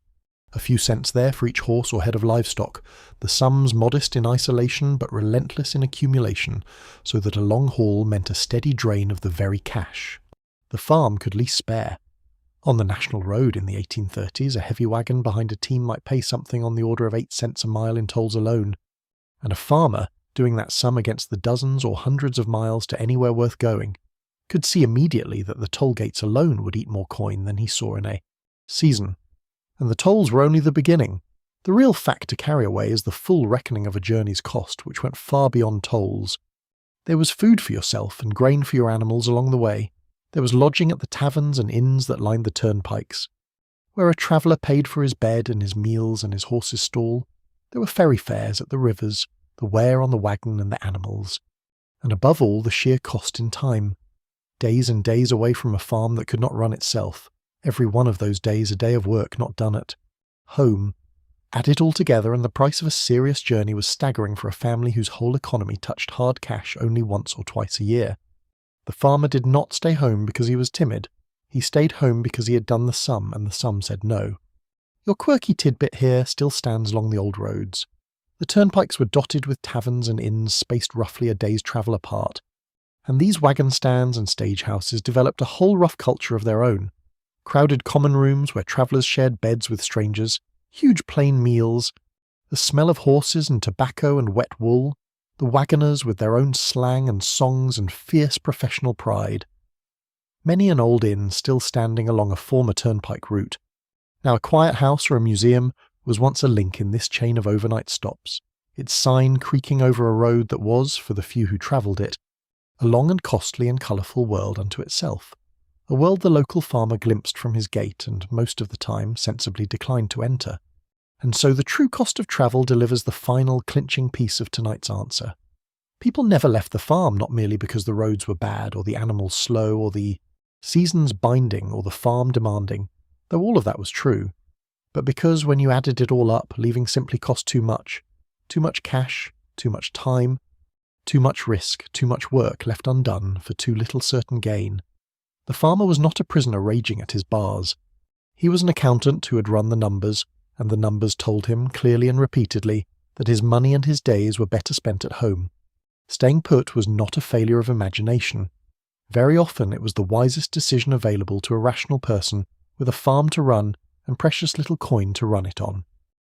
[SPEAKER 1] a few cents there for each horse or head of livestock, the sums modest in isolation but relentless in accumulation, so that a long haul meant a steady drain of the very cash. The farm could least spare. On the national road in the 1830s, a heavy wagon behind a team might pay something on the order of 8 cents a mile in tolls alone, and a farmer, doing that sum against the dozens or hundreds of miles to anywhere worth going, could see immediately that the toll gates alone would eat more coin than he saw in a season. And the tolls were only the beginning. The real fact to carry away is the full reckoning of a journey's cost, which went far beyond tolls. There was food for yourself and grain for your animals along the way. There was lodging at the taverns and inns that lined the turnpikes, where a traveller paid for his bed and his meals and his horse's stall. There were ferry fares at the rivers, the wear on the wagon and the animals, and above all the sheer cost in time. Days and days away from a farm that could not run itself, every one of those days a day of work not done at home. Add it all together and the price of a serious journey was staggering for a family whose whole economy touched hard cash only once or twice a year. The farmer did not stay home because he was timid. He stayed home because he had done the sum, and the sum said no. Your quirky tidbit here still stands along the old roads. The turnpikes were dotted with taverns and inns spaced roughly a day's travel apart, and these wagon stands and stage houses developed a whole rough culture of their own. Crowded common rooms where travellers shared beds with strangers, huge plain meals, The smell of horses and tobacco and wet wool, the wagoners with their own slang and songs and fierce professional pride. Many an old inn still standing along a former turnpike route, now a quiet house or a museum, was once a link in this chain of overnight stops, its sign creaking over a road that was, for the few who travelled it, a long and costly and colourful world unto itself, a world the local farmer glimpsed from his gate and most of the time sensibly declined to enter. And so the true cost of travel delivers the final clinching piece of tonight's answer. People never left the farm not merely because the roads were bad or the animals slow or the seasons binding or the farm demanding, though all of that was true, but because when you added it all up, leaving simply cost too much cash, too much time, too much risk, too much work left undone for too little certain gain. The farmer was not a prisoner raging at his bars. He was an accountant who had run the numbers, and the numbers told him clearly and repeatedly that his money and his days were better spent at home. Staying put was not a failure of imagination. Very often it was the wisest decision available to a rational person with a farm to run and precious little coin to run it on.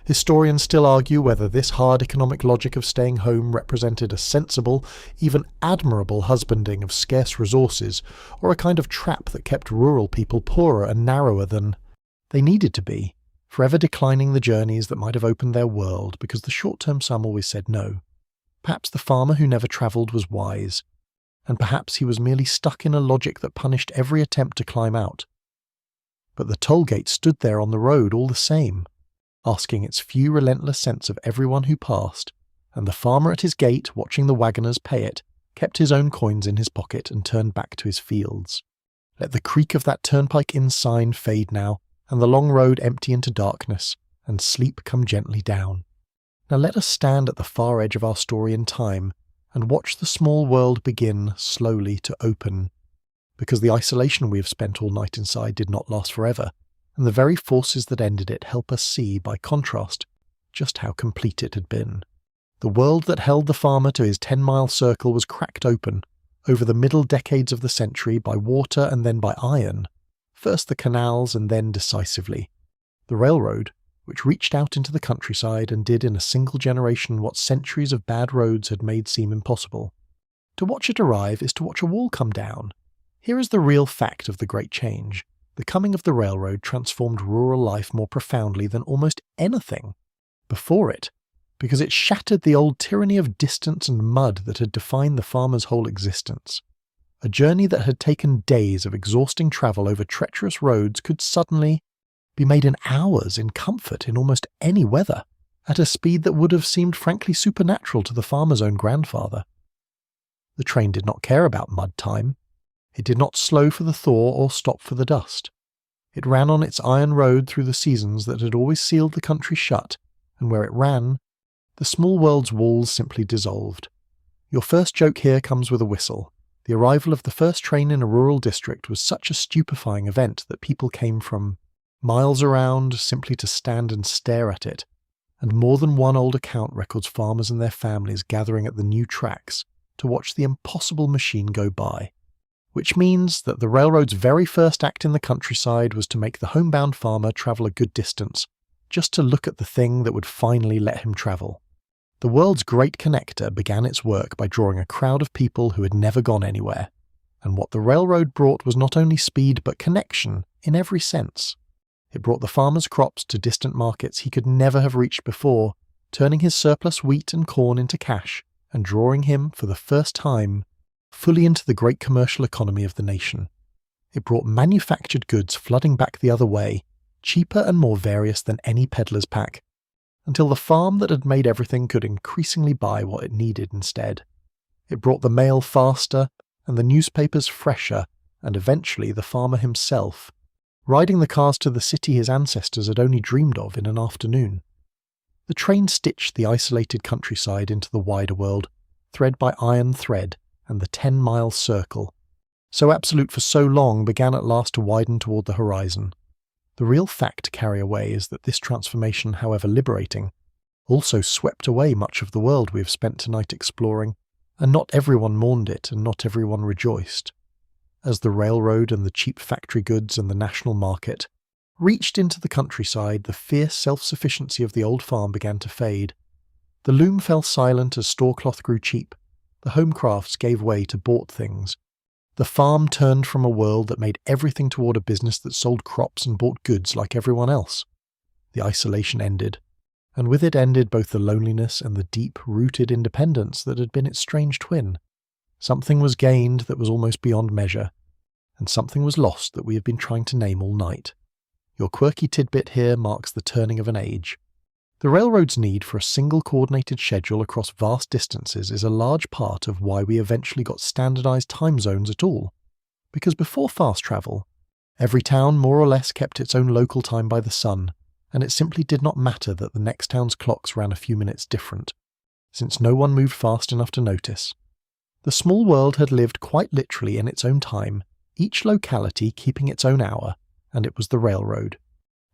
[SPEAKER 1] Historians still argue whether this hard economic logic of staying home represented a sensible, even admirable husbanding of scarce resources, or a kind of trap that kept rural people poorer and narrower than they needed to be, forever declining the journeys that might have opened their world because the short-term sum always said no. Perhaps the farmer who never travelled was wise, and perhaps he was merely stuck in a logic that punished every attempt to climb out. But the toll gate stood there on the road all the same, asking its few relentless cents of everyone who passed, and the farmer at his gate, watching the wagoners pay it, kept his own coins in his pocket and turned back to his fields. Let the creak of that turnpike inn sign fade now, and the long road empty into darkness, and sleep come gently down. Now let us stand at the far edge of our story in time, and watch the small world begin slowly to open, because the isolation we have spent all night inside did not last forever, and the very forces that ended it help us see, by contrast, just how complete it had been. The world that held the farmer to his 10-mile circle was cracked open, over the middle decades of the century, by water and then by iron, first the canals and then decisively the railroad, which reached out into the countryside and did in a single generation what centuries of bad roads had made seem impossible. To watch it arrive is to watch a wall come down. Here is the real fact of the great change. The coming of the railroad transformed rural life more profoundly than almost anything before it, because it shattered the old tyranny of distance and mud that had defined the farmer's whole existence. A journey that had taken days of exhausting travel over treacherous roads could suddenly be made in hours in comfort in almost any weather, at a speed that would have seemed frankly supernatural to the farmer's own grandfather. The train did not care about mud time. It did not slow for the thaw or stop for the dust. It ran on its iron road through the seasons that had always sealed the country shut, and where it ran, the small world's walls simply dissolved. Your first joke here comes with a whistle. The arrival of the first train in a rural district was such a stupefying event that people came from miles around simply to stand and stare at it, and more than one old account records farmers and their families gathering at the new tracks to watch the impossible machine go by. Which means that the railroad's very first act in the countryside was to make the homebound farmer travel a good distance, just to look at the thing that would finally let him travel. The world's great connector began its work by drawing a crowd of people who had never gone anywhere, and what the railroad brought was not only speed but connection in every sense. It brought the farmer's crops to distant markets he could never have reached before, turning his surplus wheat and corn into cash, and drawing him, for the first time, fully into the great commercial economy of the nation. It brought manufactured goods flooding back the other way, cheaper and more various than any peddler's pack, until the farm that had made everything could increasingly buy what it needed instead. It brought the mail faster, and the newspapers fresher, and eventually the farmer himself, riding the cars to the city his ancestors had only dreamed of in an afternoon. The train stitched the isolated countryside into the wider world, thread by iron thread, and the 10-mile circle, so absolute for so long, began at last to widen toward the horizon. The real fact to carry away is that this transformation, however liberating, also swept away much of the world we have spent tonight exploring, and not everyone mourned it and not everyone rejoiced. As the railroad and the cheap factory goods and the national market, Reached into the countryside, the fierce self-sufficiency of the old farm began to fade. The loom fell silent as store cloth grew cheap. The home crafts gave way to bought things. The farm turned from a world that made everything toward a business that sold crops and bought goods like everyone else. The isolation ended, and with it ended both the loneliness and the deep-rooted independence that had been its strange twin. Something was gained that was almost beyond measure, and something was lost that we have been trying to name all night. Your quirky tidbit here marks the turning of an age. The railroad's need for a single coordinated schedule across vast distances is a large part of why we eventually got standardized time zones at all. Because before fast travel, every town more or less kept its own local time by the sun, and it simply did not matter that the next town's clocks ran a few minutes different, since no one moved fast enough to notice. The small world had lived quite literally in its own time, each locality keeping its own hour, and it was the railroad,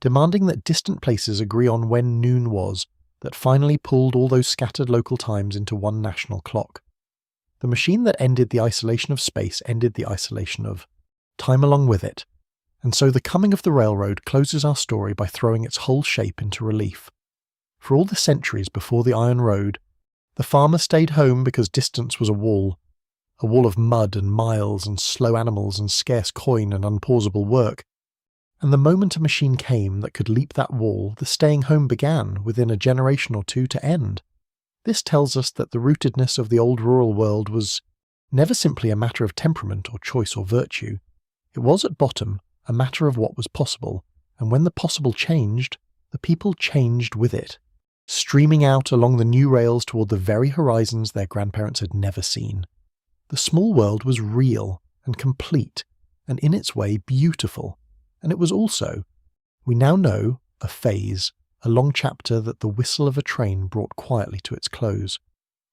[SPEAKER 1] demanding that distant places agree on when noon was, that finally pulled all those scattered local times into one national clock. The machine that ended the isolation of space ended the isolation of time along with it, and so the coming of the railroad closes our story by throwing its whole shape into relief. For all the centuries before the Iron Road, the farmer stayed home because distance was a wall of mud and miles and slow animals and scarce coin and unpausable work. And the moment a machine came that could leap that wall, the staying home began, within a generation or two, to end. This tells us that the rootedness of the old rural world was never simply a matter of temperament or choice or virtue. It was at bottom a matter of what was possible, and when the possible changed, the people changed with it, streaming out along the new rails toward the very horizons their grandparents had never seen. The small world was real and complete, and in its way beautiful. And it was also, we now know, a phase, a long chapter that the whistle of a train brought quietly to its close.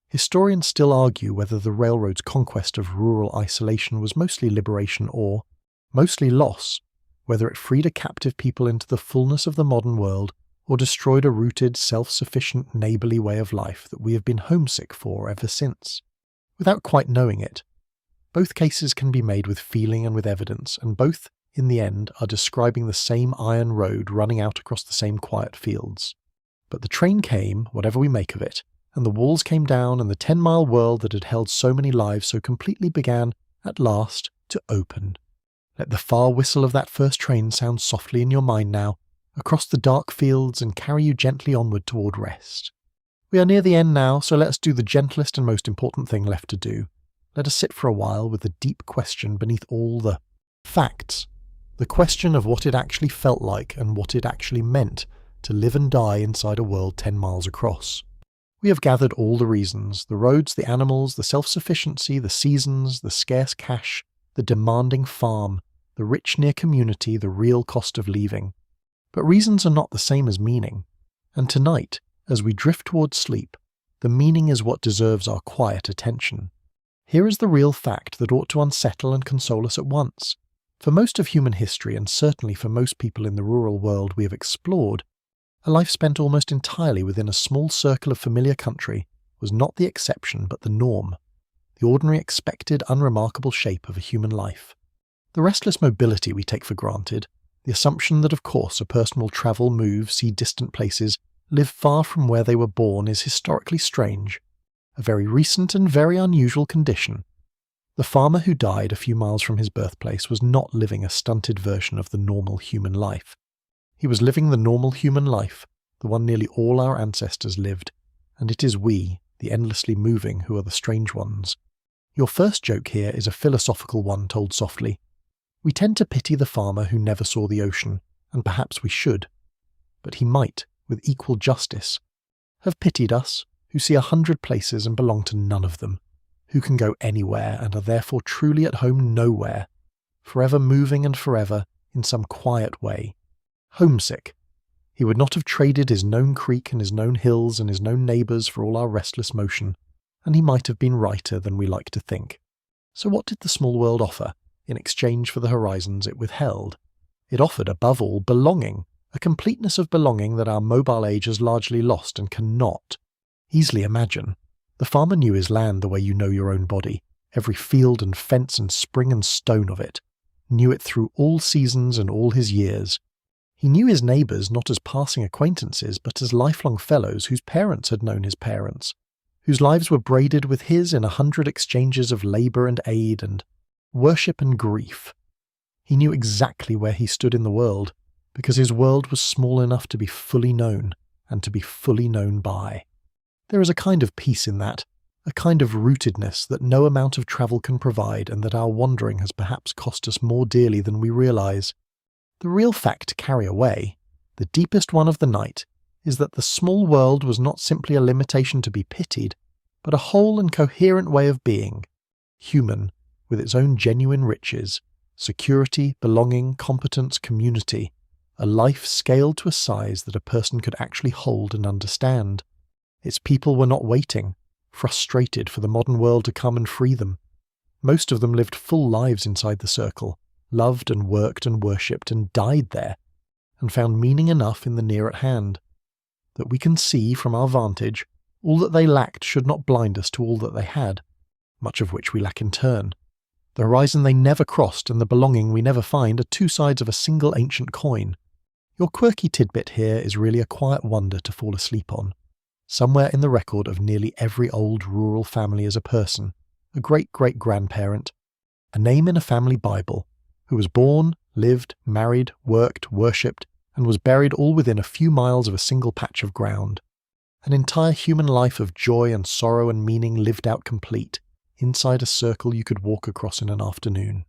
[SPEAKER 1] Historians still argue whether the railroad's conquest of rural isolation was mostly liberation or, mostly loss, whether it freed a captive people into the fullness of the modern world or destroyed a rooted, self-sufficient, neighbourly way of life that we have been homesick for ever since. Without quite knowing it, both cases can be made with feeling and with evidence, and both in the end, are describing the same iron road running out across the same quiet fields. But the train came, whatever we make of it, and the walls came down, and the 10-mile world that had held so many lives so completely began, at last, to open. Let the far whistle of that first train sound softly in your mind now, across the dark fields, and carry you gently onward toward rest. We are near the end now, so let us do the gentlest and most important thing left to do. Let us sit for a while with the deep question beneath all the facts. The question of what it actually felt like and what it actually meant to live and die inside a world 10 miles across. We have gathered all the reasons, the roads, the animals, the self-sufficiency, the seasons, the scarce cash, the demanding farm, the rich near community, the real cost of leaving. But reasons are not the same as meaning, and tonight, as we drift towards sleep, the meaning is what deserves our quiet attention. Here is the real fact that ought to unsettle and console us at once. For most of human history, and certainly for most people in the rural world we have explored, a life spent almost entirely within a small circle of familiar country was not the exception but the norm, the ordinary expected unremarkable shape of a human life. The restless mobility we take for granted, the assumption that of course a person will travel, move, see distant places, live far from where they were born is historically strange, a very recent and very unusual condition. The farmer who died a few miles from his birthplace was not living a stunted version of the normal human life. He was living the normal human life, the one nearly all our ancestors lived, and it is we, the endlessly moving, who are the strange ones. Your first joke here is a philosophical one told softly. We tend to pity the farmer who never saw the ocean, and perhaps we should. But he might, with equal justice, have pitied us, who see 100 places and belong to none of them, who can go anywhere and are therefore truly at home nowhere, forever moving and forever, in some quiet way, homesick. He would not have traded his known creek and his known hills and his known neighbours for all our restless motion, and he might have been righter than we like to think. So what did the small world offer, in exchange for the horizons it withheld? It offered, above all, belonging, a completeness of belonging that our mobile age has largely lost and cannot easily imagine. The farmer knew his land the way you know your own body, every field and fence and spring and stone of it, knew it through all seasons and all his years. He knew his neighbours not as passing acquaintances but as lifelong fellows whose parents had known his parents, whose lives were braided with his in 100 exchanges of labour and aid and worship and grief. He knew exactly where he stood in the world, because his world was small enough to be fully known, and to be fully known by. There is a kind of peace in that, a kind of rootedness that no amount of travel can provide, and that our wandering has perhaps cost us more dearly than we realise. The real fact to carry away, the deepest one of the night, is that the small world was not simply a limitation to be pitied, but a whole and coherent way of being, human, with its own genuine riches, security, belonging, competence, community, a life scaled to a size that a person could actually hold and understand. Its people were not waiting, frustrated for the modern world to come and free them. Most of them lived full lives inside the circle, loved and worked and worshipped and died there, and found meaning enough in the near at hand. That we can see from our vantage, all that they lacked should not blind us to all that they had, much of which we lack in turn. The horizon they never crossed and the belonging we never find are two sides of a single ancient coin. Your quirky tidbit here is really a quiet wonder to fall asleep on. Somewhere in the record of nearly every old rural family is a person, a great-great-grandparent, a name in a family Bible, who was born, lived, married, worked, worshipped, and was buried all within a few miles of a single patch of ground. An entire human life of joy and sorrow and meaning lived out complete, inside a circle you could walk across in an afternoon.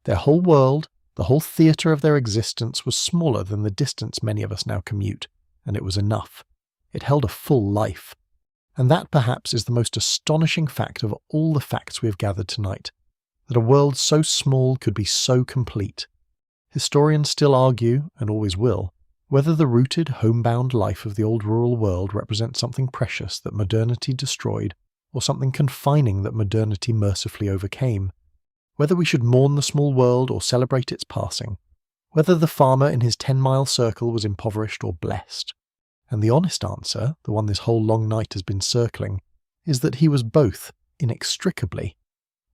[SPEAKER 1] Their whole world, the whole theatre of their existence was smaller than the distance many of us now commute, and it was enough. It held a full life. And that perhaps is the most astonishing fact of all the facts we have gathered tonight, that a world so small could be so complete. Historians still argue, and always will, whether the rooted, homebound life of the old rural world represents something precious that modernity destroyed, or something confining that modernity mercifully overcame, whether we should mourn the small world or celebrate its passing, whether the farmer in his 10-mile circle was impoverished or blessed. And the honest answer, the one this whole long night has been circling, is that he was both, inextricably,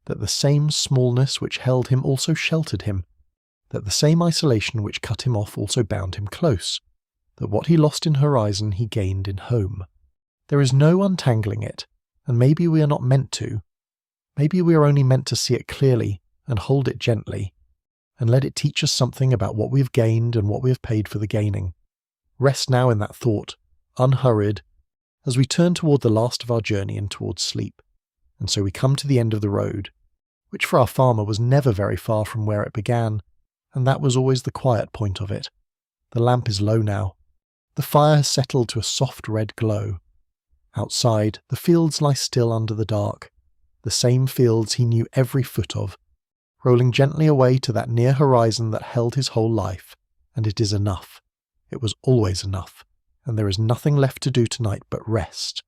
[SPEAKER 1] that the same smallness which held him also sheltered him, that the same isolation which cut him off also bound him close, that what he lost in horizon he gained in home. There is no untangling it, and maybe we are not meant to. Maybe we are only meant to see it clearly and hold it gently, and let it teach us something about what we have gained and what we have paid for the gaining. Rest now in that thought, unhurried, as we turn toward the last of our journey and towards sleep, and so we come to the end of the road, which for our farmer was never very far from where it began, and that was always the quiet point of it. The lamp is low now. The fire has settled to a soft red glow. Outside, the fields lie still under the dark, the same fields he knew every foot of, rolling gently away to that near horizon that held his whole life, and it is enough. It was always enough, and there is nothing left to do tonight but rest.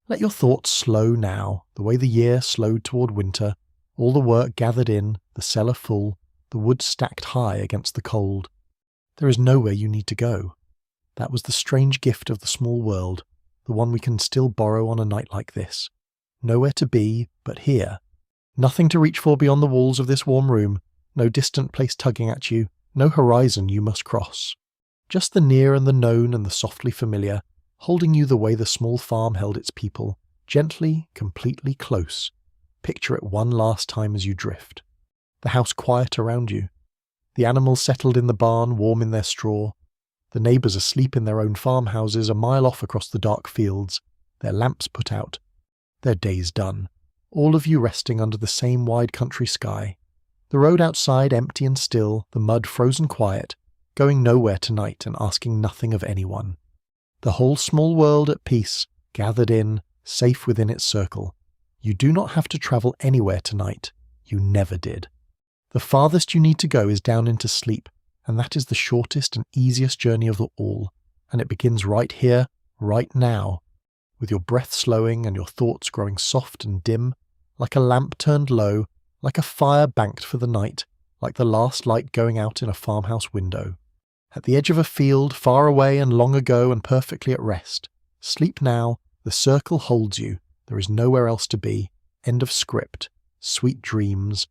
[SPEAKER 1] Let your thoughts slow now, the way the year slowed toward winter, all the work gathered in, the cellar full, the wood stacked high against the cold. There is nowhere you need to go. That was the strange gift of the small world, the one we can still borrow on a night like this. Nowhere to be but here. Nothing to reach for beyond the walls of this warm room, no distant place tugging at you, no horizon you must cross. Just the near and the known and the softly familiar, holding you the way the small farm held its people, gently, completely close. Picture it one last time as you drift. The house quiet around you. The animals settled in the barn, warm in their straw. The neighbours asleep in their own farmhouses a mile off across the dark fields, their lamps put out. Their days done. All of you resting under the same wide country sky. The road outside empty and still, the mud frozen quiet, going nowhere tonight and asking nothing of anyone. The whole small world at peace, gathered in, safe within its circle. You do not have to travel anywhere tonight. You never did. The farthest you need to go is down into sleep, and that is the shortest and easiest journey of all, and it begins right here, right now, with your breath slowing and your thoughts growing soft and dim, like a lamp turned low, like a fire banked for the night, like the last light going out in a farmhouse window. At the edge of a field, far away and long ago and perfectly at rest. Sleep now, the circle holds you, there is nowhere else to be. End of script. Sweet dreams.